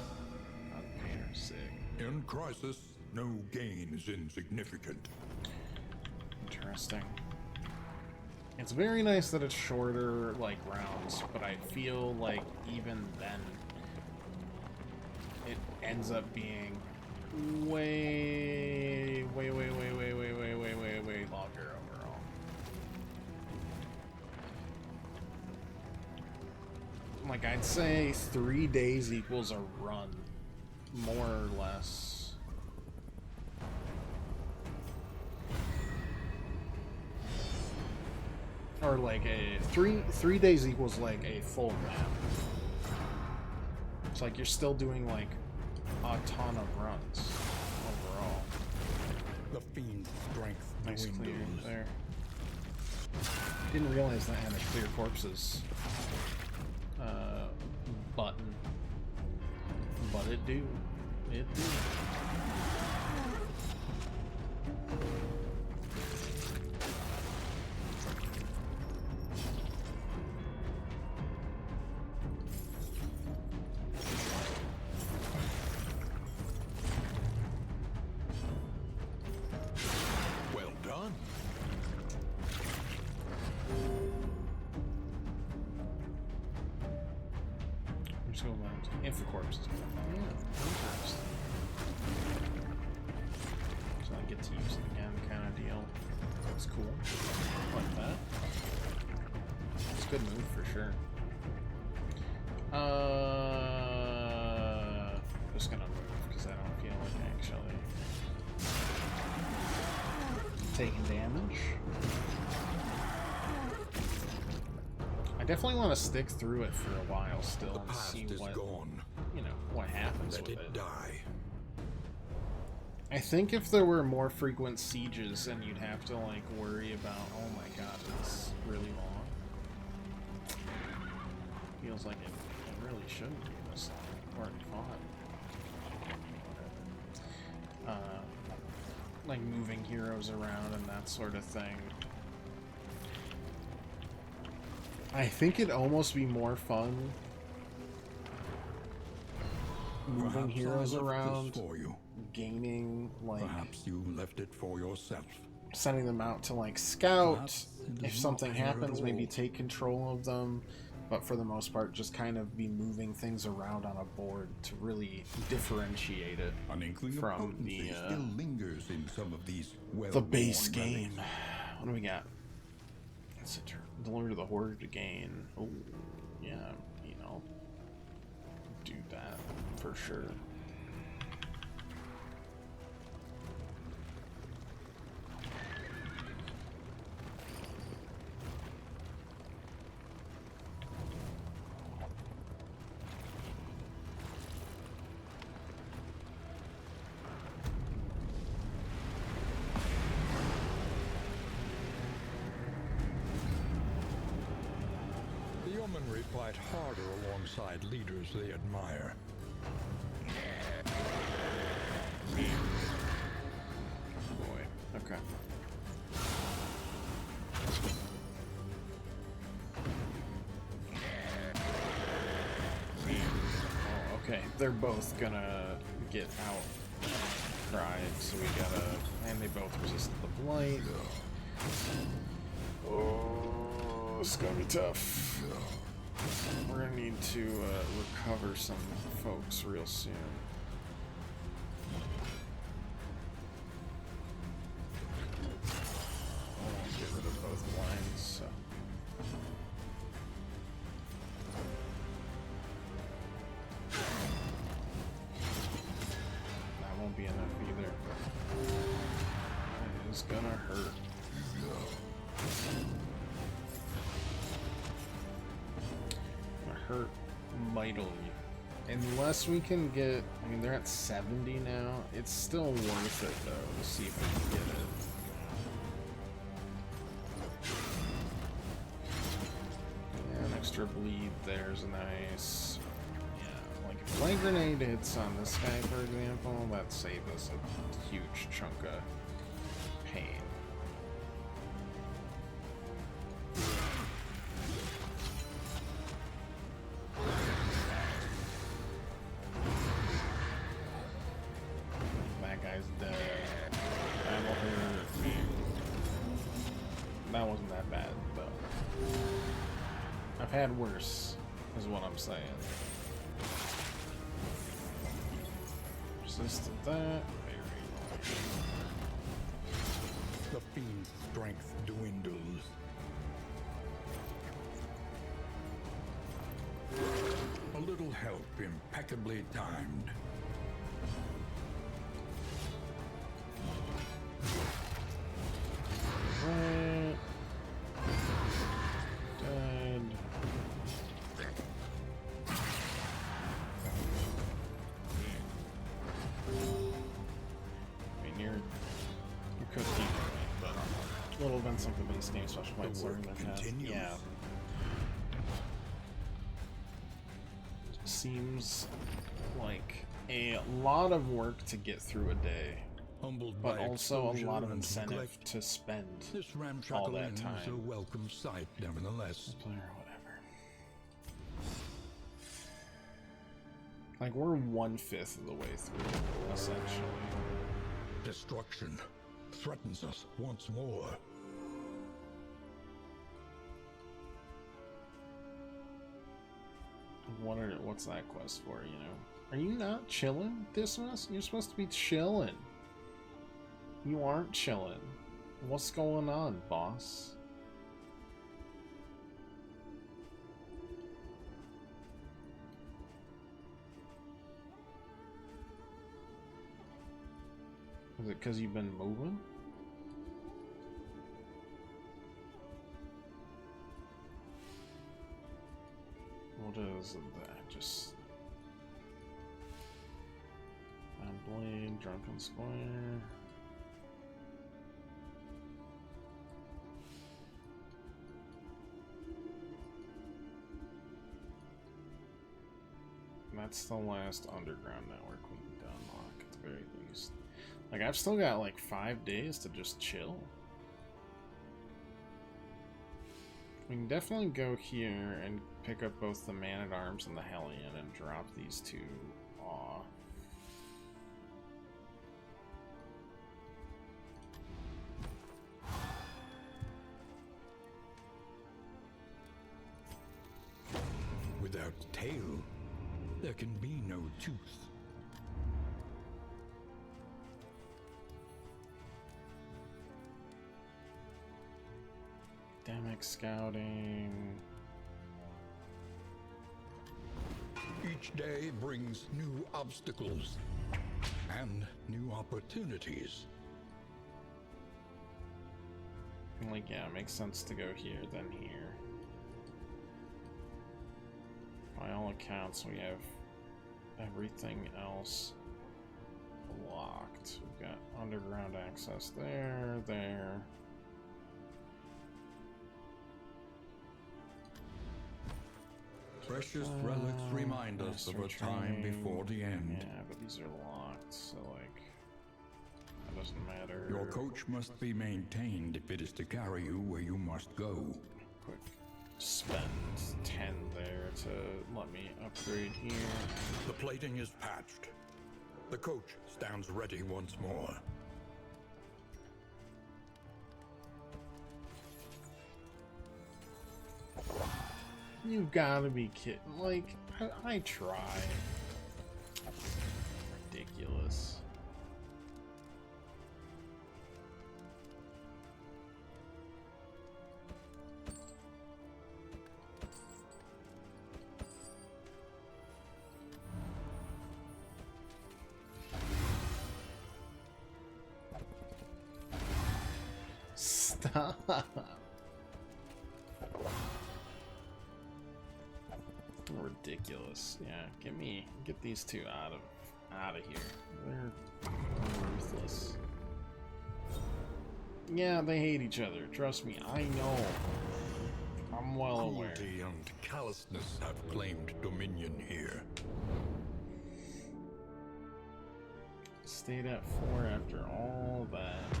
Not pain or sick. In crisis, no gain is insignificant. Interesting. It's very nice that it's shorter, like, rounds, but I feel like even then it ends up being way longer overall. Like, I'd say 3 days equals a run, more or less. Or like a three days equals like a full map. It's like you're still doing like a ton of runs overall. The fiend's strength Nice clear dwindles. there. Didn't realize that had a clear corpses button, but it do. It do. Well done. I'm just going to info corpses. Yeah, interesting. So I get to use it again, kind of deal. That's cool. Like that. It's a good move for sure. Just gonna move because I don't feel like actually taking damage. I definitely want to stick through it for a while still The and past see is what, gone. you know, what happens Let with it it. die. I think if there were more frequent sieges and you'd have to like worry about, oh my god, it's really long. Feels like it really shouldn't be this long or fun. Like moving heroes around and that sort of thing. I think it'd almost be more fun moving Perhaps I heroes left this around, for you. gaining like Perhaps you left it for yourself. sending them out to like scout. Perhaps it If is something not here at happens, maybe all. take control of them. But for the most part, just kind of be moving things around on a board to really differentiate it An inkling from of potency the, still lingers in some of these the base well-worn game. relics. What do we got? It's a turn. Deliver to the horde to gain. Oh, yeah, you know, do that for sure. The yeomanry fight harder alongside leaders they admire. Boy, okay. Oh, okay. They're both gonna get out cried, so we gotta. And they both resisted the blight. Oh, this is gonna be tough. We're gonna need to recover some folks real soon. I won't get rid of both blinds, so. That won't be enough either. It is gonna hurt. Gonna hurt mightily. Unless we can get, I mean, they're at 70 now. It's still worth it though to see if we can get it. Yeah, an extra bleed there's nice. Yeah, like if flame grenade hits on this guy, for example, that saved us a huge chunk of pain. That guy's dead. That will hurt me. had worse, is what I'm saying. Resisted that. Very nice. The fiend's strength dwindles. A little help impeccably timed. Right. Dead. I mean, you could keep it, but little events like the base game special fights The work in the past. continues. Yeah. Seems like a lot of work to get through a day, Humbled but by also a exposure lot of and incentive neglect, to spend this all ramshackle that inn is a time. welcome sight, nevertheless. Player, whatever. Like, we're 1/5 of the way through, essentially. Destruction threatens us once more. What's that quest for, you know? Are you not chilling, Dismas? You're supposed to be chilling. You aren't chilling. What's going on, boss? Is it because you've been moving? What is that? Just... Blade, Drunken Square... That's the last underground network we need to unlock, at the very least. Like, I've still got like 5 days to just chill. We can definitely go here and pick up both the Man-at-Arms and the Hellion and drop these two off. Without tail, there can be no tooth. Demic scouting. Each day brings new obstacles and new opportunities. Like, yeah, it makes sense to go here than here. By all accounts, we have everything else locked. We've got underground access there, there. Precious relics remind us of a time before the end. Yeah, but these are locked, so like, that doesn't matter. Your coach must be maintained if it is to carry you where you must go. Quick, spend 10 there to let me upgrade here. The plating is patched. The coach stands ready once more. You gotta be kidding. Like, I try. Ridiculous. Stop. Ridiculous. Yeah, get these two out of here. They're ruthless. Yeah, they hate each other. Trust me, I know. I'm well aware. Cruelty and callousness have claimed dominion here. Stayed at 4 after all that.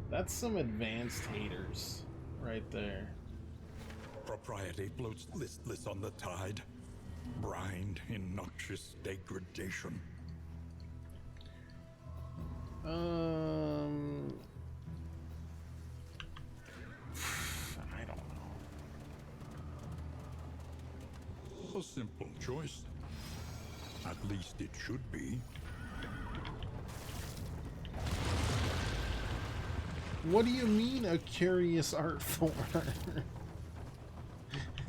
That's some advanced haters right there. Propriety floats listless on the tide, brined in noxious degradation. I don't know. A simple choice. At least it should be. What do you mean a curious art form?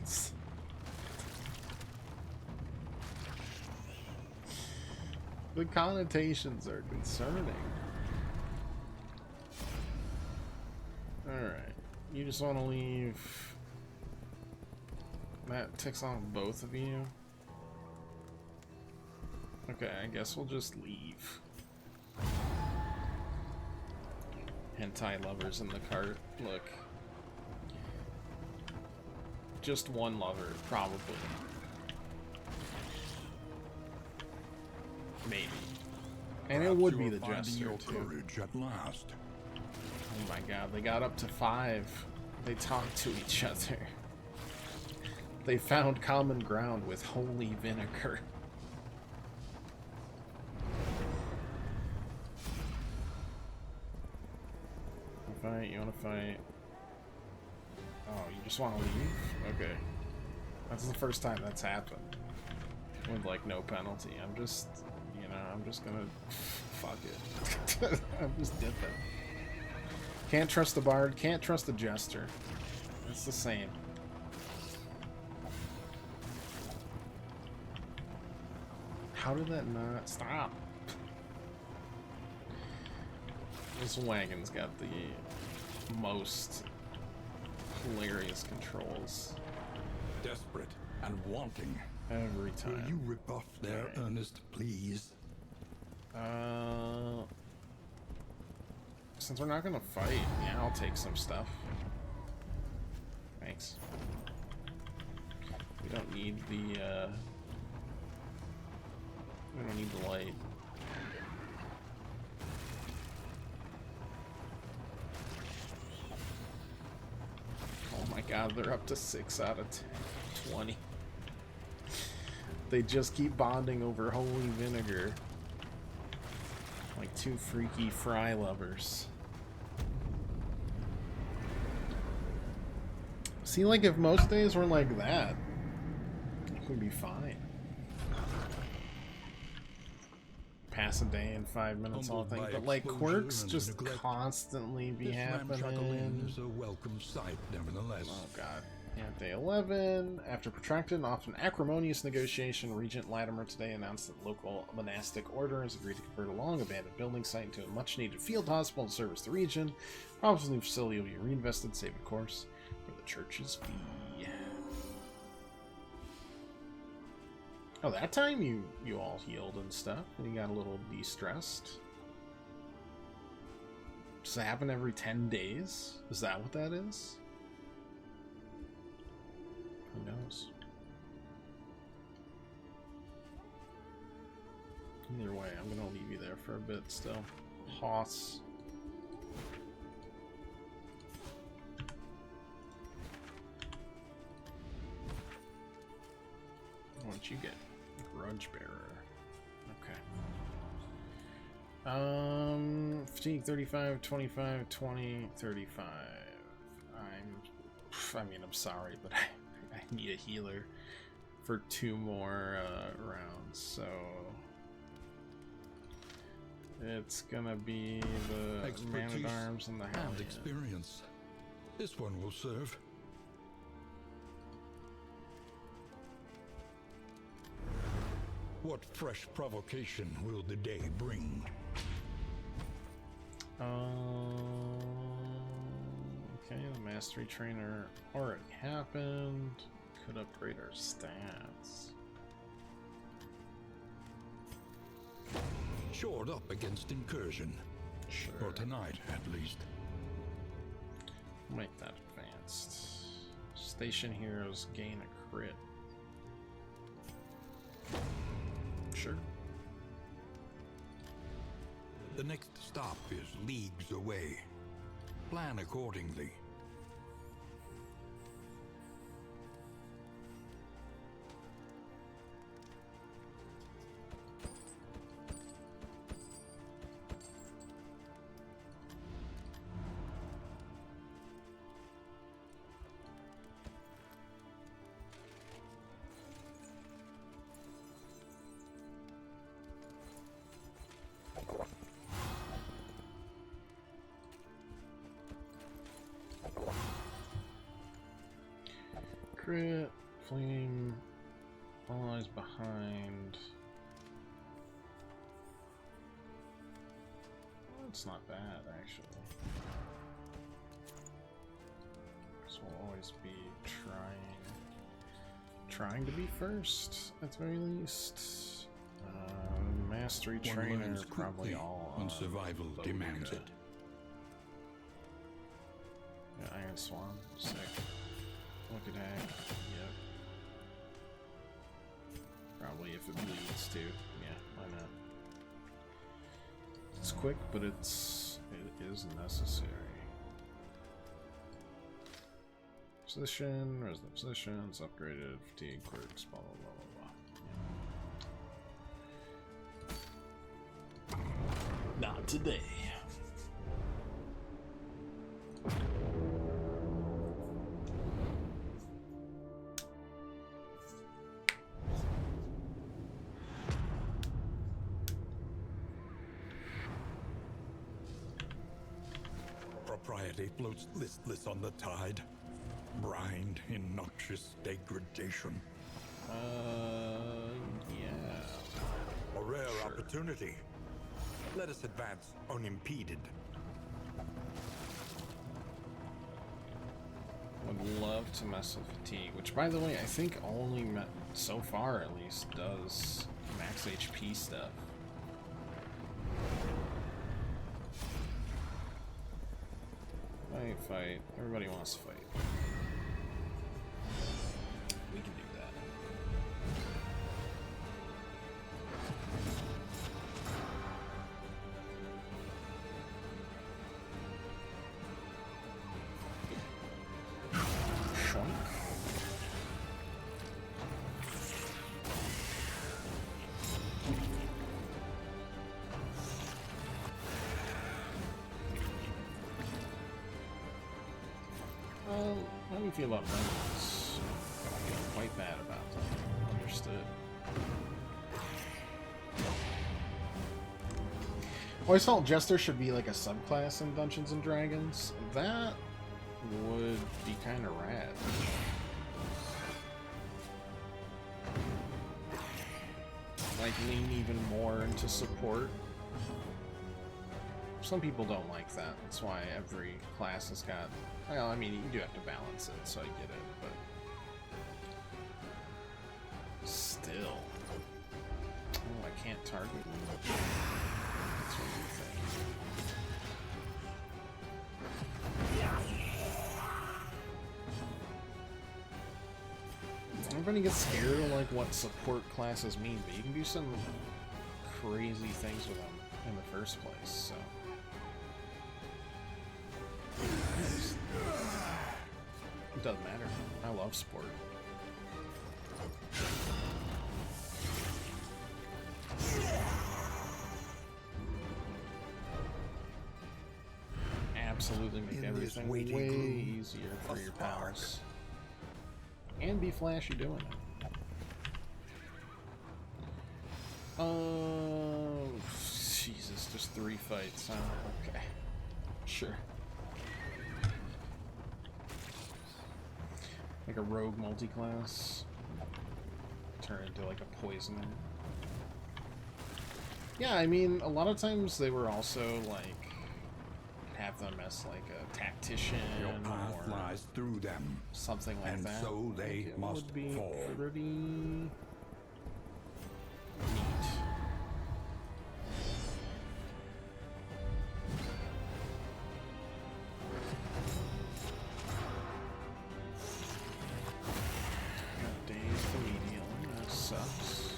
It's... The connotations are concerning. Alright. You just want to leave... That ticks off both of you. Okay, I guess we'll just leave. Hentai lovers in the cart. Look. Just one lover, probably. Maybe. And it would be the jester, too. Courage at last. Oh my god, they got up to 5. They talked to each other. They found common ground with holy vinegar. Fight? You want to fight? Oh, you just want to leave? Okay. That's the first time that's happened. With, like, no penalty. I'm just, you know, I'm just gonna... Fuck it. I'm just dipping. Can't trust the bard, can't trust the jester. It's the same. How did that not stop? This wagon's got the most hilarious controls. Desperate and wanting. Every time. Will you rebuff their earnest pleas? Since we're not gonna fight, yeah, I'll take some stuff. Thanks. We don't need the, we don't need the light. Oh my god, they're up to 6 out of 20. They just keep bonding over holy vinegar. Like two freaky fry lovers. See, like, if most days were like that, it would be fine. Pass a day in 5 minutes, all thing. But, like, quirks just constantly be happening. Is a welcome sight, nevertheless. Oh, God. Yeah, day 11. After protracted and often acrimonious negotiation, Regent Latimer today announced that local monastic order has agreed to convert a long-abandoned building site into a much-needed field hospital to service the region. Promises the new facility will be reinvested, saving course for the church's fee. Oh, that time you all healed and stuff, and you got a little de-stressed. Does that happen every 10 days? Is that what that is? Who knows? Either way, I'm gonna leave you there for a bit still. Hoss. What'd you get? Grudge bearer. Okay. Fatigue 35, 25, 20, 35. I'm sorry, but I need a healer for 2 more rounds, so it's gonna be the man-at-arms and the Hellion. And experience. This one will serve. What fresh provocation will the day bring? Okay, the mastery trainer already happened. Could upgrade our stats. Shored up against incursion. Sure. For tonight, at least. Make that advanced. Station heroes gain a crit. Sure. The next stop is leagues away. Plan accordingly. crit. Flame. All eyes behind. It's not bad, actually. So we'll always be trying to be first, at the very least. Mastery One trainer, learns probably quickly all when survival demands it. Yeah, Iron Swan, sick. Look at that. Yep. Probably if it bleeds too. Yeah, why not? It's quick, but it is necessary. Position, resident positions, upgraded, fatigue, quirks, blah blah blah blah blah. Not today. Propriety floats listless on the tide, brined in noxious degradation. Yeah. A rare Sure. opportunity. Let us advance unimpeded. Would love to mess with fatigue, which, by the way, I think only so far at least does max HP stuff. Fight. Everybody wants to fight. We can do that. Shoink. How do you feel about remnants? I feel quite bad about them. Understood. I always felt Jester should be like a subclass in Dungeons and Dragons. That would be kind of rad. Like, lean even more into support. Some people don't like that. That's why every class has got... Well, I mean, you do have to balance it, so I get it, but... Still. Oh, I can't target you. That's what you think. Everybody gets scared of, like, what support classes mean, but you can do some crazy things with them in the first place, so... It doesn't matter. I love sport. Absolutely make everything way easier for your pals. And be flashy doing it. Oh, Jesus, just 3 fights, huh? Okay. Sure. Like a rogue multi-class. Turn into like a poisoner. Yeah, I mean, a lot of times they were also like have them as like a tactician. Your path or lies through them, something like and that. so they It must would be fall. pretty neat. Got dazed immediately. That sucks.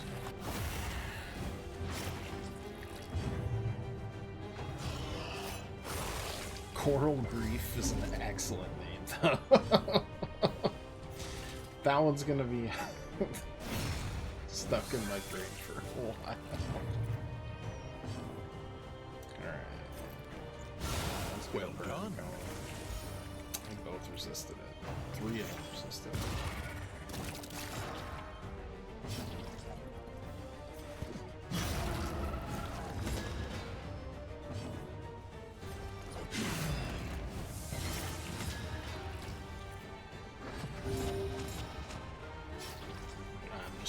Coral Grief is an excellent name, though. That one's gonna be stuck in my brain for a while. Alright. Let's get Well a burn done. going. They both resisted it. 3 of them resisted it.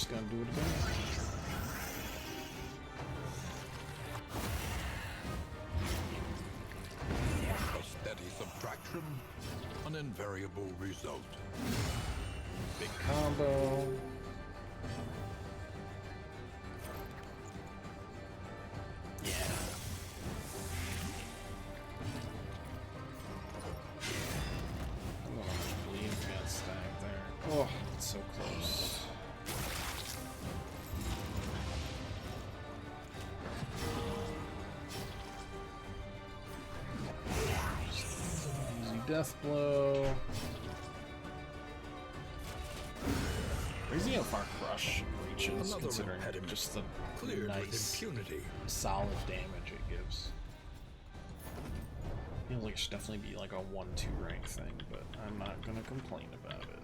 just gonna do it again. A steady subtraction, an invariable result. Big combo. Yeah. Oh, bleed got stacked there. Oh, it's so close. Easy death blow. Crazy how far Crush reaches, Another considering impediment. just the Cleared nice, with impunity. solid damage it gives. Feels like it should definitely be like a 1-2 rank thing, but I'm not gonna complain about it.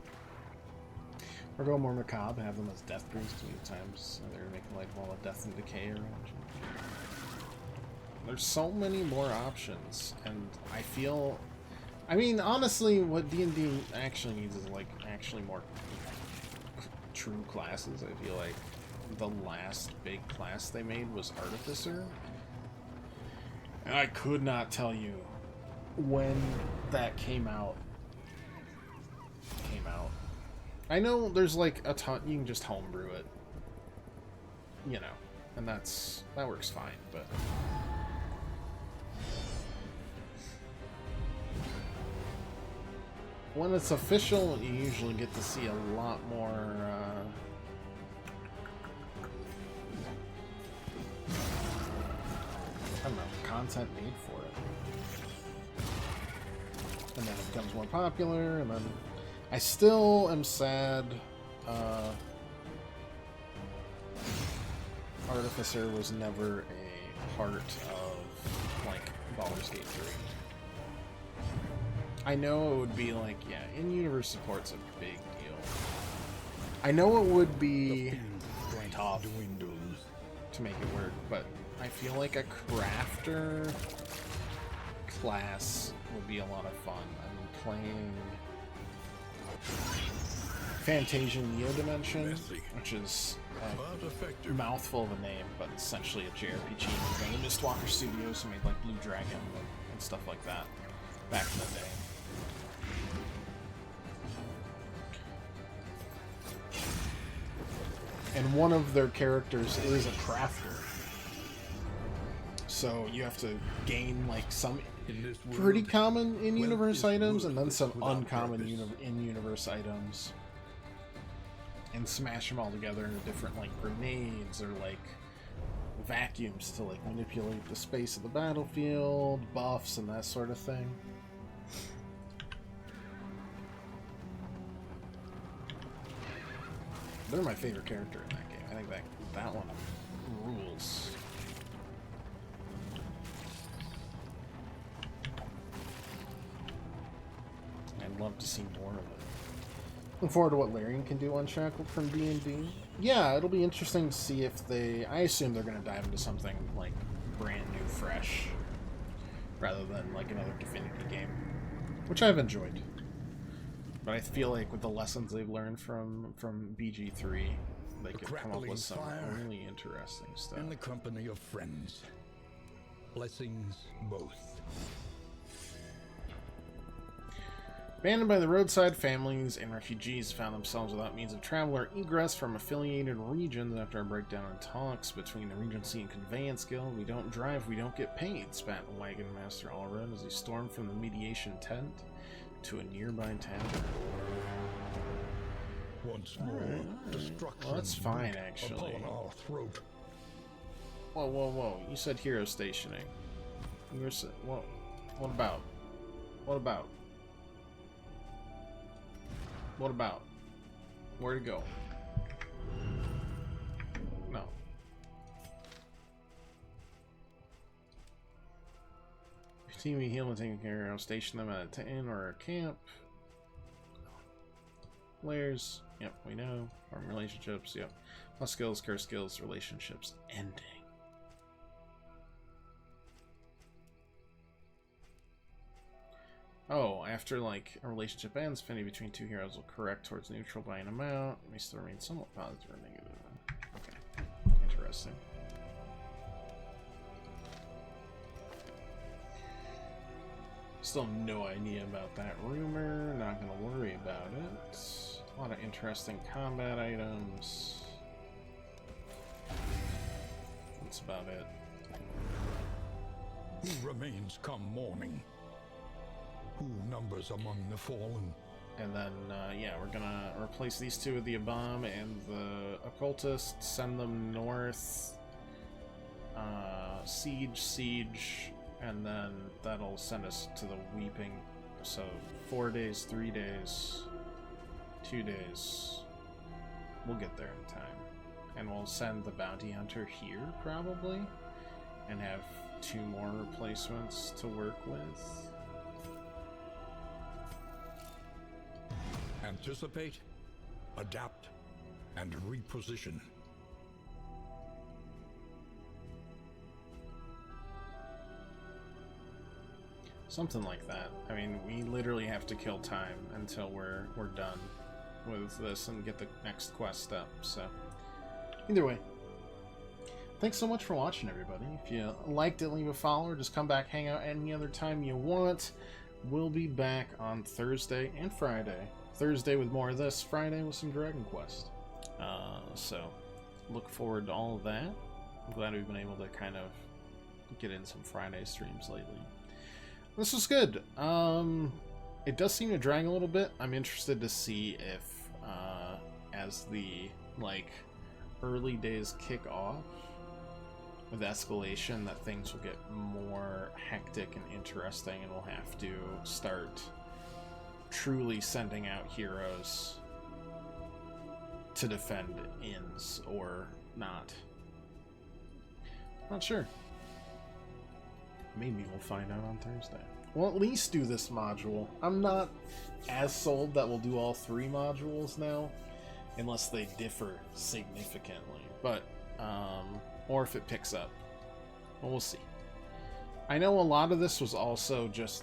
Or go more macabre, have them as death priest many times. They're making like all the death and decay around. There's so many more options, and I feel. I mean, honestly, what D&D actually needs is like actually more true classes. I feel like the last big class they made was Artificer, and I could not tell you when that came out. I know there's like a ton, you can just homebrew it, you know, and that works fine, but when it's official, you usually get to see a lot more I don't know, content made for it. And then it becomes more popular, and then I still am sad Artificer was never a part of, like, Baldur's Gate 3. I know it would be like, yeah, in-universe support's a big deal. I know it would be tough to make it work, but I feel like a crafter class would be a lot of fun. I'm playing Fantasia Neo Dimension, which is a mouthful of a name, but essentially a JRPG made by the Mistwalker Studios, who made like Blue Dragon and stuff like that back in the day. And one of their characters is a crafter. So you have to gain like some pretty common in-universe items and then some uncommon in-universe items. And smash them all together into different like grenades or like vacuums to like manipulate the space of the battlefield, buffs and that sort of thing. They're my favorite character in that game. I think that one rules. I'd love to see more of it. Looking forward to what Larian can do unshackled from D&D. Yeah, it'll be interesting to see if they... I assume they're going to dive into something, like, brand new, fresh, rather than, like, another Divinity game, which I've enjoyed. But I feel like with the lessons they've learned from BG3, they could come up with some really interesting stuff. In the company of friends. Blessings both. Abandoned by the roadside, families and refugees found themselves without means of travel or egress from affiliated regions after a breakdown in talks between the Regency and Conveyance Guild. We don't drive, we don't get paid, spat Wagon Master Allred as he stormed from the mediation tent to a nearby tavern. Once more, destruction. Well, that's fine, actually. Upon our throat. Whoa, whoa, whoa! You said hero stationing. You were well. What about? What about? What about? Where to go? No. Team me heal and taking care of. Station them at a inn or a camp. Layers. Yep, we know. Farm relationships. Yep. Plus skills, curse skills, relationships ending. Oh, after like a relationship ends, affinity between two heroes will correct towards neutral by an amount. It may still remain somewhat positive or negative. interesting. Still have no idea about that rumor. Not gonna worry about it. A lot of interesting combat items. That's about it. Who remains come morning? Who numbers among the fallen? And then, yeah, we're gonna replace these two with the Abam and the Occultist, send them north, siege, and then that'll send us to the Weeping. So 4 days, 3 days, 2 days. We'll get there in time. And we'll send the Bounty Hunter here, probably, and have 2 more replacements to work with. Anticipate, adapt, and reposition. Something like that. I mean, we literally have to kill time until we're done with this and get the next quest up. So, either way, thanks so much for watching, everybody. If you liked it, leave a follow or just come back, hang out any other time you want. We'll be back on Thursday and Friday. Thursday with more of this, Friday with some Dragon Quest. So, look forward to all of that. I'm glad we've been able to kind of get in some Friday streams lately. This was good. It does seem to drag a little bit. I'm interested to see if, as the, early days kick off with escalation, that things will get more hectic and interesting, and we'll have to start truly sending out heroes to defend inns or not. Not sure. Maybe we'll find out on Thursday. We'll at least do this module. I'm not as sold that we'll do all 3 modules now, unless they differ significantly. But, or if it picks up. Well, we'll see. I know a lot of this was also just,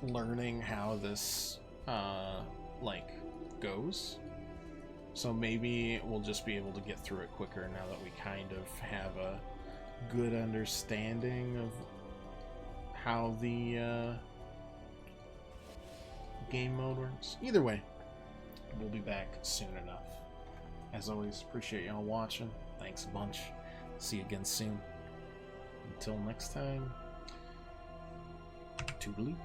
learning how this, goes. So maybe we'll just be able to get through it quicker now that we kind of have a good understanding of how the game mode works. Either way, we'll be back soon enough. As always, appreciate y'all watching. Thanks a bunch. See you again soon. Until next time, toodaloo.